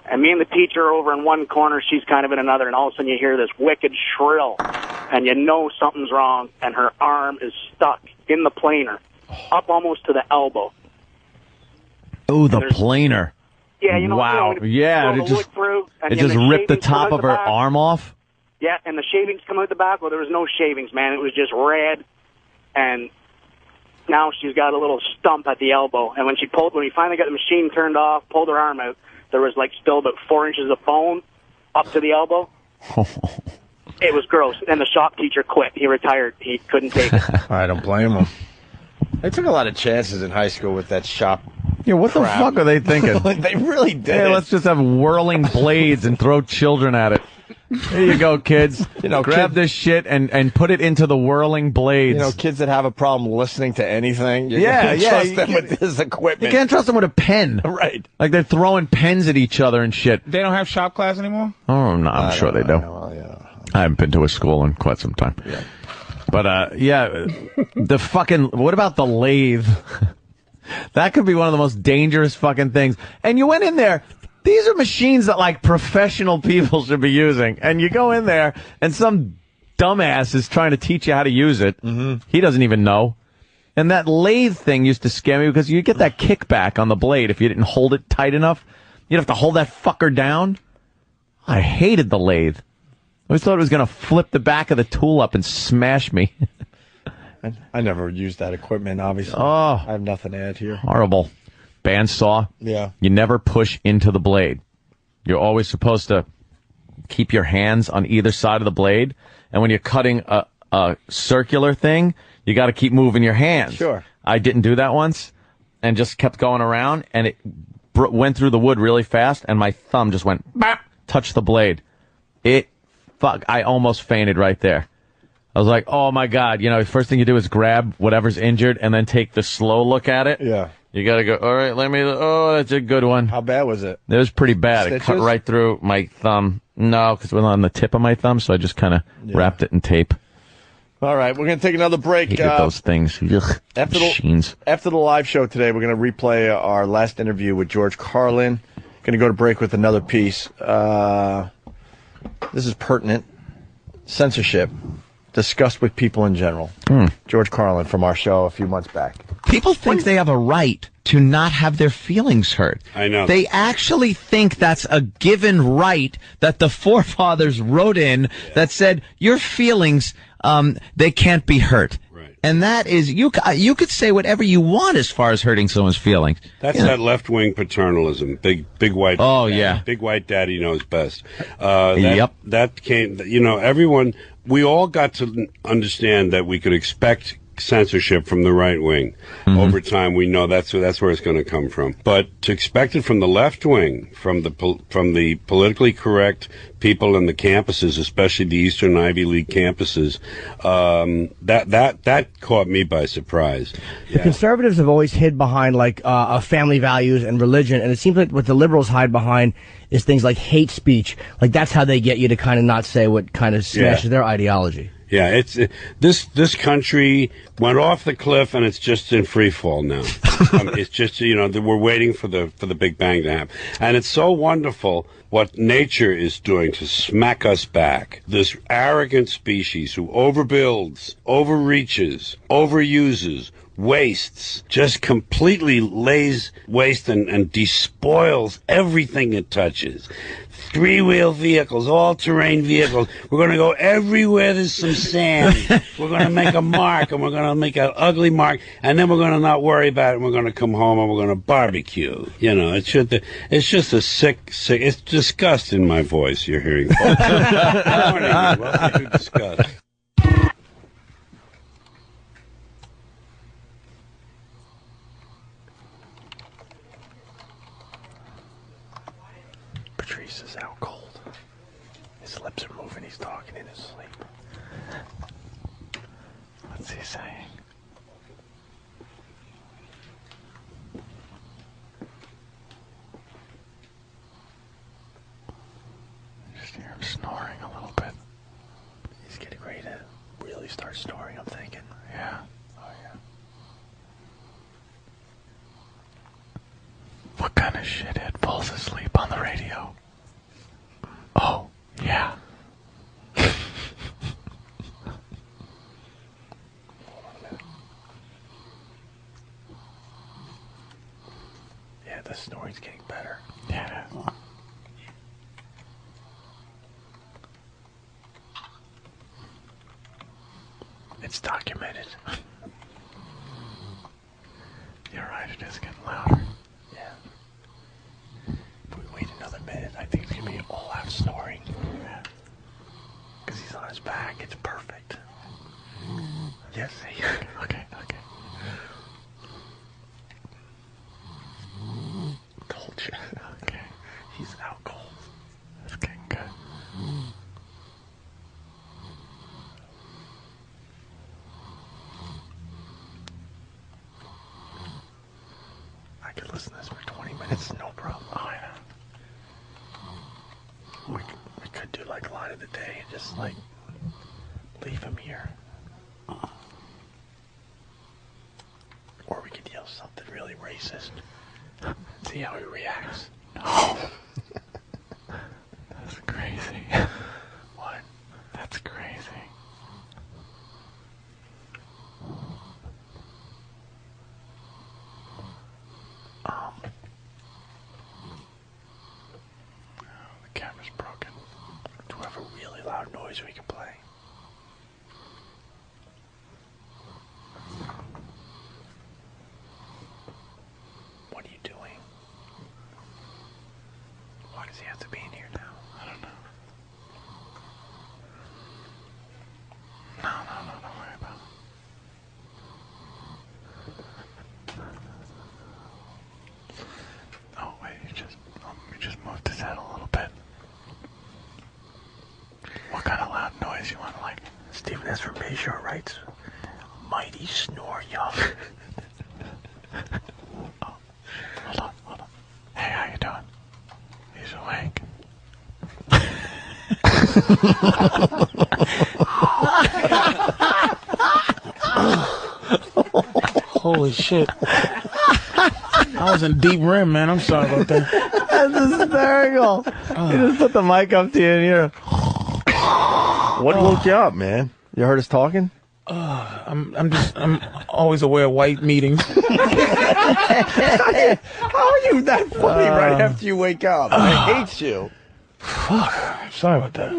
And me and the teacher are over in one corner, she's kind of in another, and all of a sudden you hear this wicked shrill, and you know something's wrong, and her arm is stuck in the planer, up almost to the elbow. Oh, the planer. Yeah, you know. Wow. You know, yeah, it just ripped the top of her arm off? Yeah, and the shavings come out the back. Well, there was no shavings, man. It was just red, and now she's got a little stump at the elbow. And when we finally got the machine turned off, pulled her arm out, there was like still about 4 inches of bone up to the elbow. It was gross. And the shop teacher quit. He retired. He couldn't take it. I don't blame him. They took a lot of chances in high school with that shop. Yeah, what crap. the fuck are they thinking? They really did. Hey, let's just have whirling blades and throw children at it. Here you go, kids. Grab this shit and put it into the whirling blades. You know, kids that have a problem listening to anything. You trust them with this equipment. You can't trust them with a pen. Right. Like they're throwing pens at each other and shit. They don't have shop class anymore? Oh, no, I'm sure they do. I haven't been to a school in quite some time. Yeah. But, the fucking, what about the lathe? That could be one of the most dangerous fucking things. And you went in there. These are machines that, like, professional people should be using. And you go in there, and some dumbass is trying to teach you how to use it. Mm-hmm. He doesn't even know. And that lathe thing used to scare me because you get that kickback on the blade if you didn't hold it tight enough. You'd have to hold that fucker down. I hated the lathe. I always thought it was going to flip the back of the tool up and smash me. I never used that equipment, obviously. Oh. I have nothing to add here. Horrible. Bandsaw. Yeah. You never push into the blade. You're always supposed to keep your hands on either side of the blade. And when you're cutting a circular thing, you got to keep moving your hands. Sure. I didn't do that once and just kept going around, and it went through the wood really fast, and my thumb just went, bop, touched the blade. I almost fainted right there. I was like, oh my God, the first thing you do is grab whatever's injured and then take the slow look at it. Yeah. You got to go, all right, that's a good one. How bad was it? It was pretty bad. Stitches? It cut right through my thumb. No, because it was on the tip of my thumb, so I just kind of wrapped it in tape. All right, we're going to take another break. Hated those things. Ugh, machines. After the live show today, we're going to replay our last interview with George Carlin. Going to go to break with another piece. This is pertinent. Censorship. Discussed with people in general. George Carlin from our show a few months back. People think they have a right to not have their feelings hurt. I know. They actually think that's a given right that the forefathers wrote in that said, your feelings, they can't be hurt. Right. And that is, you could say whatever you want as far as hurting someone's feelings. That's that left-wing paternalism. Big white. Oh, yeah. Big white daddy knows best. Yep. That came, everyone, we all got to understand that we could expect censorship from the right wing. Mm-hmm. Over time, we know that's where it's going to come from. But to expect it from the left wing, from the politically correct people in the campuses, especially the Eastern Ivy League campuses, that caught me by surprise. The conservatives have always hid behind family values and religion, and it seems like what the liberals hide behind is things like hate speech. Like that's how they get you to kind of not say what kind of smashes their ideology. Yeah, it's this country went off the cliff and it's just in free fall now. It's just we're waiting for the Big Bang to happen, and it's so wonderful what nature is doing to smack us back. This arrogant species who overbuilds, overreaches, overuses, wastes, just completely lays waste and despoils everything it touches. Three-wheel vehicles, all-terrain vehicles. We're going to go everywhere there's some sand. We're going to make a mark, and we're going to make an ugly mark, and then we're going to not worry about it, and we're going to come home, and we're going to barbecue. It's just a sick, it's disgust in my voice you're hearing, folks. Good morning. Welcome to Disgust. he's talking in his sleep. What's he saying? Just hear him snoring a little bit. He's getting ready to really start snoring, I'm thinking. Yeah. Oh, yeah. What kind of shithead falls asleep on the radio? Oh, yeah. Yeah, the snoring's getting better. Yeah. It's documented. You're right, it is getting louder. Yeah. If we wait another minute, I think it's going to be all out snoring. Yeah. Because he's on his back. It's perfect. Yes. Okay. Told you. Okay. He's out cold. That's getting good. I could listen to this for 20 minutes, no problem. Oh, I know. We could do like line of the day and just like leave him here. Or we could yell something really racist. See how he reacts. No. That's crazy. What? That's crazy. The camera's broken. Do we have a really loud noise we can play? What are you doing? Why does he have to be in here now? I don't know. No, don't worry about it. Oh, wait, you just moved his head a little bit. What kind of loud noise you want to like? Stephen S. from Bayshore writes, mighty snore young. Oh, hold on. Hey, how you doing? He's awake. Holy shit. I was in deep REM, man. I'm sorry about that. That's hysterical. You just put the mic up to you and you're... What woke you up, man? You heard us talking? I'm always aware of white meetings. How are you that funny right after you wake up? I hate you. Fuck. Sorry about that.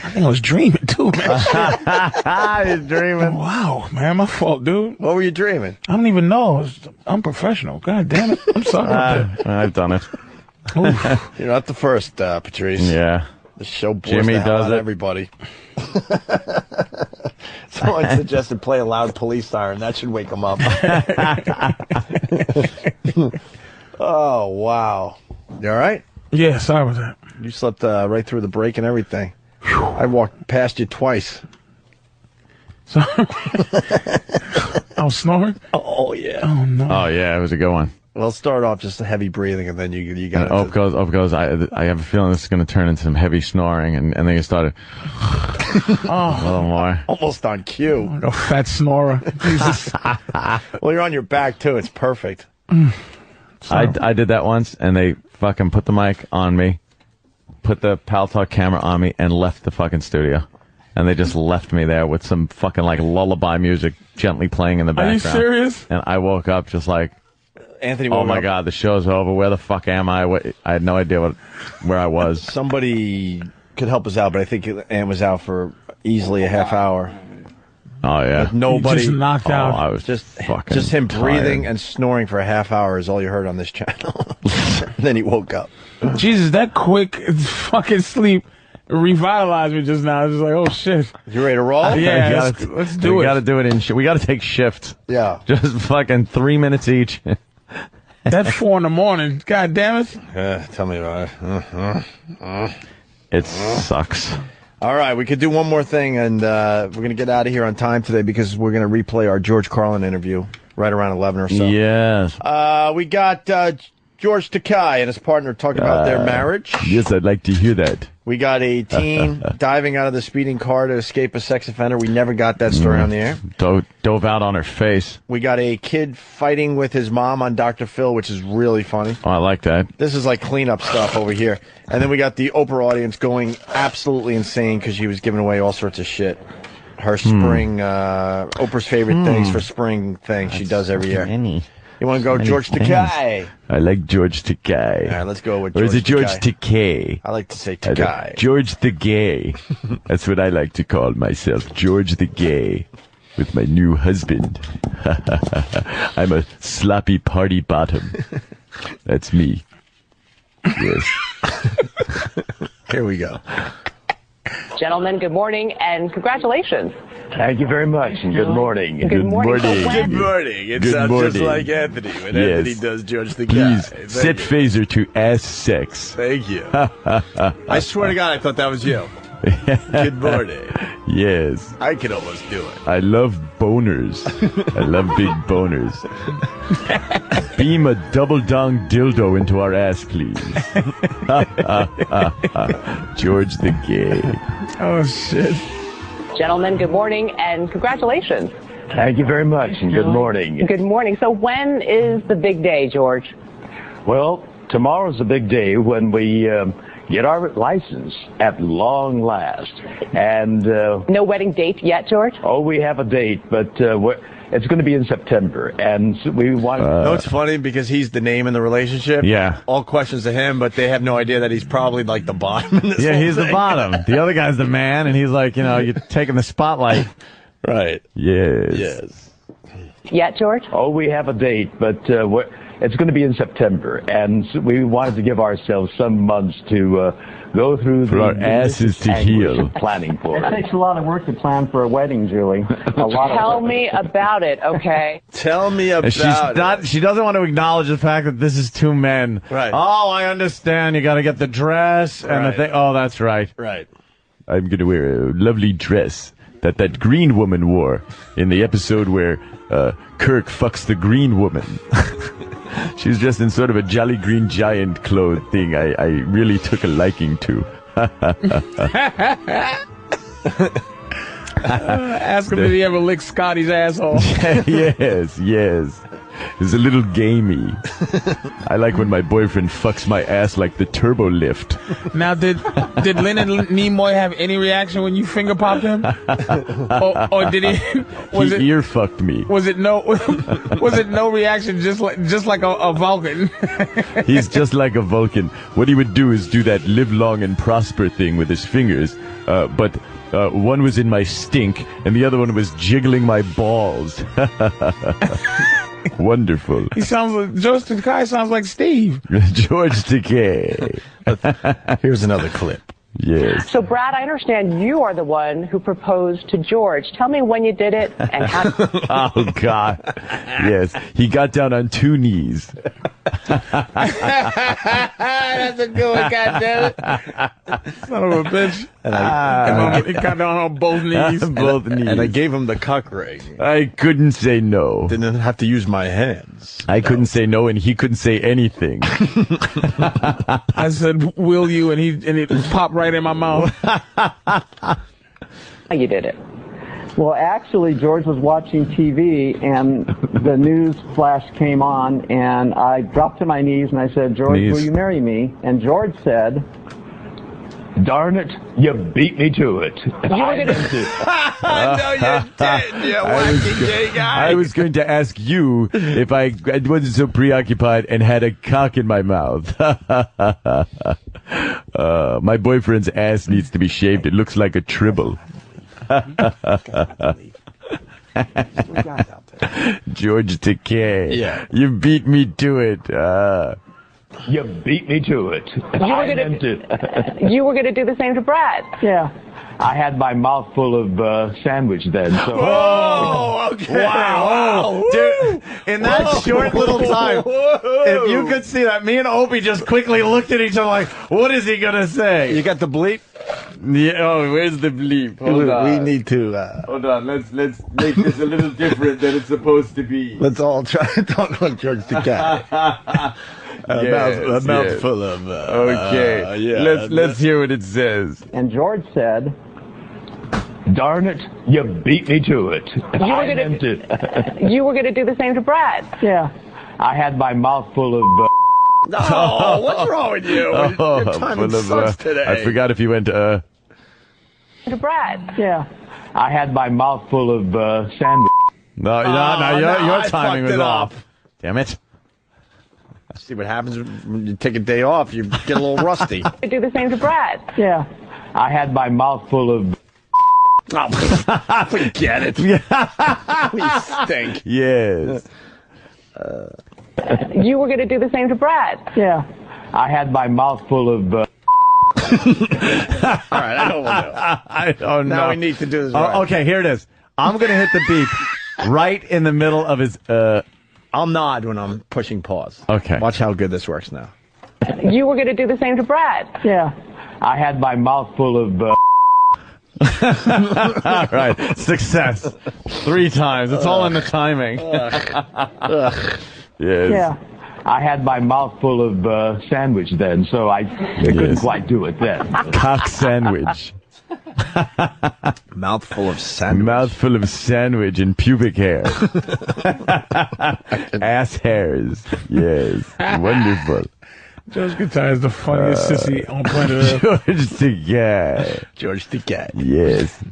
I think I was dreaming too, man. You're dreaming. Wow, man, my fault, dude. What were you dreaming? I don't even know. I'm professional. God damn it. I'm sorry about that. I've done it. You're not the first, Patrice. Yeah. The show bores Jimmy the hell does out of it. everybody. Someone suggested play a loud police siren. That should wake them up. Oh, wow. You all right? Yeah, sorry about that. You slept right through the break and everything. I walked past you twice. Sorry. I was snoring? Oh, yeah. Oh, no. Oh, yeah, it was a good one. Well, start off just heavy breathing, and then you got Up goes. I have a feeling this is going to turn into some heavy snoring, and then you started a little more. Almost on cue. Like a fat snorer. Jesus. Well, you're on your back, too. It's perfect. I did that once, and they fucking put the mic on me, put the Pal Talk camera on me, and left the fucking studio. And they just left me there with some fucking like lullaby music gently playing in the background. Are you serious? And I woke up just like, Anthony, oh my God, the show's over. Where the fuck am I? I had no idea where I was. Somebody could help us out, but I think Ann was out for easily a half hour. Oh yeah, With nobody. Just knocked out. I was Just fucking him breathing tired. and snoring for a half hour is all you heard on this channel. Then he woke up. Jesus, that quick fucking sleep revitalized me just now. I was just like, oh shit. You ready to roll? Yeah, let's do it. We got to do it we got to take shifts. Yeah. Just fucking 3 minutes each. That's 4 a.m. God damn it. Tell me about it. It sucks. All right, we could do one more thing, and we're going to get out of here on time today because we're going to replay our George Carlin interview right around 11 or so. Yes. We got George Takei and his partner talking about their marriage. Yes, I'd like to hear that. We got a teen diving out of the speeding car to escape a sex offender. We never got that story on the air. Dove out on her face. We got a kid fighting with his mom on Dr. Phil, which is really funny. Oh, I like that. This is like cleanup stuff over here. And then we got the Oprah audience going absolutely insane because she was giving away all sorts of shit. Her spring, Oprah's favorite things for spring things she does every year. You want to go George Takei? I like George Takei. All right, let's go with George Or is it George Takei? I like to say Takei. George the Gay. That's what I like to call myself, George the Gay, with my new husband. I'm a sloppy party bottom. That's me. Yes. Here we go. Gentlemen, good morning and congratulations. Thank you very much, and good morning. Good morning. Good morning. It sounds just like Anthony when Anthony does George the Guy. Please set phaser to ass sex. Thank you. I swear to God, I thought that was you. Good morning. Yes. I can almost do it. I love boners. I love big boners. Beam a double dong dildo into our ass, please. George the Gay. Oh, shit. Gentlemen, good morning and congratulations. Thank you very much, and good morning. Good morning. So when is the big day, George? Well, tomorrow's the big day when we get our license at long last. And no wedding date yet, George? Oh, we have a date, but it's going to be in September, and we want. No, it's funny because he's the name in the relationship. Yeah. All questions to him, but they have no idea that he's probably like the bottom in this Yeah, whole he's thing. the bottom. The other guy's the man, and he's like, you're taking the spotlight. Right. Yes. Yet, George? Oh, we have a date, but it's going to be in September, and we wanted to give ourselves some months to go through For our asses to heal. Planning for It it. takes a lot of work to plan for a wedding, Julie. Tell me about it, okay? Tell me about She doesn't want to acknowledge the fact that this is two men. Right. Oh, I understand. You got to get the dress and the thing. Oh, that's right. Right. I'm going to wear a lovely dress that green woman wore in the episode where Kirk fucks the green woman. She's dressed in sort of a Jolly Green Giant clothes thing I really took a liking to. Ask him if he ever licked Scotty's asshole. Yes. It's a little gamey. I like when my boyfriend fucks my ass like the turbo lift. Now, did Leonard Nimoy have any reaction when you finger popped him? or did he? Was he ear fucked me. Was it no? Was it no reaction? Just like a Vulcan. He's just like a Vulcan. What he would do is do that live long and prosper thing with his fingers, but one was in my stink and the other one was jiggling my balls. Wonderful. He sounds like George Takei. Sounds like Steve. George Takei. Here's another clip. Yes. So, Brad, I understand you are the one who proposed to George. Tell me when you did it and how. Oh, God. Yes. He got down on 2 knees. That's a good one, goddammit. Son of a bitch. And He got down on both knees. Both knees. And I gave him the cock ring. I couldn't say no. Didn't have to use my hands. I couldn't say no, and he couldn't say anything. I said, "Will you?" And it popped right in my mouth. you did it. Well, actually, George was watching TV, and the news flash came on, and I dropped to my knees, and I said, George, will you marry me? And George said, Darn it, you beat me to it. No, you did, you wacky gay guy. I was going to ask you if I wasn't so preoccupied and had a cock in my mouth. My boyfriend's ass needs to be shaved. It looks like a tribble. George Takei. Yeah. You beat me to it. You beat me to it. You were going to do the same to Brad. Yeah. I had my mouth full of sandwich then. So. Whoa! Okay. Wow! Dude, in that short little time, if you could see that, me and Opie just quickly looked at each other like, "What is he gonna say?" You got the bleep? Yeah. Oh, where's the bleep? Hold on. We need to. Hold on. Let's make this a little different than it's supposed to be. Let's all try to talk like George Takei. A mouthful of. Okay. Let's hear what it says. And George said, Darn it, you beat me to it. You were gonna do the same to Brad. Yeah. I had my mouth full of. Oh, what's wrong with you? Your timing sucks today. I forgot if you went To Brad. Yeah. I had my mouth full of sandwich. No, your timing was off. Damn it. See what happens when you take a day off. You get a little rusty. Do the same to Brad. Yeah. I had my mouth full of. Oh, forget it. We stink. Yes. You were gonna do the same to Brad. Yeah. I had my mouth full of. All right, I know what we'll do. I don't know. Now we need to do this right. Okay, here it is. I'm going to hit the beep right in the middle of his. I'll nod when I'm pushing pause. Okay. Watch how good this works now. You were gonna do the same to Brad. Yeah. I had my mouth full of. All right, success. 3 times. It's all in the timing. Yes. Yeah. I had my mouth full of sandwich then, so I couldn't quite do it then. Cock sandwich. Mouthful of sandwich. Mouthful of sandwich and pubic hair. Ass hairs. Yes. Wonderful. George Takei is the funniest sissy on planet Earth. George Takei. George Takei. Yes.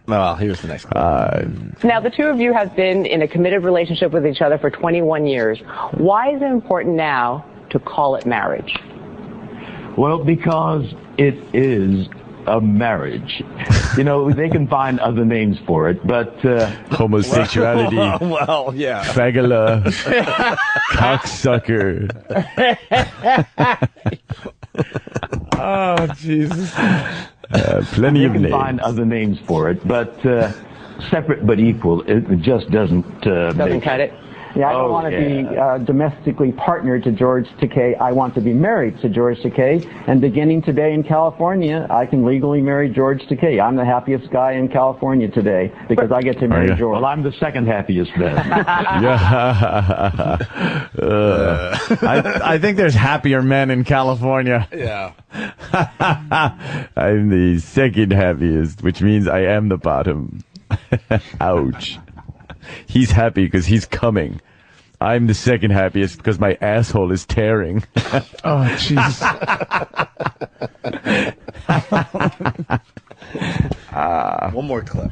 Well, here's the next one. Now, the two of you have been in a committed relationship with each other for 21 years. Why is it important now to call it marriage? Well, because it is a marriage. You know, they can find other names for it, but... homosexuality. Well, yeah. Fagula. Cocksucker. Oh, Jesus. Plenty of names. They can find other names for it, but separate but equal, it just doesn't cut it. Yeah, I don't want to be domestically partnered to George Takei. I want to be married to George Takei. And beginning today in California, I can legally marry George Takei. I'm the happiest guy in California today because I get to marry George. Well, I'm the second happiest then. I think there's happier men in California. Yeah. I'm the second happiest, which means I am the bottom. Ouch. He's happy because he's coming. I'm the second happiest because my asshole is tearing. Oh, Jesus. One more clip.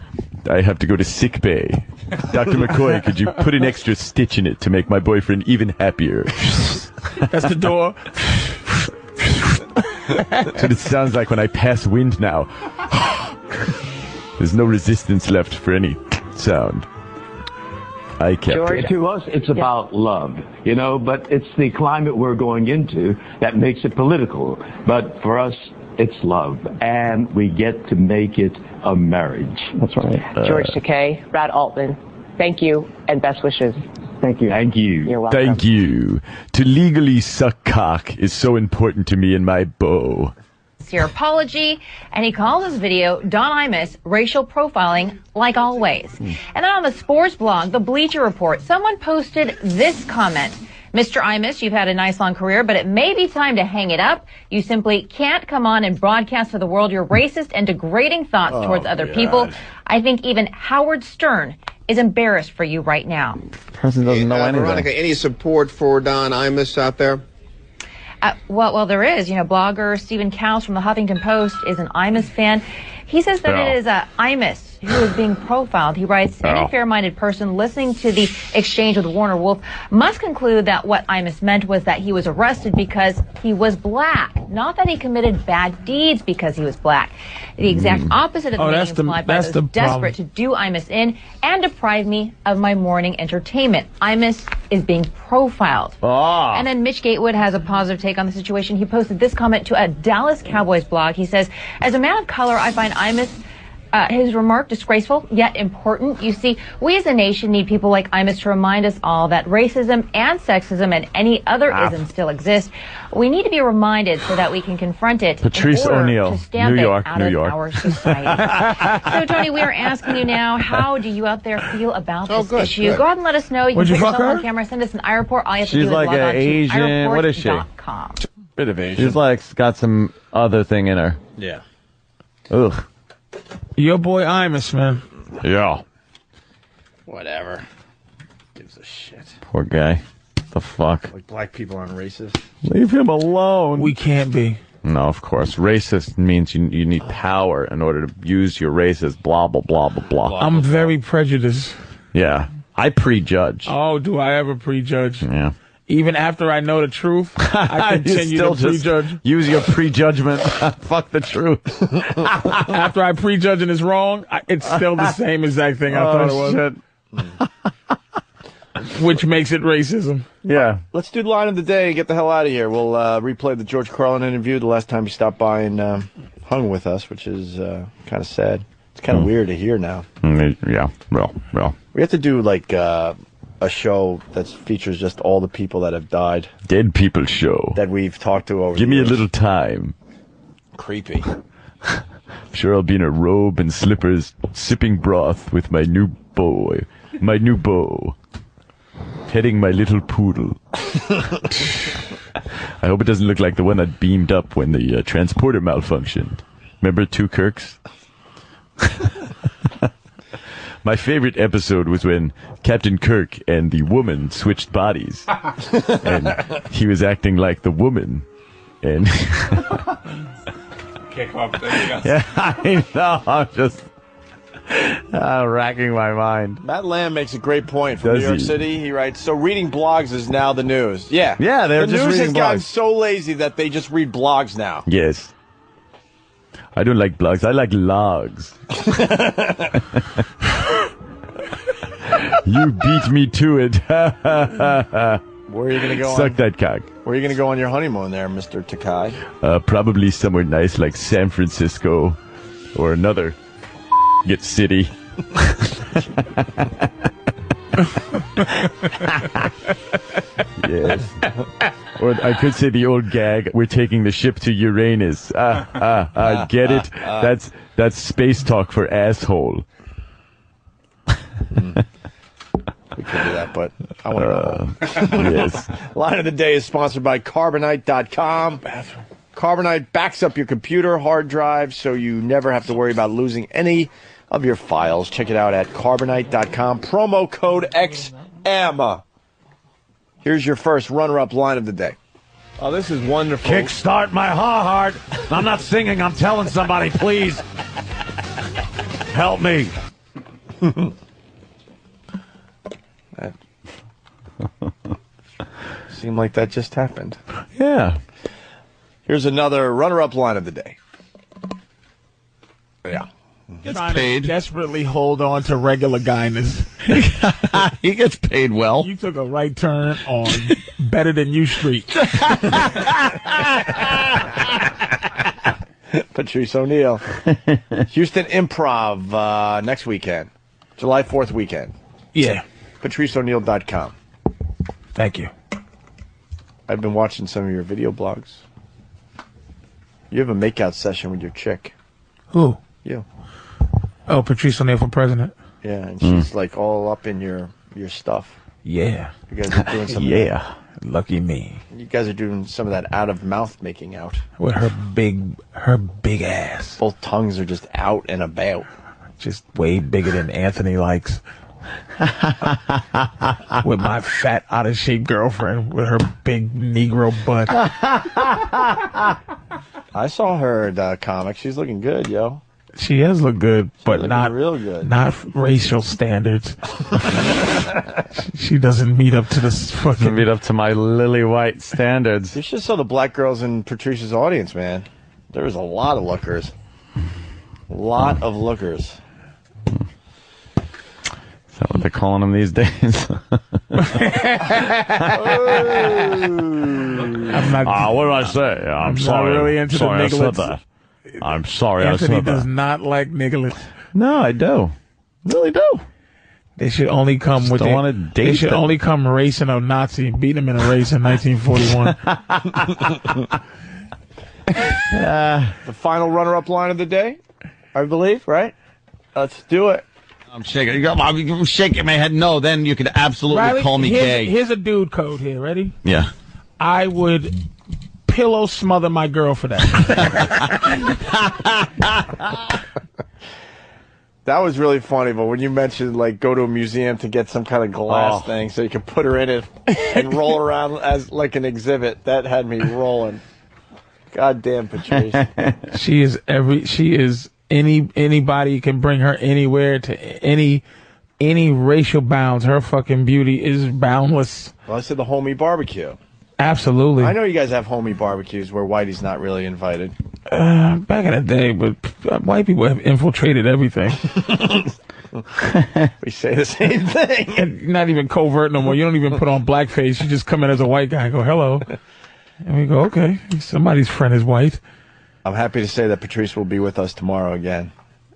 I have to go to sick bay. Dr. McCoy, could you put an extra stitch in it to make my boyfriend even happier? That's the door. That's what it sounds like when I pass wind now. There's no resistance left for any sound. I kept it. To us, it's about love, you know, but it's the climate we're going into that makes it political. But for us, it's love, and we get to make it a marriage. That's right. George Takei, Brad Altman, thank you and best wishes. Thank you. Thank you. You're welcome. Thank you. To legally suck cock is so important to me and my beau. Your apology, and he calls this video Don Imus racial profiling like always. And then on the sports blog, the Bleacher Report, someone posted this comment. Mr. Imus, you've had a nice long career, but it may be time to hang it up. You simply can't come on and broadcast to the world your racist and degrading thoughts towards other people. I think even Howard Stern is embarrassed for you right now. The person doesn't know anything. Veronica, any support for Don Imus out there? Well, there is. You know, blogger Stephen Cowles from the Huffington Post is an Imus fan. He says that it is Imus who is being profiled. He writes, any fair-minded person listening to the exchange with Warner Wolf must conclude that what Imus meant was that he was arrested because he was black, not that he committed bad deeds because he was black. The exact opposite of the meaning implied by those desperate to do Imus in and deprive me of my morning entertainment. Imus is being profiled. And then Mitch Gatewood has a positive take on the situation. He posted this comment to a Dallas Cowboys blog. He says, as a man of color, I find Imus his remark disgraceful, yet important. You see, we as a nation need people like Imus to remind us all that racism and sexism and any other ism still exist. We need to be reminded so that we can confront it. Patrice O'Neill, New York, New York. Our society. So, Tony, we are asking you now, how do you out there feel about this issue? Go ahead and let us know. You can put yourself on camera, send us an iReport. All you have to do is log on to Asian. What is she? iReport.com. Bit of Asian. She's like got some other thing in her. Yeah. Ugh. Your boy Imus, man. Yeah. Whatever. Gives a shit. Poor guy. The fuck? Like black people aren't racist. Leave him alone. We can't be. No, of course. Racist means you need power in order to use your race as blah, blah, blah, blah, blah. I'm very prejudiced. Yeah. I prejudge. Oh, do I ever prejudge? Yeah. Even after I know the truth, I continue to prejudge. Use your prejudgment. Fuck the truth. After I prejudge and it's wrong, it's still the same exact thing I thought it was. Which makes it racism. Yeah. Let's do the line of the day and get the hell out of here. We'll replay the George Carlin interview, the last time he stopped by and hung with us, which is kind of sad. It's kind of weird to hear now. Yeah. Well. We have to do like a show that features just all the people that have died. Dead people show. That we've talked to over Give the me years. a little time. Creepy. I'm sure I'll be in a robe and slippers, sipping broth with my new beau, petting my little poodle. I hope it doesn't look like the one that beamed up when the transporter malfunctioned. Remember 2 Kirks? My favorite episode was when Captain Kirk and the woman switched bodies. And he was acting like the woman. And Kick off there. yeah, I know. I'm just racking my mind. Matt Lamb makes a great point from New York City. He writes, so reading blogs is now the news. Yeah. Yeah, they're just reading blogs. The news has gotten so lazy that they just read blogs now. Yes. I don't like blogs. I like logs. You beat me to it. Where are you going to go? Suck that cock. Where are you going to go on your honeymoon there, Mr. Takai? Probably somewhere nice like San Francisco or another city. Yes. Or I could say the old gag, we're taking the ship to Uranus. Get it? That's space talk for asshole. We could do that, but I want to go home. Yes. Line of the day is sponsored by Carbonite.com. Carbonite backs up your computer hard drive so you never have to worry about losing any of your files. Check it out at Carbonite.com. Promo code XM. Here's your first runner-up line of the day. Oh, this is wonderful. Kickstart my heart. I'm not singing. I'm telling somebody, please. Help me. That seemed like that just happened. Yeah. Here's another runner-up line of the day. Yeah. Trying to desperately hold on to regular guyness. He gets paid well. You took a right turn on Better Than You Street. Patrice O'Neill. Houston Improv next weekend. July 4th weekend. Yeah. PatriceO'Neill.com. Thank you. I've been watching some of your video blogs. You have a makeout session with your chick. Who? You. Oh, Patrice O'Neill for president. Yeah, and she's like all up in your stuff. Yeah. You guys are doing some yeah. Lucky me. You guys are doing some of that out of mouth making out. With her big ass. Both tongues are just out and about. Just way bigger than Anthony likes. With my fat, out of shape girlfriend with her big Negro butt. I saw her at comic. She's looking good, yo. She has looked good, but not real good. Not racial standards. She doesn't meet up to this fucking. Doesn't meet up to my lily white standards. You should saw the black girls in Patrice's audience, man. There was a lot of lookers. A lot of lookers. Is that what they're calling them these days? I'm not. What did I say? I'm sorry. Not really into sorry the I said nigglets. that. I'm sorry Anthony I said does that. not like nigglets. No, I do. Really do. They should only come Just with. don't wanna date They should them. only come racing a Nazi and beat him in a race in 1941. The final runner-up line of the day, I believe, right? Let's do it. I'm shaking. I'm shaking my head. No, then you could absolutely Riley, call me gay. Here's a dude code here. Ready? Yeah. I would pillow smother my girl for that. That was really funny, but when you mentioned, like, go to a museum to get some kind of glass thing so you can put her in it and roll around as, like, an exhibit, that had me rolling. Goddamn, Patrice. She is anybody can bring her anywhere to any racial bounds. Her fucking beauty is boundless. Well, I said the homie barbecue. Absolutely. I know you guys have homie barbecues where Whitey's not really invited. Back in the day, but white people have infiltrated everything. We say the same thing. And not even covert no more. You don't even put on blackface. You just come in as a white guy and go, hello. And we go, okay, somebody's friend is white. I'm happy to say that Patrice will be with us tomorrow again.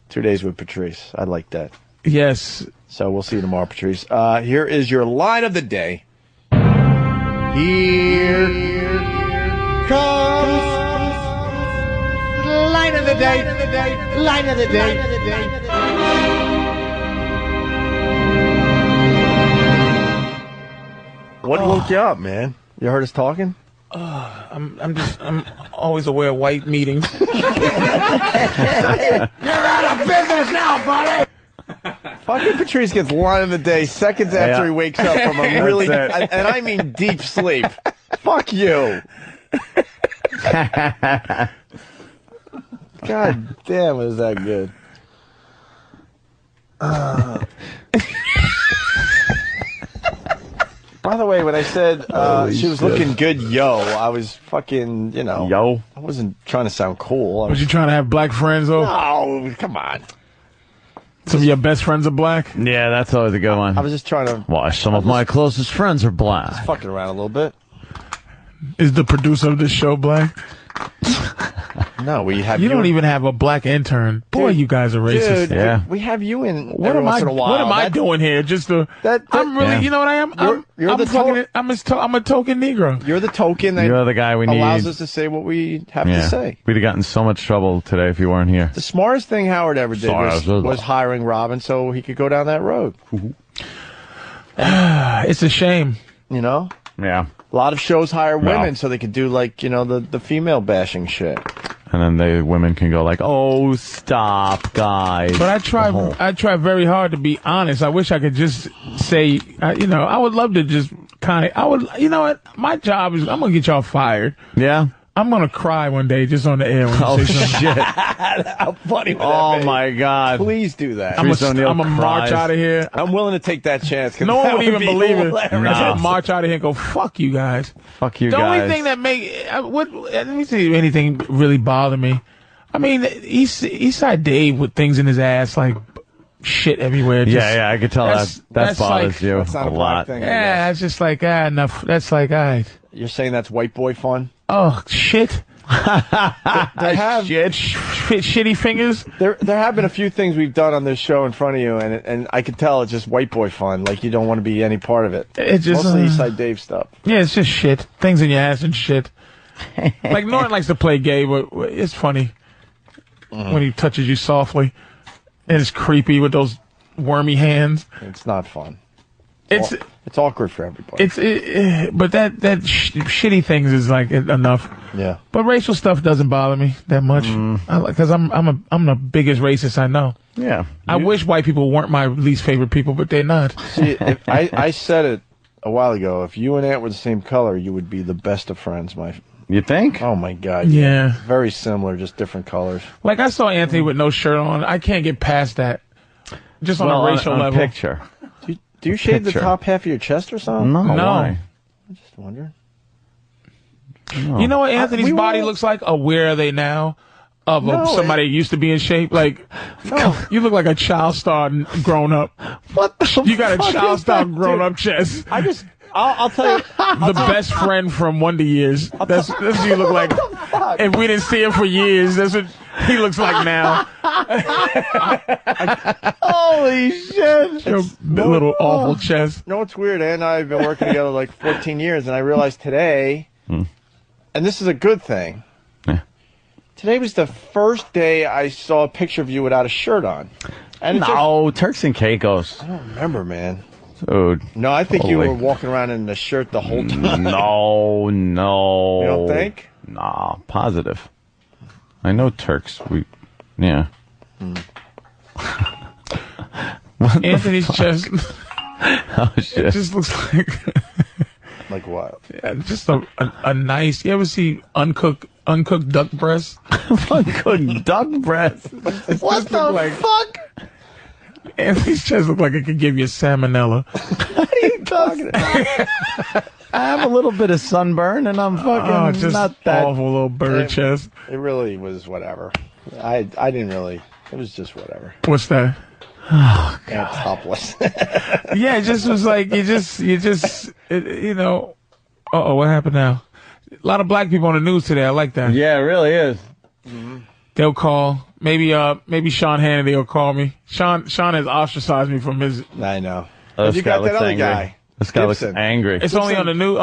2 days with Patrice. I like that. Yes. So we'll see you tomorrow, Patrice. Here is your line of the day. Here comes line of the day. Line of the day. What woke you up, man? You heard us talking? I'm always aware of white meetings. You're out of business now, buddy. Fucking Patrice gets line of the day seconds after he wakes up from a really, and I mean deep sleep. Fuck you. God damn, is that good? By the way, when I said she was looking good, I was fucking, I wasn't trying to sound cool. Was you trying to have black friends, though? No, come on. Some of your best friends are black? Yeah, that's always a good one. I was just trying to... Why, some of my closest friends are black. Fucking around a little bit. Is the producer of this show black? No, we have you. Don't even have a black intern. Boy, you guys are racist. Dude, yeah. We have you in what every am once in a while. What am I doing here? Just to... I'm really... Yeah. You know what I am? I'm a token Negro. You're the token that You're the guy we allows need. us to say what we have to say. We'd have gotten so much trouble today if you weren't here. The smartest thing Howard ever did was hiring Robin so he could go down that road. It's a shame. You know? Yeah. A lot of shows hire women so they could do, like, the female bashing shit. And then women can go like, "Oh, stop, guys." But I try very hard to be honest. I wish I could just say, I would love to just you know what? My job is, I'm going to get y'all fired. Yeah. I'm going to cry one day just on the air when you say something. Shit. How funny would that Oh, be? my God. Please do that. I'm going to march out of here. I'm willing to take that chance. No one would even believe it. I'm No. going to march out of here and go, fuck you guys. Fuck you the guys. only thing that let me see if anything really bothered me. I mean, Eastside Dave with things in his ass, like shit everywhere. Yeah, I could tell that bothers like, you that's not a lot. thing, yeah, it's just like, enough. That's like, You're saying that's white boy fun? Oh, shit. They have shitty fingers. There have been a few things we've done on this show in front of you, and I can tell it's just white boy fun. Like you don't want to be any part of it. It's just mostly Eastside Dave stuff. Yeah, it's just shit. Things in your ass and shit. Like Norton likes to play gay, but it's funny when he touches you softly, and it's creepy with those wormy hands. It's not fun. It's awkward for everybody. But that shitty things is like enough. Yeah. But racial stuff doesn't bother me that much because I'm the biggest racist I know. Yeah. I wish white people weren't my least favorite people, but they're not. See, I said it a while ago. If you and Ant were the same color, you would be the best of friends, You think? Oh my God! Yeah. Very similar, just different colors. Like I saw Anthony with no shirt on. I can't get past that. Just on a racial level. Picture. Do you shave the top half of your chest or something? No. Why? I'm just wondering. No. You know what Anthony's body looks like? Where are they now? Of somebody who used to be in shape. Like, you look like a child star grown up. What the You got a child star grown up chest. I'll tell you. The best friend from Wonder Years. That's what you look like. If we didn't see him for years, that's what he looks like now. Holy shit. Your little awful chest. You know what's weird? Ann and I have been working together like 14 years, and I realized today, and this is a good thing, today was the first day I saw a picture of you without a shirt on. And Turks and Caicos. I don't remember, man. Dude. No, I think you were walking around in the shirt the whole time. No. You don't think? Nah, positive. I know Turks. Yeah. Anthony's chest. Oh, shit. It just looks like. Like what? Yeah, just a nice. You ever see uncooked duck breast? Uncooked duck breast. What the fuck? Anthony's chest look like it could give you salmonella. What are you talking about? I have a little bit of sunburn, and I'm fucking just not that awful little bird chest. It really was whatever. I didn't really. It was just whatever. What's that? Oh, God. Topless. Yeah, it just was like you know. What happened now? A lot of black people on the news today. I like that. Yeah, it really is. Mm-hmm. They'll call. Maybe Sean Hannity will call me. Sean has ostracized me from his. I know. This you guy got that looks other angry. guy. This guy looks angry. It's only on the new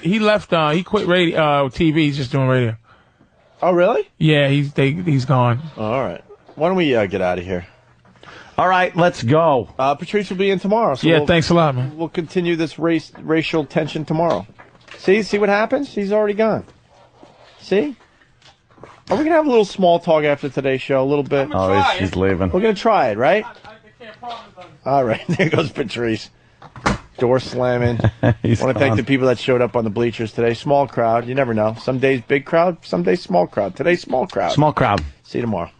he left he quit radio TV. He's just doing radio. Oh really? Yeah, he's gone. All right. Why don't we get out of here? All right, let's go. Patrice will be in tomorrow. So yeah, thanks a lot, man. We'll continue this racial tension tomorrow. See what happens? He's already gone. See? Are we gonna have a little small talk after today's show? A little bit. She's leaving. We're gonna try it, right? All right. There goes Patrice. Door slamming. I want to thank the people that showed up on the bleachers today. Small crowd. You never know. Some days big crowd. Some days small crowd. Today small crowd. Small crowd. See you tomorrow.